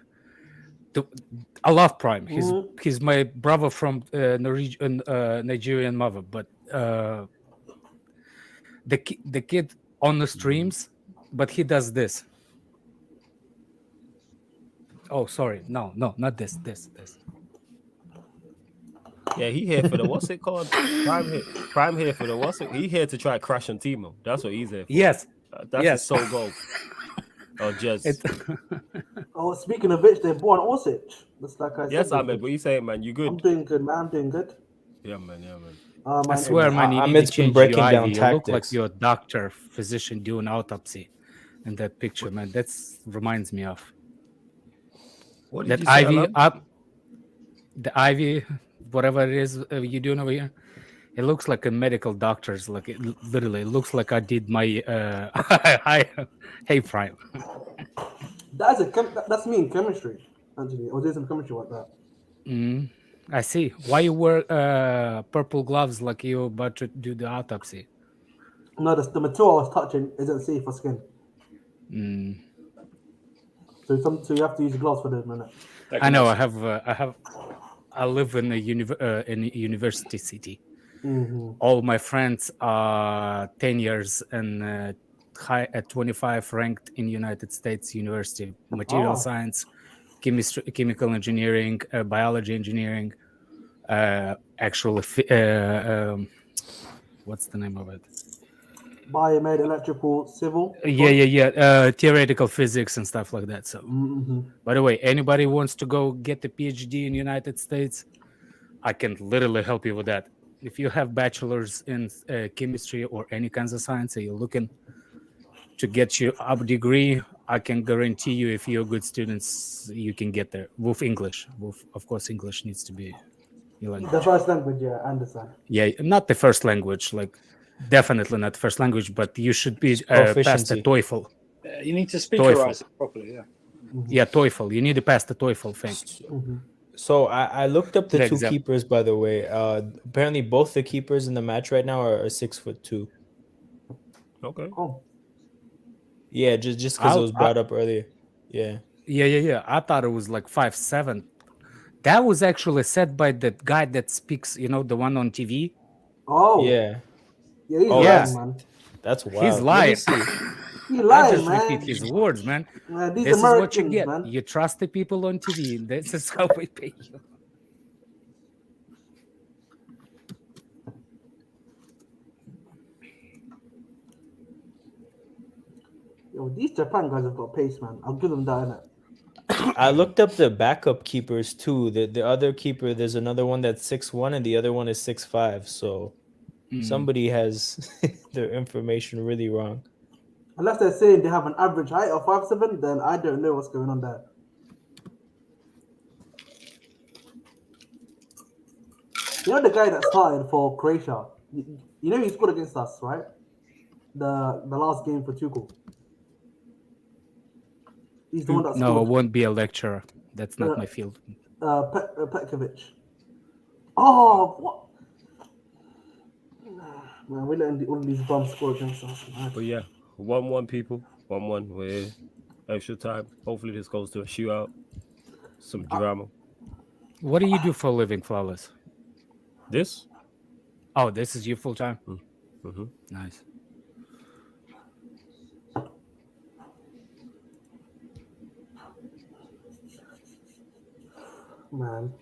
S3: I love Prime. He's my brother from Nigerian mother, but the kid on the streams, but he does this. Oh, sorry. No, not this.
S6: Yeah, he here for the what's it called? Prime here for the what's it? He here to try crash on Timo. That's what he's here for.
S3: Yes.
S6: That's
S3: yes.
S6: his sole goal. Oh, just
S5: Oh, speaking of which, they bought Orsic. That's like I
S6: yes,
S5: said.
S6: Ahmed. What you saying, man? You
S5: I'm
S6: good?
S5: doing good, man. I'm doing good.
S6: Yeah, man.
S3: I swear, man, you need
S4: Ahmed's
S3: to
S4: been
S3: change
S4: breaking
S3: your
S4: down
S3: IV. You look like
S4: tactics.
S3: your doctor, physician doing autopsy in that picture, man. That reminds me of
S6: What did
S3: that
S6: you say,
S3: IV
S6: Alam?
S3: up. The IV, whatever it is you're doing over here, It looks like a medical doctor's. Like it literally it looks like I did my hey prime.
S5: That's me in chemistry, actually. I was doing some chemistry like that.
S3: I see. Why you wear purple gloves like you about to do the autopsy?
S5: No, the material I was touching isn't safe for skin. So you have to use gloves for this minute.
S3: I know. I live in a university city. All my friends are 10 years and high at 25 ranked in United States University. Material science, chemistry, chemical engineering, biology engineering. What's the name of it?
S5: Biomed, electrical, civil.
S3: Yeah. Theoretical physics and stuff like that. So, by the way, anybody wants to go get a PhD in United States, I can literally help you with that. If you have bachelor's in chemistry or any kinds of science, and you're looking to get your up degree, I can guarantee you, if you're good students, you can get there with English. Of course, English needs to be your language.
S5: The first language, yeah, I understand.
S3: Yeah, not the first language, like definitely not the first language, but you should be past the TOEFL.
S1: You need to speakerize it properly, yeah.
S3: Yeah, TOEFL. You need to pass the TOEFL thing.
S4: So I looked up the two
S3: exam.
S4: keepers, by the way. Apparently, both the keepers in the match right now are 6'2".
S6: Okay.
S5: Oh,
S4: Yeah, just because it was brought up earlier. Yeah.
S3: Yeah. I thought it was like 5'7". That was actually said by the guy that speaks, the one on TV.
S4: Yeah.
S5: Yeah, he's
S3: Oh,
S5: lying,
S3: yeah.
S5: man.
S4: That's wild.
S3: He's lying.
S5: He
S3: I
S5: lying,
S3: just
S5: man.
S3: repeat his words, man.
S5: These
S3: This is
S5: Americans,
S3: what you get.
S5: man.
S3: You trust the people on TV. This is how we pay you.
S5: Yo, these Japan guys have got pace, man. I'll give them that, innit?
S4: I looked up the backup keepers too. The other keeper, there's another one that's 6'1" and the other one is 6'5". So somebody has their information really wrong.
S5: Unless they're saying they have an average height of 5'7", then I don't know what's going on there. You know the guy that started for Croatia? You know he scored against us, right? The last game for Tuchel. He's the one that
S3: No, I
S5: scored.
S3: won't be a lecturer. That's not my field.
S5: Petkovic. Oh, what? Man, we're letting all these bums score against us. Man.
S6: But yeah, 1-1 people. 1-1. We're here. Extra time. Hopefully this goes to a shootout. Some drama.
S3: What do you do for a living, Flawless?
S6: This?
S3: Oh, this is you full time? Nice.
S5: Man.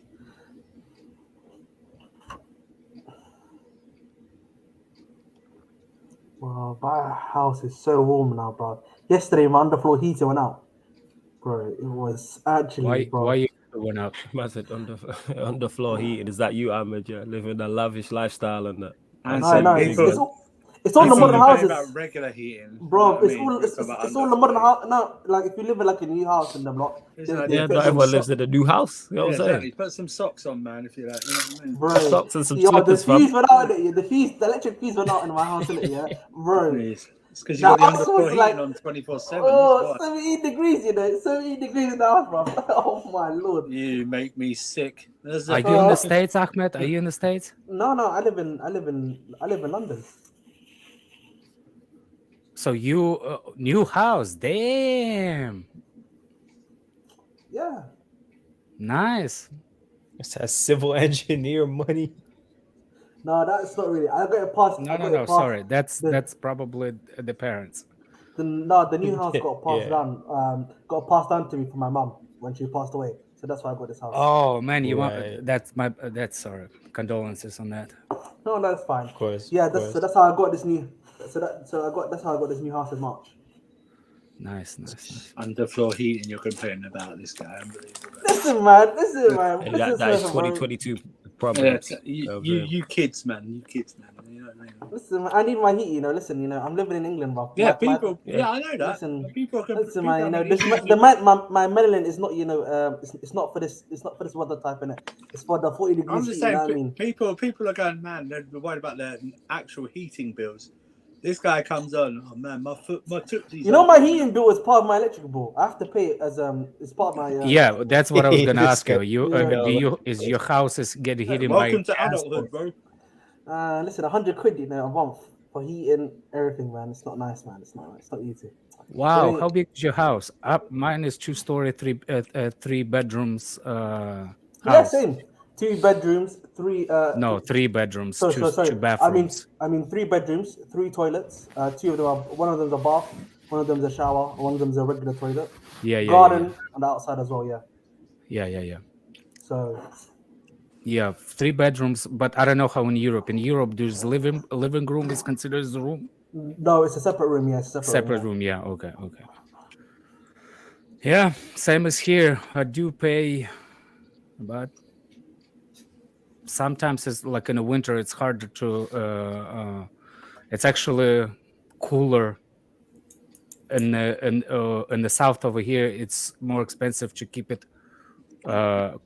S5: Wow, my house is so warm now, bro. Yesterday, my underfloor heater went out. Bro, it was actually,
S3: Why you went out?
S6: Man said underfloor heating. Is that you, Ahmed? Yeah, living a lavish lifestyle and that.
S5: No, it's all the modern houses.
S1: About regular heating,
S5: bro.
S1: You know
S5: It's all the modern house. No, like if you live in like a new house in the block.
S6: Yeah, not everyone lives in a new house. You know what I'm saying?
S1: Exactly. Put some socks on, man. If you like, you know what I mean?
S5: Bro,
S6: Socks and some
S5: the
S6: slippers,
S5: fuse
S6: fam.
S5: went out. The electric fuse went out in my house, innit, yeah, bro.
S1: It's because you got the underfloor heating on 24/7.
S5: Oh, 17 degrees, 17 degrees in the house, bro. Oh my lord.
S1: You make me sick.
S3: Are you in the States, Ahmed? Are you in the States?
S5: No, I live in London.
S3: So you new house, damn.
S5: Yeah.
S3: Nice.
S4: It's that civil engineer money.
S5: No, that's not really. I got it passed.
S3: No. Sorry, that's probably the parents.
S5: The new house got passed down. Got passed down to me from my mum when she passed away. So that's why I got this house.
S3: Oh man, you
S4: Right.
S3: want that's sorry. Condolences on that.
S5: No, that's fine.
S4: Of course.
S5: Yeah,
S4: of
S5: that's
S4: course.
S5: so that's how I got this new. That's how I got this new house in March.
S3: Nice.
S1: Underfloor heating. You're complaining about this guy. Unbelievable.
S5: Listen, man.
S6: That is 2022 problem.
S1: You kids, man. You kids, man. You know what I mean?
S5: Listen, I need my heat. Listen, I'm living in England, bro.
S1: Yeah,
S5: My-
S1: people. Yeah, I know that.
S5: Listen,
S1: people can.
S5: listen,
S1: people
S5: man.
S1: have
S5: This
S1: issues
S5: the
S1: with-
S5: my melanin is not. It's not for this. It's not for this weather type in it. It's for the 40 degrees
S1: I'm
S5: heat.
S1: just
S5: You know
S1: saying,
S5: what I mean?
S1: people are going, man. They're worried about their actual heating bills. This guy comes on. Oh man, my tootsies.
S5: My heating bill is part of my electric bill. I have to pay it as it's part of my.
S3: Yeah, that's what I was gonna
S4: This
S3: ask you.
S4: guy-
S3: You
S5: Yeah.
S3: is your house is getting heated by
S1: Welcome to
S3: gas
S1: adulthood, bro.
S5: Listen, 100 quid, a month for heating everything, man. It's not nice, man. It's not nice. It's not easy.
S3: Wow,
S5: But
S3: how big is your house? Mine is 2-story, three bedrooms.
S5: yeah,
S3: House.
S5: same. 2 bedrooms, 3.
S3: No, 3 bedrooms,
S5: So
S3: two
S5: sorry.
S3: bathrooms.
S5: I mean 3 bedrooms, 3 toilets. 2 of them are. One of them's a bath. One of them's a shower. And one of them's a regular toilet.
S3: Yeah,
S5: Garden on the outside as well. Yeah.
S3: yeah.
S5: So
S3: Yeah, 3 bedrooms, but I don't know how in Europe. In Europe, there's living room is considered as a room.
S5: no, it's a separate room. Yeah, it's a separate room.
S3: Room. Yeah. Okay. Yeah, same as here. I do pay, but sometimes it's like in the winter, it's harder to. It's actually cooler. In the south over here, it's more expensive to keep it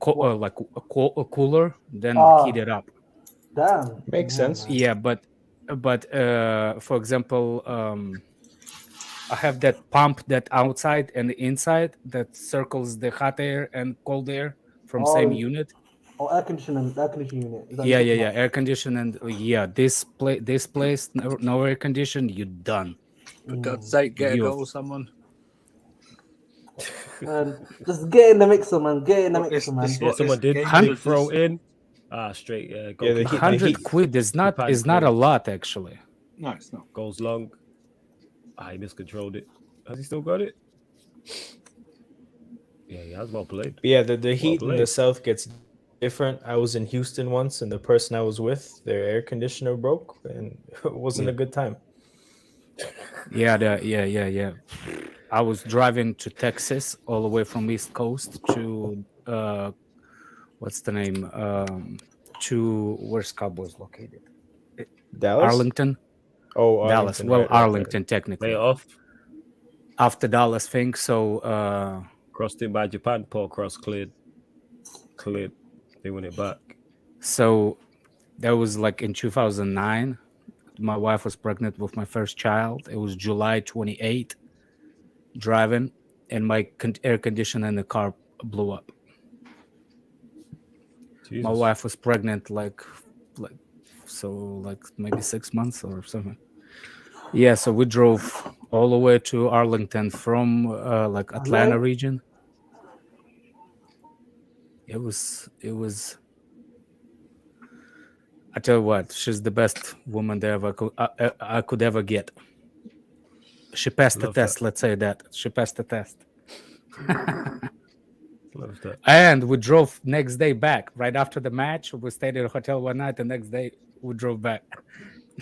S3: cooler than heat it up.
S5: Damn.
S4: Makes sense.
S5: Man.
S3: Yeah, but for example, I have that pump that outside and inside that circles the hot air and cold air from same unit.
S5: Oh, air conditioning unit. Is that
S3: Yeah,
S5: what you're talking
S3: air condition and this place no air condition, you done.
S1: For God's sake, get a
S3: You-
S1: goal, someone.
S5: about? Just get in the mixer, man. Get in the
S1: What,
S5: mixer, man.
S1: this-
S6: Yeah,
S1: what
S6: someone
S1: this
S6: did
S1: game
S6: big
S1: is
S6: throw
S1: this-
S6: in. Straight.
S4: Yeah, the
S6: Goalkeeper
S4: heat-
S3: 100 quid is not a lot actually.
S1: No, it's not.
S6: goes long. He miscontrolled it. Has he still got it? Yeah, he has well played.
S4: But yeah, the heat in the
S6: played.
S4: south gets different. I was in Houston once, and the person I was with, their air conditioner broke, and it wasn't a good time.
S3: Yeah. I was driving to Texas all the way from East Coast to what's the name? To where's Cowboys located?
S4: Dallas.
S3: Arlington.
S4: Oh,
S3: Dallas.
S4: Arlington,
S3: Well,
S4: right, right, right.
S3: Arlington technically.
S6: Play it off.
S3: After Dallas thing, so
S6: Crossed in by Japan. Paul Cross cleared. They win it back.
S3: so that was like in 2009. My wife was pregnant with my first child. It was July 28th. Driving, and my air conditioner in the car blew up.
S6: Jesus.
S3: My wife was pregnant like maybe 6 months or something. Yeah, so we drove all the way to Arlington from Atlanta region. It was I tell you what, she's the best woman that I could ever get. She passed the
S6: Love
S3: test,
S6: that.
S3: let's say that. She passed the test.
S6: Love that.
S3: And we drove next day back. Right after the match, we stayed at a hotel one night. The next day, we drove back.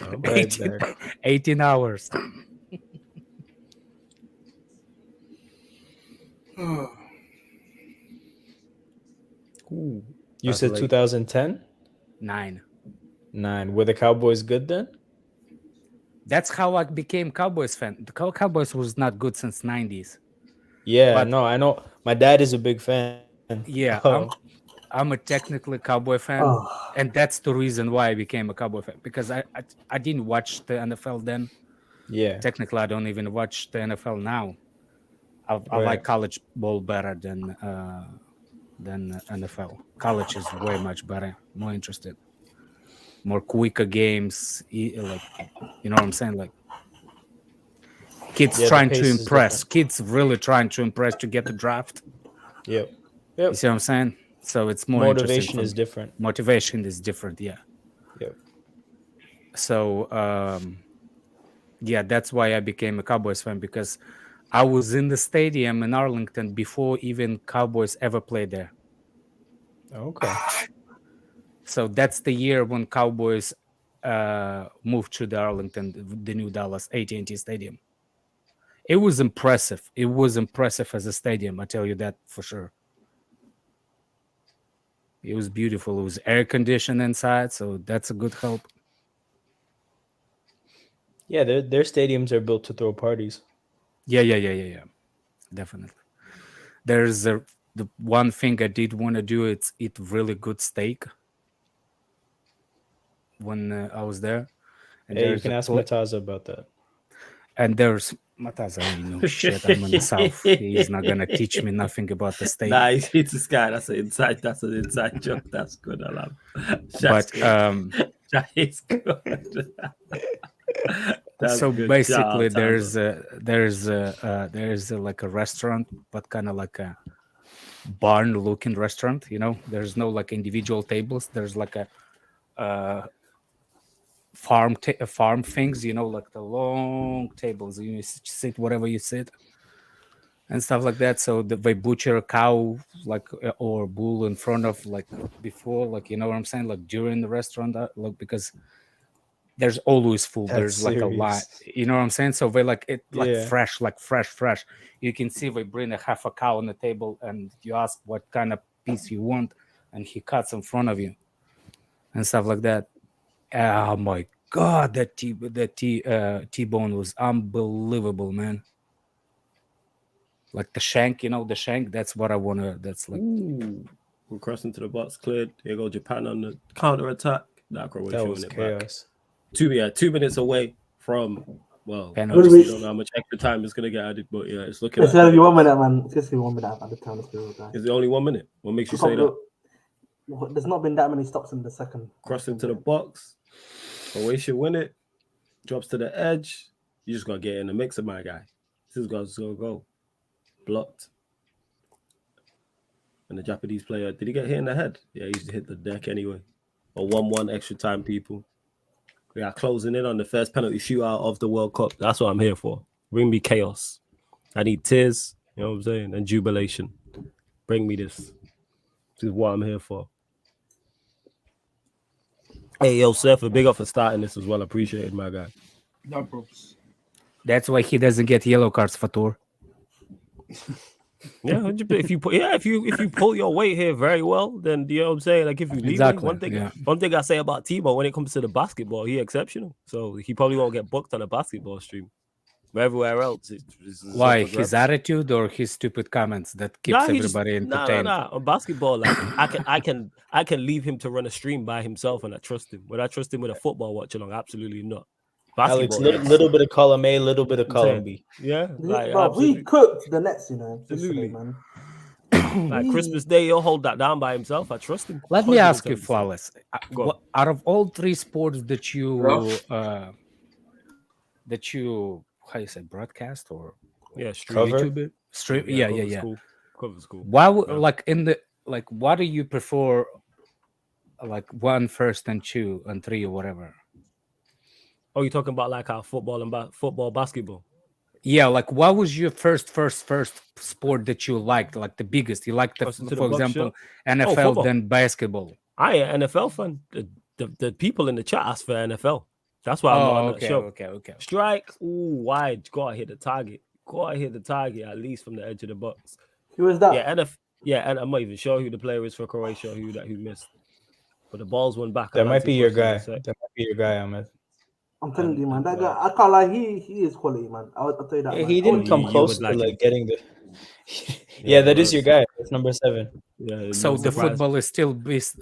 S6: Oh,
S4: Right
S3: 18,
S4: there.
S3: 18 hours.
S4: You
S6: That's
S4: said
S6: late.
S4: 2010?
S3: 9.
S4: 9. Were the Cowboys good then?
S3: That's how I became Cowboys fan. The Cowboys was not good since 90s.
S4: Yeah,
S3: But-
S4: no, I know. My dad is a big fan.
S3: Yeah,
S4: Oh,
S3: I'm a technically Cowboy fan,
S5: Oh.
S3: and that's the reason why I became a Cowboy fan, because I didn't watch the NFL then.
S4: yeah.
S3: Technically, I don't even watch the NFL now. I
S4: Right.
S3: like college ball better than NFL. College is way much better, more interested, more quicker games. Like, you know what I'm saying? Like, kids
S4: Yeah, the
S3: trying
S4: pace
S3: to
S4: is
S3: impress. Kids really trying to impress to get the draft.
S4: Yep.
S3: You see what I'm saying? So it's more
S4: Motivation
S3: interesting
S4: is
S3: for me.
S4: different.
S3: Motivation is different, yeah.
S4: Yep.
S3: So yeah, that's why I became a Cowboys fan, because I was in the stadium in Arlington before even Cowboys ever played there.
S4: Okay.
S3: So that's the year when Cowboys moved to the Arlington, the new Dallas AT&T Stadium. It was impressive. It was impressive as a stadium, I tell you that for sure. It was beautiful. It was air conditioned inside, so that's a good help.
S4: Yeah, their stadiums are built to throw parties.
S3: Yeah. Definitely. There's the one thing I did want to do. It's eat really good steak when I was there. And
S4: Hey, you
S3: there's
S4: can
S3: a
S4: ask
S3: pla-
S4: Mataza about that.
S3: and there's Mataz ain't no shit. I'm in the south. He's not gonna teach me nothing about the steak.
S6: Nah, it's this guy. That's an inside joke. That's good. I love.
S3: But
S6: That is good. That's
S3: so
S6: good.
S3: basically,
S6: Shout out,
S3: there's like a restaurant, but kind of like a barn-looking restaurant. You know, there's no like individual tables. There's like a farm things. You know, like the long tables. You sit wherever you sit and stuff like that. So they butcher a cow like or bull in front of like before, like you know what I'm saying, like during the restaurant, like because there's always food.
S4: That's
S3: There's like a lot,
S4: serious.
S3: you know what I'm saying. So they like it like
S4: Yeah.
S3: fresh. You can see they bring a half a cow on the table, and you ask what kind of piece you want, and he cuts in front of you, and stuff like that. Oh my god, that T-bone was unbelievable, man. Like the shank, you know, the shank. That's what I wanna. That's like
S6: Ooh, we're crossing to the box, cleared. Here go Japan on the counter attack. That Croatia
S4: That
S6: win
S4: was
S6: it back.
S4: chaos.
S6: 2 minutes away from
S3: Penalty.
S6: obviously you don't know how much extra time is gonna get added, but yeah, it's looking
S5: It's
S6: like
S5: gonna be 1 minute, man. It's just gonna be 1 minute at the time.
S6: is it only 1 minute? What makes you
S5: I
S6: say
S5: can't
S6: that?
S5: look- There's not been that many stops in the second.
S6: Crossing to the box, Croatia win it, drops to the edge. You just gotta get in the mixer, my guy. This is gonna go. Blocked. And the Japanese player, did he get hit in the head? Yeah, he used to hit the deck anyway. A 1-1 extra time, people. We are closing in on the first penalty shootout of the World Cup. That's what I'm here for. Bring me chaos. I need tears, you know what I'm saying, and jubilation. Bring me this. This is what I'm here for. Hey, yo, Surfer, big up for starting this as well. Appreciated, my guy.
S1: No problems.
S3: That's why he doesn't get yellow cards for tour.
S6: Yeah, if you pull your weight here very well, then you know what I'm saying. Like if you leave
S3: Exactly,
S6: one thing I say about Timo when it comes to the basketball, he exceptional. So he probably won't get booked on a basketball stream. But everywhere else, it's
S3: Why?
S6: up for
S3: His
S6: grabs.
S3: attitude or his stupid comments that keeps
S6: Nah, he just-
S3: everybody entertained?
S6: Nah. On basketball, like I can leave him to run a stream by himself, and I trust him. Would I trust him with a football watch along? Absolutely not.
S4: Alex,
S6: Basketball,
S4: little bit of column A, little bit of
S6: I'm
S4: column
S6: saying.
S4: B.
S6: Yeah, like
S5: Bro, we
S6: absolutely.
S5: cooked the Nets, you know,
S6: Absolutely.
S5: yesterday, man.
S6: Like Christmas Day, he'll hold that down by himself. I trust him.
S3: Let me ask you,
S6: 110%.
S3: Flawless.
S6: Go on.
S3: Out of all three sports that you how you say broadcast or
S6: Yeah, stream.
S4: Cover?
S3: YouTube it? Stream?
S6: Yeah,
S3: Yeah.
S6: Cover's cool.
S3: Why would
S6: Yeah.
S3: like in the like what do you prefer? Like 1, 1st, and 2 and 3 or whatever.
S6: Oh, you're talking about like our football and football, basketball.
S3: Yeah, like what was your first sport that you liked, like the biggest? You liked,
S6: Crossing to the
S3: for
S6: box
S3: example,
S6: shot?
S3: NFL,
S6: football.
S3: then basketball.
S6: I am NFL fan. The people in the chat ask for NFL. That's why I'm not on that show.
S3: Okay.
S6: Strike, ooh, wide. Gotta hit the target. At least from the edge of the box.
S5: Who is that?
S6: Yeah, and I'm not even sure who the player is for Croatia, who missed. But the balls went back.
S4: That might be your guy.
S6: Atlantic
S4: That might be your guy, Ahmed.
S5: I'm telling you, man. That
S6: and,
S5: guy, I can't lie. He is quality, man. I'll tell you that.
S4: Yeah,
S5: man.
S4: he didn't
S6: you-
S4: come
S6: you
S4: close
S6: would
S4: to
S6: like
S4: like
S6: him.
S4: getting the. Yeah, that is your guy. That's number 7.
S6: Yeah,
S3: So
S6: no
S3: the
S6: surprise.
S3: football is still the best.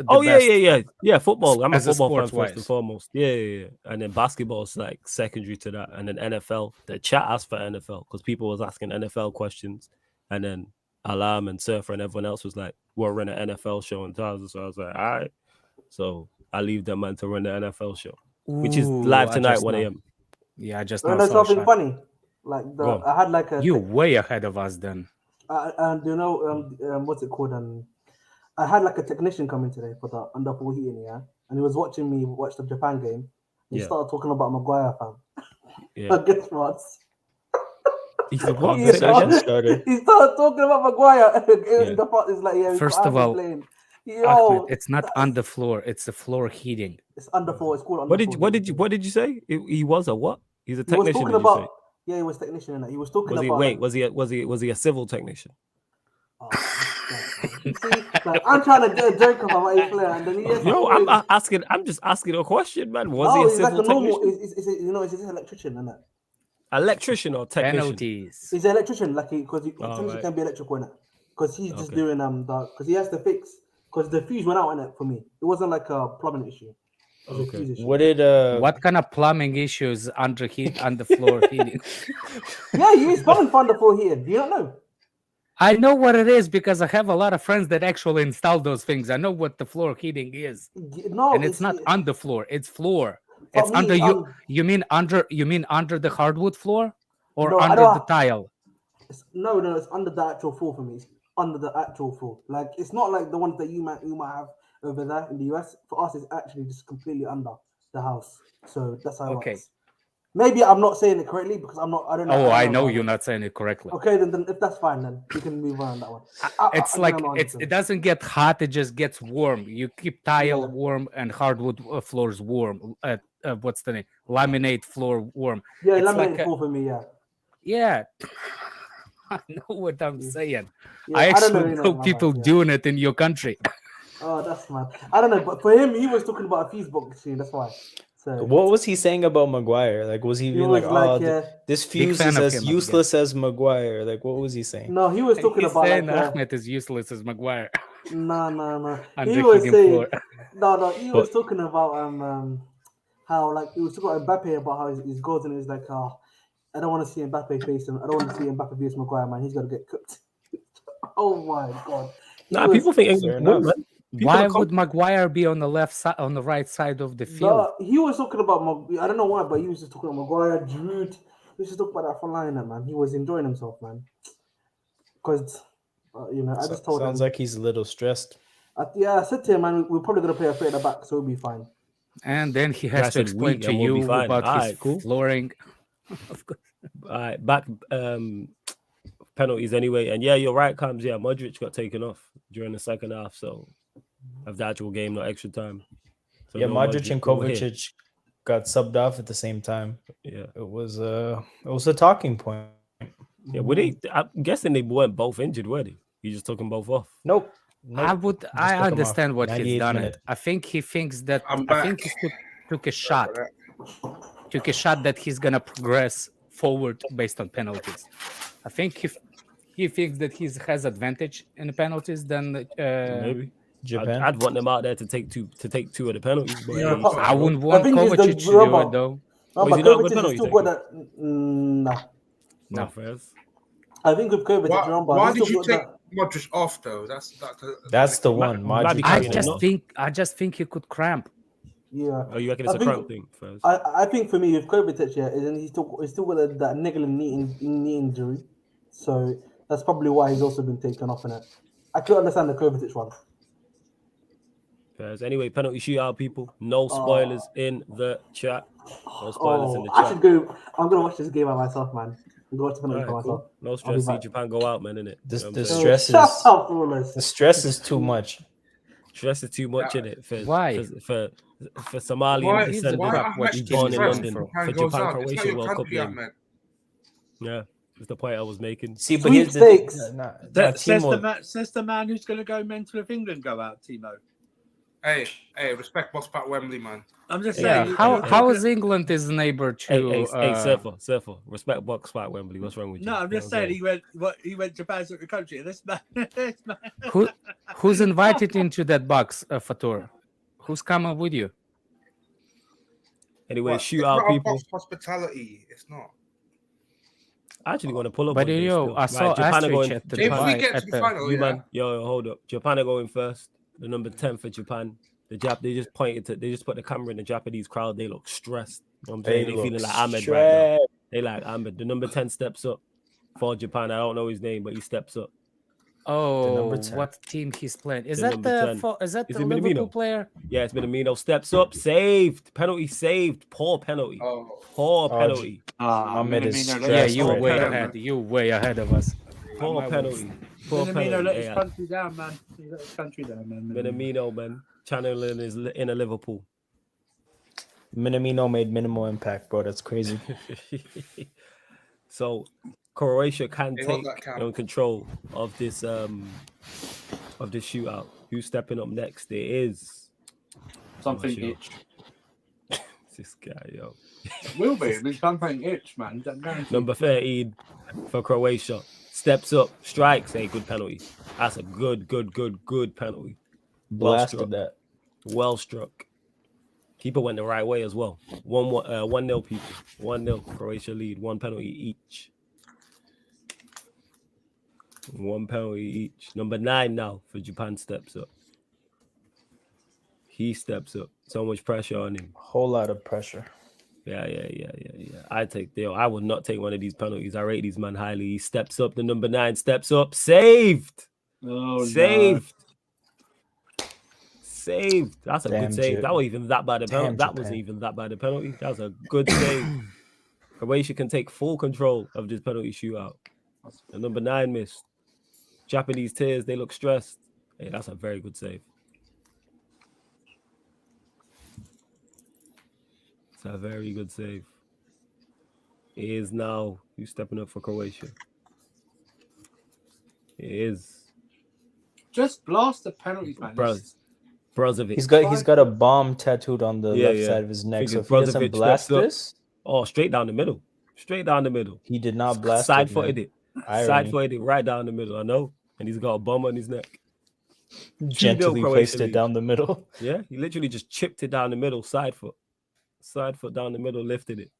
S6: Yeah. Football. I'm a
S3: As a
S6: football fan
S3: sport-wise.
S6: first and foremost. Yeah. And then basketball's like secondary to that. And then NFL. The chat asked for NFL because people was asking NFL questions. And then Alarm and Surfer and everyone else was like, we're running an NFL show in Taza. So I was like, all right. So I leave them man to run the NFL show, which is live tonight, 1 a.m.
S3: Yeah, I just
S5: You
S3: now
S5: know
S3: saw a
S5: something
S3: shot.
S5: funny? Like
S6: Go on.
S5: I had like a
S3: You're way ahead of us then.
S5: and you know what's it called? I had like a technician coming today for the under 14, yeah, and he was watching me watch the Japan game. He
S6: Yeah.
S5: started talking about Maguire, fam.
S6: Yeah.
S5: Guess what?
S6: He said, what?
S5: He
S4: Say that again,
S5: started,
S4: starter.
S5: he started talking about Maguire.
S6: Yeah.
S5: The part is like, yeah,
S3: First
S5: I've
S3: of
S5: been
S3: all,
S5: playing.
S3: Ahmed,
S5: Yo,
S3: it's not on the floor; it's the floor heating.
S5: it's under 4. It's called under
S6: What
S5: 4.
S6: did you say? He was a what? He's a
S5: He was
S6: technician.
S5: talking
S6: Did you say?
S5: about. Yeah, he was technician. And he was talking
S6: Was he?
S5: about.
S6: Wait,
S5: like,
S6: was he a civil technician?
S5: oh, See, like, I'm trying to get a joke about a player, and then he just
S6: Yo,
S5: always,
S6: I'm just asking a question, man. Was
S5: no,
S6: he a
S5: he's like
S6: civil
S5: a normal.
S6: technician?
S5: Is it, you know, is he an electrician, isn't it?
S6: Electrician or technician?
S3: Penalties.
S5: He's an electrician, like because he
S6: Oh,
S5: essentially
S6: right.
S5: can be electrical in it. Because he's just
S6: Okay.
S5: doing because he has to fix because the fuse went out in it for me. It wasn't like a plumbing issue. It was a
S6: Okay.
S5: fuse issue.
S4: What did
S3: What kind of plumbing issues under floor heating?
S5: Yeah, you use plumbing for underfloor heating. Do you not know?
S3: I know what it is because I have a lot of friends that actually install those things. I know what the floor heating is,
S5: No,
S3: and it's not on the floor; it's floor.
S5: For
S3: It's
S5: me,
S3: under you. You mean under the hardwood floor or
S5: No, I
S3: under the
S5: don't-
S3: tile?
S5: No, it's under the actual floor for me. It's under the actual floor. Like it's not like the ones that you might have over there in the US. For us, it's actually just completely under the house. So that's how it
S3: Okay.
S5: works. Maybe I'm not saying it correctly because I don't know.
S3: Oh, I know
S5: about
S3: you're
S5: it.
S3: not saying it correctly.
S5: Okay, then if that's fine, then we can move on that one.
S3: It's like it doesn't get hot; it just gets warm. You keep tile warm and hardwood floors warm. What's the name? Laminate floor warm.
S5: Yeah,
S3: It's
S5: laminate
S3: like
S5: floor for me. Yeah.
S3: Yeah, I know what I'm saying.
S5: Yeah,
S3: I
S5: don't
S3: actually
S5: know
S3: know
S5: about
S3: people
S5: that, yeah.
S3: doing it in your country.
S5: Oh, that's mad. I don't know, but for him, he was talking about a fuse box machine. That's why. So
S4: what was he saying about Maguire? Like, was he being
S5: was
S4: like,
S5: like,
S4: "Oh,
S5: yeah.
S4: this fuse
S3: fan
S4: is
S3: of
S4: as
S3: him, I
S4: useless as Maguire"? Like, what was he saying?
S5: No, he was talking
S3: He's
S5: about
S3: saying
S5: like.
S3: Ahmed is useless as Maguire.
S5: No.
S3: Under
S5: He was
S3: heating
S5: saying
S3: floor.
S5: no. He was talking about how like he was talking about Mbappe about how his goals and he was like, oh, I don't want to see Mbappe face him. I don't want to see Mbappe face Maguire, man. He's gonna get cooked. Oh my god.
S6: People think England
S4: Fair
S6: can win,
S4: enough.
S6: man. People
S3: Why
S6: are
S3: would Maguire be on the left side, on the right side of the field?
S5: No, he was talking about I don't know why, but he was just talking about Maguire, Giroud. He was just talking about that front line, man. He was enjoying himself, man. Because I just told him.
S4: Sounds like he's a little stressed.
S5: I said to him, man, we're probably gonna play a three at the back, so we'll be fine.
S3: And then he has
S6: I
S3: to
S6: said
S3: explain
S6: we,
S3: to
S6: and we'll be
S3: you
S6: fine.
S3: about his
S6: Alright, cool.
S3: flooring. Of course.
S6: All right, back penalties anyway. And yeah, you're right, Cams. Yeah, Modric got taken off during the second half, so of the actual game, not extra time. So
S4: Yeah,
S6: no
S4: Modric and
S6: over here.
S4: Kovacic got subbed off at the same time.
S6: Yeah,
S4: It was a talking point.
S6: yeah. Were they? I'm guessing they weren't both injured, were they? You just took them both off.
S4: Nope.
S3: I
S4: took
S3: I
S4: him off.
S3: understand what he's
S4: 98th
S3: done.
S4: minute.
S3: It. I think he thinks that.
S2: I'm
S3: I think
S2: back.
S3: he took a shot. Took a shot that he's gonna progress forward based on penalties. I think he thinks that he has advantage in the penalties than
S6: Maybe
S4: Japan.
S6: I'd want them out there to take two of the penalties. But
S2: Yeah,
S6: hey,
S3: I wouldn't want
S5: think he's the
S3: Kovacic to do
S5: rubber.
S3: it though.
S5: No,
S6: Oh, is
S5: but
S6: he not a good
S5: Kovacic is
S6: penalty
S5: still
S6: taker?
S5: good at. Nah.
S3: No.
S6: Fairs.
S5: I think with Kovacic,
S2: Why did you take Modric off though?
S4: That's the one.
S6: Might be
S4: Modric.
S3: I
S6: carrying
S3: just
S6: enough.
S3: think he could cramp.
S5: Yeah.
S6: Oh, you reckon it's
S5: I
S6: a
S5: think-
S6: cramp thing? Fairs.
S5: I think for me with Kovacic, yeah, and he's still got that niggling knee injury, so that's probably why he's also been taken off in it. I could understand the Kovacic one.
S6: Fairs. Anyway, penalty shootout, people. No spoilers in the chat. No spoilers in the
S5: I
S6: chat.
S5: should go. I'm gonna watch this game by myself, man. I'm going to the penalty
S6: Alright,
S5: by myself.
S6: cool. No
S5: I'll be
S6: stress. See
S5: back.
S6: Japan go out, man, innit?
S4: The
S6: You know what I'm
S4: stress-
S6: saying?
S5: Shut up, Flawless.
S4: The stress is too much.
S6: Stress is too much in it for
S3: Why?
S6: for Somalian
S2: Why
S6: descended.
S3: Why
S2: Ahmed
S6: He's
S2: keeps
S6: born in
S2: stressing
S6: London
S2: Japan
S6: for
S2: goes
S6: Japan
S2: out? It's not
S6: Croatia
S2: your
S6: World Cup
S2: country,
S6: game.
S2: Ahmed.
S6: Yeah, that's the point I was making.
S4: See, but here's the
S5: Sweepstakes.
S1: Says the man who's going to go mental if England go out, Timo.
S2: Hey, respect what's back Wembley, man.
S1: I'm just
S3: Yeah.
S1: saying.
S3: How is England his neighbor to?
S6: Hey, Surfer, respect box fight Wembley. What's wrong with you?
S1: No, I'm just
S6: You know what
S1: saying he went Japan's the country. This man.
S3: Who's invited into that box, Fatur? Who's coming with you?
S6: Anyway,
S2: What?
S6: shoot
S2: It's
S6: out
S2: not
S6: people.
S2: a box hospitality. It's not.
S6: I actually want to pull up.
S3: But
S6: on this
S3: yo,
S6: still.
S3: I saw
S6: Japan are
S3: Asterix
S6: going.
S3: at the
S2: If we
S3: Dubai,
S2: get to
S3: at
S2: the
S3: the-
S2: final,
S6: You
S2: yeah.
S6: man, yo, hold up. Japan are going first. The number 10 for Japan. The they just pointed to. They just put the camera in the Japanese crowd. They look stressed. You know what I'm saying? They
S4: look
S6: feeling like Ahmed right now.
S4: stressed.
S6: They like Ahmed. The number 10 steps up for Japan. I don't know his name, but he steps up.
S3: Oh,
S4: number 10.
S3: what team he's playing? Is
S6: The
S3: that
S6: number 10.
S3: is that
S6: Is
S3: the
S6: it
S3: Liverpool
S6: Minamino?
S3: player?
S6: Yeah, it's Minamino. Steps up. Saved. Penalty saved. Poor penalty.
S2: Oh,
S6: Poor
S4: Oh,
S6: penalty.
S4: Ahmed is
S1: Minamino,
S3: Yeah,
S4: stressed
S3: you
S4: right
S3: way
S4: now.
S3: ahead. You way ahead of us.
S6: Poor penalty. Poor
S1: Minamino
S6: penalty.
S1: let his
S6: Yeah.
S1: country down, man. He let his country down, man.
S6: Minamino, man. Channeling his inner Liverpool.
S4: Minamino made minimal impact, bro. That's crazy.
S6: So Croatia can
S2: Hey, hold
S6: take
S2: that count.
S6: control of this of the shootout. Who's stepping up next? It is
S1: Something
S6: sure.
S1: itch.
S6: this guy, yo.
S1: It will be. It'll be something itch, man. Don't guarantee.
S6: Number 13 for Croatia. Steps up, strikes. Hey, good penalty. That's a good penalty.
S4: Blasted that.
S6: Well struck. Keeper went the right way as well. 1-0 people. 1-0. Croatia lead. 1 penalty each. 1 penalty each. Number 9 now for Japan steps up. He steps up. So much pressure on him.
S4: Whole lot of pressure.
S6: Yeah. I would not take one of these penalties. I rate these man highly. He steps up. The number 9 steps up. Saved.
S1: Oh,
S6: Saved. No. Saved. That's a
S4: Damn,
S6: good save.
S4: Jip.
S6: That wasn't even that bad a penalty. That
S4: Japan.
S6: wasn't even that bad a penalty. That was a good save. Croatia can take full control of this penalty shootout. The number 9 missed. Japanese tears. They look stressed. Hey, that's a very good save. It's a very good save. It is now. Who's stepping up for Croatia? It is.
S1: Just blast the penalties, man.
S6: Brozovic.
S4: He's got a bomb tattooed on the left side of his neck. So if he doesn't
S6: Brozovic
S4: blast
S6: steps up.
S4: this,
S6: Straight down the middle. Straight down the middle.
S4: he did not blast
S6: Side-footed it.
S4: Irony.
S6: Side-footed it right down the middle. I know. And he's got a bomb on his neck.
S4: Gently
S6: 2-0
S4: placed
S6: Croatia
S4: it down the middle.
S6: Yeah, he literally just chipped it down the middle, side foot. Side foot down the middle, lifted it.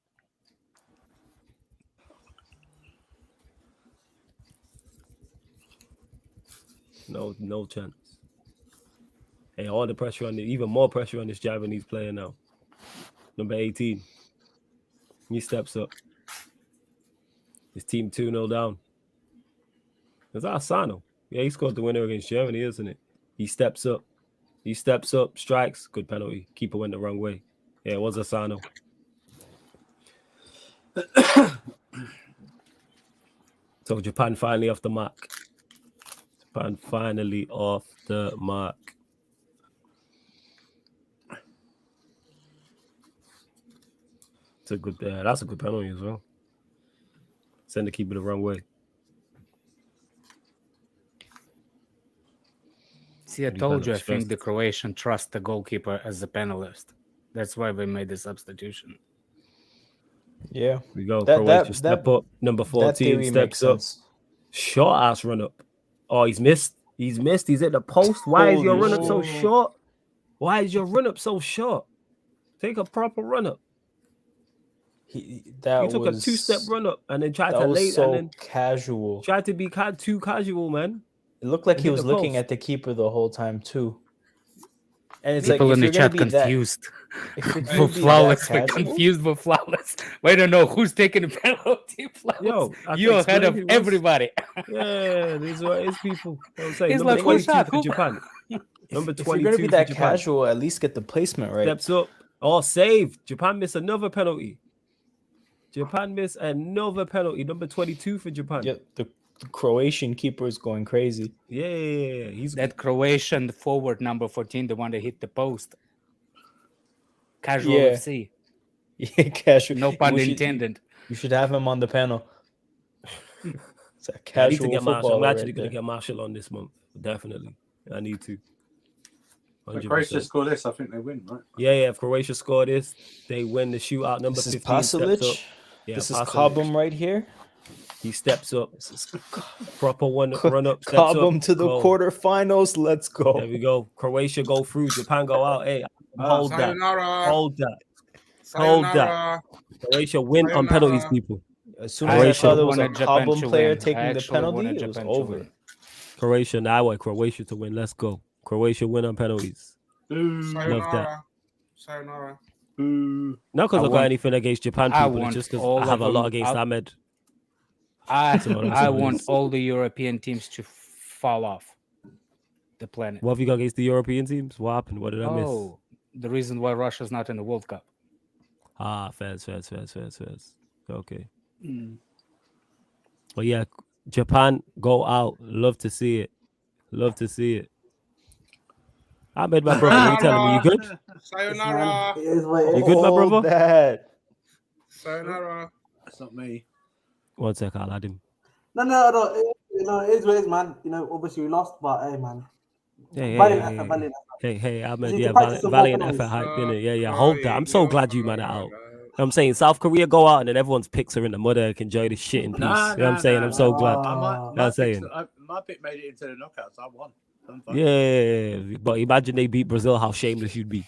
S6: No chance. Hey, all the pressure on even more pressure on this Japanese player now. Number 18. He steps up. His team 2-0 down. Is that Asano? Yeah, he scored the winner against Germany, isn't it? He steps up. Strikes. Good penalty. Keeper went the wrong way. Yeah, it was Asano. So Japan finally off the mark. It's a good. That's a good penalty as well. Send the keeper the wrong way.
S3: See, I told you, I think the Croatian trust the goalkeeper as a penalist. That's why we made the substitution.
S4: Yeah.
S6: We go. Croatia step up. Number 14 steps up. Short ass run up. Oh, he's missed. He's at the post. Why is your run up so short? Why is your run up so short? Take a proper run up. He took a 2-step run up and then tried to lay
S4: so
S6: and then
S4: casual.
S6: Tried to be too casual, man.
S4: It looked like he was looking at the keeper the whole time too. And it's
S3: people in the chat confused. Flawless, confused with flawless. We don't know who's taking the penalty.
S6: Yo,
S3: you're ahead of everybody.
S6: Yeah, these are his people.
S3: He's like, who's that?
S6: Japan. Number 22.
S4: If you're gonna be that casual, at least get the placement right.
S6: Steps up. Oh, saved. Japan missed another penalty. Number 22 for Japan.
S4: Yeah, the Croatian keeper is going crazy.
S6: Yeah. He's
S3: that Croatian forward number 14, the one that hit the post. Casual FC.
S4: Yeah, casual.
S3: No pun intended.
S4: You should have him on the panel. It's a casual football.
S6: I'm actually going to get Marshall on this month. Definitely. I need to.
S1: If Croatia score this, I think they win, right?
S6: Yeah. If Croatia score this, they win the shootout. Number 15 steps up. Yeah,
S4: this is Cobham right here.
S6: He steps up. Proper run up.
S4: Cobham to the quarterfinals. Let's go.
S6: There we go. Croatia go through. Japan go out. Hey, hold that. Croatia win on penalties, people.
S4: As soon as I saw there was a Cobham player taking the penalty, it was over.
S6: Croatia, now I want Croatia to win. Let's go. Croatia win on penalties. Love that.
S2: Sayonara.
S6: Not because I got anything against Japan people, it's just because I have a lot against Ahmed.
S3: I want all the European teams to fall off the planet.
S6: What have you got against the European teams? What happened? What did I miss?
S3: Oh, the reason why Russia's not in the World Cup.
S6: Fairs. Okay. But yeah, Japan, go out. Love to see it. Ahmed, my brother, you telling me you good?
S2: Sayonara.
S6: You good, my brother?
S2: Sayonara.
S1: That's not me.
S6: One sec, I'll add him.
S5: No. It is what it is, man. Obviously we lost, but hey, man,
S6: Hey, Ahmed,
S5: You
S6: yeah,
S5: can practice some more
S6: valiant
S5: penalties.
S6: effort, hype, innit? Yeah, hold that. I'm so glad you man it out. You know what I'm saying South Korea go out and then everyone's picks are in the mud. I can enjoy this shit in peace. You know what I'm saying? I'm so glad.
S1: My pick made it into the knockouts. I won.
S6: Yeah, but imagine they beat Brazil, how shameless you'd be.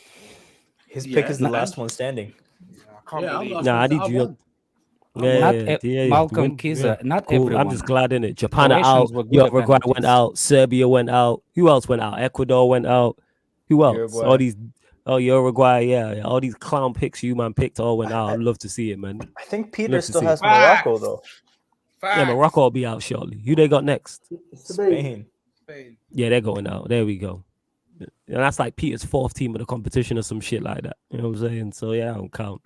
S4: His pick is the last one standing.
S2: I can't believe.
S6: Nah, I need you.
S3: Malcolm Kiza, not
S6: cool.
S3: everyone.
S6: I'm just glad in it. Japan are
S3: Croatians
S6: out.
S3: were good at
S6: Uruguay
S3: penalties.
S6: went out. Serbia went out. Who else went out? Ecuador went out. Who else?
S4: Uruguay.
S6: All these. Oh, Uruguay, yeah. All these clown picks you man picked all went out. I'd love to see it, man.
S4: I think Peter
S6: Love to
S4: still
S6: see
S4: has
S6: it.
S4: Morocco though.
S6: Yeah, Morocco will be out shortly. Who they got next?
S4: Spain.
S6: Yeah, they're going out. There we go. And that's like Peter's fourth team of the competition or some shit like that. You know what I'm saying? So yeah, I don't count.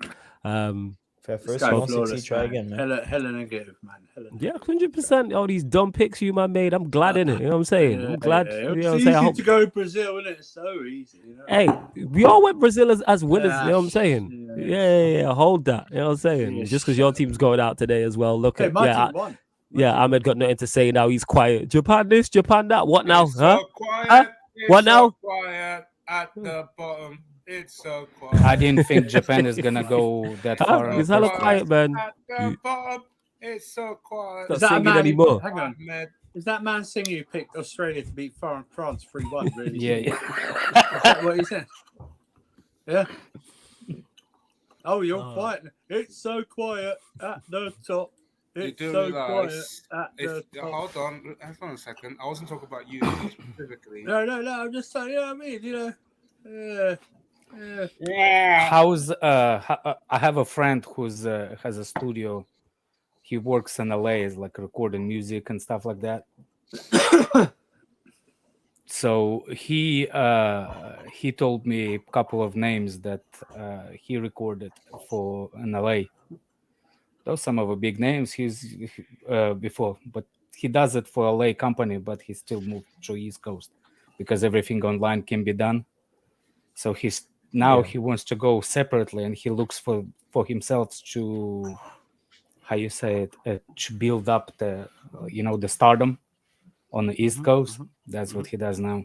S4: Fair first 160, try again, man.
S1: Hella negative, man.
S6: Yeah, 100%. All these dumb picks you man made. I'm glad in it. You know what I'm saying? I'm glad.
S1: Yeah.
S6: You know
S1: It's
S6: what I'm saying? I
S1: easy
S6: hope-
S1: to go Brazil, isn't it? It's so easy. You know?
S6: Hey, we all went Brazil as winners. You know what I'm saying?
S1: Yeah.
S6: Yeah. Hold that. You know what I'm saying?
S1: Yeah,
S6: Just because your team's going out today as well. Look
S1: Hey,
S6: at
S1: my
S6: yeah.
S1: team won.
S6: Ahmed got nothing to say now. He's quiet. Japan this, Japan that. What now?
S2: It's
S6: Huh?
S2: so quiet.
S6: Huh?
S2: It's
S6: What
S2: so
S6: now?
S2: Quiet at the bottom. It's so quiet.
S3: I didn't think Japan is gonna go that far. in the
S6: It's hella
S3: first
S6: quiet, man.
S2: At the bottom. It's so quiet.
S6: Not
S1: Is that a
S6: singing
S1: man?
S6: anymore.
S1: Hang on. Is that man singing who picked Australia to beat France 3-1? Really?
S3: Yeah.
S1: Is that what he said? Yeah. Oh, you're quiet. It's so quiet at the top.
S2: You
S1: It's
S2: do
S1: so
S2: realise
S1: quiet at the top.
S2: hold on a second. I wasn't talking about you specifically.
S1: No. I'm just saying. You know what I mean? You know.
S3: How's I have a friend who's has a studio. He works in LA, is like recording music and stuff like that. So he told me a couple of names that he recorded for in LA. Those some of the big names he's before, but he does it for a LA company, but he still moved to East Coast because everything online can be done. So he wants to go separately, and he looks for himself to, how you say it, to build up the the stardom on the East Coast. That's what he does now.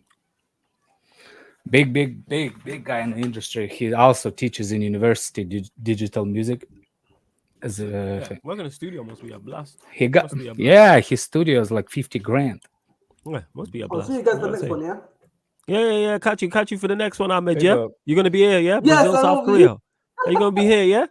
S3: Big guy in the industry. He also teaches in university digital music.
S6: Working in the studio must be a blast.
S3: He got his studio is like $50,000.
S6: Yeah, must be a
S5: I'll
S6: blast.
S5: see you guys for the next one, yeah?
S6: Yeah. Catch you for the next one, Ahmed.
S4: Big
S6: Yeah,
S4: up.
S6: you're gonna be here, yeah?
S5: Yes,
S6: Brazil,
S5: I
S6: South
S5: will be.
S6: Korea. Are you gonna be here, yeah?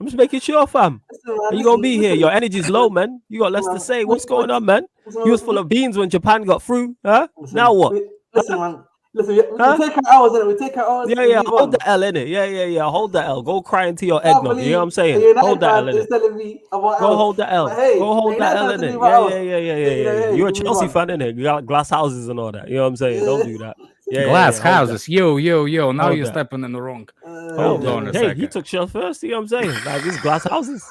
S6: I'm just making sure, fam. Are you gonna be here? Your energy's low, man. You got less to say. What's going on, man? You was full of beans when Japan got through, huh? Now what?
S5: Listen, man. Listen, we take our hours in it. We take our hours.
S6: Yeah. Hold the L in it. Yeah. Hold the L. Go cry into your eggnog. You know what I'm saying? Hold the L in it. Go hold the L. Go hold the L in it. Yeah. You're a Chelsea fan, in it. You got glass houses and all that. You know what I'm saying? Don't do that. Yeah,
S3: Glass
S6: hold
S3: houses. Yo. Now
S6: Hold
S3: you're
S6: that.
S3: stepping in the wrong.
S6: Hold
S3: on a
S6: Hey,
S3: second.
S6: he took shots first. You know what I'm saying? Like these glass houses.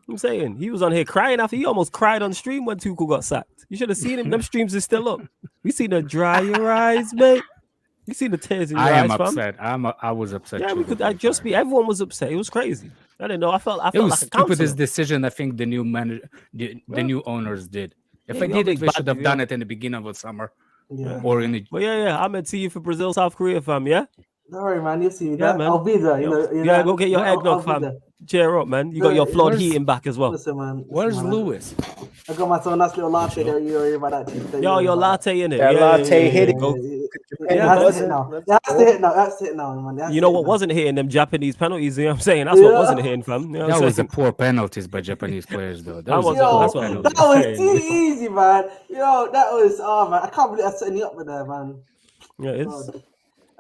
S6: I'm saying he was on here crying after he almost cried on stream when Tuchel got sacked. You should have seen him. Them streams are still up. We seen the dry your eyes, mate. You seen the tears in your
S3: I
S6: eyes,
S3: am
S6: fam?
S3: upset. I was upset.
S6: Yeah,
S3: too
S6: we could.
S3: with the fire.
S6: Everyone was upset. It was crazy. I didn't know. I felt
S3: It was
S6: like a
S3: stupidest
S6: counselor.
S3: decision. I think the new manager, the new owners did. If
S6: Yeah,
S3: I
S6: we
S3: did
S6: always
S3: it, we
S6: bad
S3: should have
S6: review.
S3: done it in the beginning of the summer
S5: Yeah.
S3: or in the.
S6: But yeah, I'm gonna see you for Brazil, South Korea, fam. Yeah,
S5: Don't worry, man. You'll see me.
S6: Yeah, man.
S5: I'll be there.
S6: Yeah, go get your eggnog, fam. Cheer up, man. You got your flawed
S3: Where's-
S6: heating back as well.
S5: Listen, man.
S3: Where's Lewis?
S5: I got myself a nice little latte there. You worry about that.
S6: Yo, your latte in it.
S4: That latte hit it.
S6: Go.
S5: It has to hit now. It has to hit now, man. It has
S6: You
S5: to
S6: know
S5: hit
S6: what
S5: now.
S6: wasn't hitting them Japanese penalties? You know what I'm saying? That's what wasn't hitting, fam. You know what
S3: That
S6: I'm
S3: was a
S6: saying?
S3: poor penalties by Japanese players, though.
S6: That was-
S5: Yo,
S6: that's what I
S5: that
S6: was
S5: was
S6: saying.
S5: too easy, man. Yo, that was man. I can't believe I set me up with that, man.
S6: Yeah, it's.
S5: God.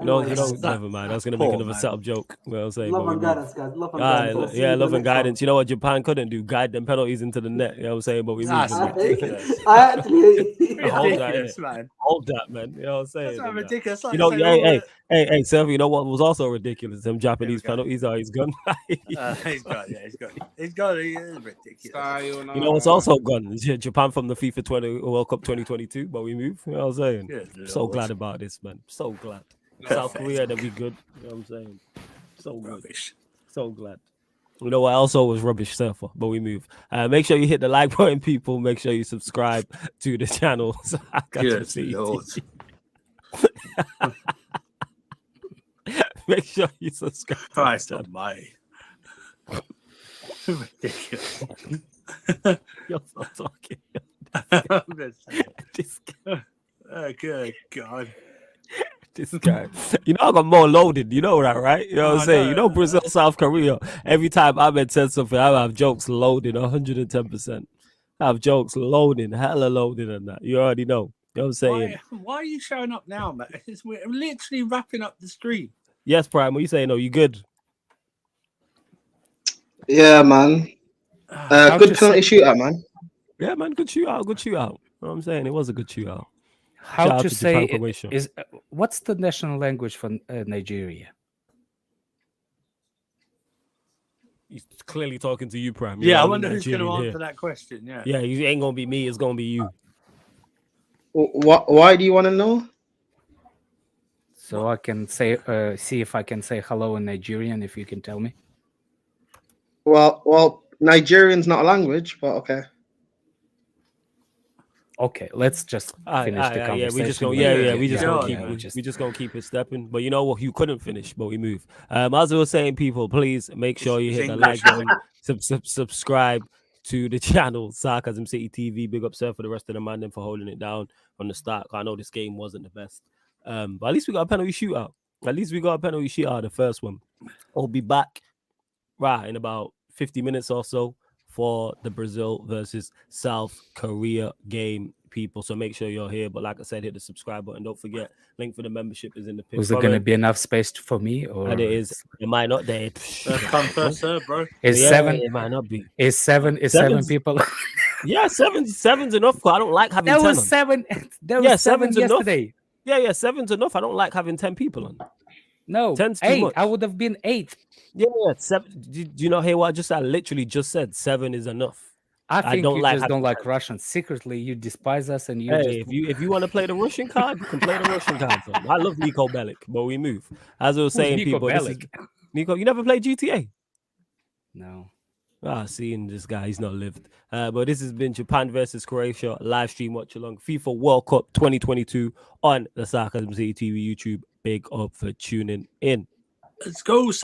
S6: Never mind. I was gonna make
S1: Poor
S6: another
S1: man.
S6: setup joke. Well, I was saying,
S5: Love
S6: but we
S5: and
S6: moved.
S5: guidance, guys. Love and guidance. I'll see you
S6: Love
S5: the
S6: and
S5: next
S6: guidance. You know what Japan couldn't do? Guide them penalties into the net. You know what I'm saying? But we moved.
S1: That's
S5: one.
S1: ridiculous.
S5: I actually.
S6: Hold that,
S1: Ridiculous, man.
S6: Hold that, man. You know what I'm saying?
S1: That's not ridiculous.
S6: You know, hey, Sylvia, you know what was also ridiculous? Them Japanese
S1: Here we go.
S6: penalties are he's gone.
S1: He's got it. He is ridiculous.
S6: You know what's also gone? Japan from the FIFA 20 World Cup 2022, but we move. You know what I'm saying?
S1: Good
S6: So
S1: Lord.
S6: glad about this, man. So glad.
S1: Perfect.
S6: South Korea, that'd be good. You know what I'm saying? So good.
S1: Rubbish.
S6: So glad. You know what also was rubbish surfer, but we move. Make sure you hit the like button, people. Make sure you subscribe to the channel. So I got to
S1: Good
S6: see
S1: Lord.
S6: Make sure you subscribe. to
S1: Christ
S6: the channel.
S1: almighty. Ridiculous.
S6: You're not talking. This guy.
S1: Oh, good God.
S6: This guy. You know I got more loaded. You know that, right? You know what I'm saying? You know Brazil, South Korea. Every time Ahmed said something, I have jokes loaded 110%. I have jokes loading, hella loaded and that. You already know. You know what I'm saying?
S1: Why are you showing up now, man? We're literally wrapping up the stream.
S6: Yes, Prime. What you saying? No, you good?
S7: Yeah, man.
S3: How
S7: Good
S3: to
S7: penalty shootout, man.
S6: Yeah, man. Good shootout. Good shootout. You know what I'm saying? It was a good shootout.
S3: How
S6: Shout out
S3: to
S6: to
S3: say
S6: Japan, Croatia.
S3: is what's the national language for Nigeria?
S6: He's clearly talking to you, Prime.
S1: Yeah, I
S6: You're
S1: wonder who's going to
S6: Nigerian
S1: answer
S6: here.
S1: that question. Yeah.
S6: Yeah, you ain't gonna be me. It's gonna be you.
S7: Why do you want to know?
S3: So I can say see if I can say hello in Nigerian if you can tell me.
S7: Well, Nigerian's not a language, but okay.
S3: Okay, let's just finish the conversation.
S6: Yeah, we just gonna we just gonna keep it stepping. But you know what? You couldn't finish, but we move. As I was saying, people, please make sure you hit the like button, subscribe to the channel, Sarcasm City TV. Big up, sir, for the rest of the man, and for holding it down from the start. I know this game wasn't the best, but at least we got a penalty shootout. The first one. We'll be back in about 50 minutes or so for the Brazil versus South Korea game, people. So make sure you're here. But like I said, hit the subscribe button. Don't forget, link for the membership is in the picture.
S3: Was there going to be enough space for me? Or
S6: and it is. It might not. There.
S1: First come, first serve, bro.
S3: Is
S6: Yeah,
S3: seven?
S6: It might not be.
S3: Is seven people?
S6: Yeah, seven's enough. I don't like having
S3: There
S6: 10
S3: was
S6: on.
S3: seven. There was seven yesterday.
S6: Enough. Yeah, seven's enough. I don't like having 10 people on.
S3: No,
S6: 10's too
S3: 8.
S6: much.
S3: I would have been 8.
S6: Yeah, 7. Do you not hear what I literally just said? 7 is enough.
S3: I think
S6: don't
S3: you
S6: like
S3: just don't
S6: having
S3: like
S6: 10.
S3: Russians. Secretly, you despise us, and you
S6: Hey, if you want to play the Russian card, you can play the Russian card. Fam. I love Nico Bellic, but we move. As I was saying,
S3: Nico
S6: people,
S3: Bellic?
S6: Nico, you never played GTA?
S3: No.
S6: Seeing this guy, he's not lived. But this has been Japan versus Croatia live stream watch along FIFA World Cup 2022 on the Sarcasm City TV YouTube. Big up for tuning in.
S1: Let's go.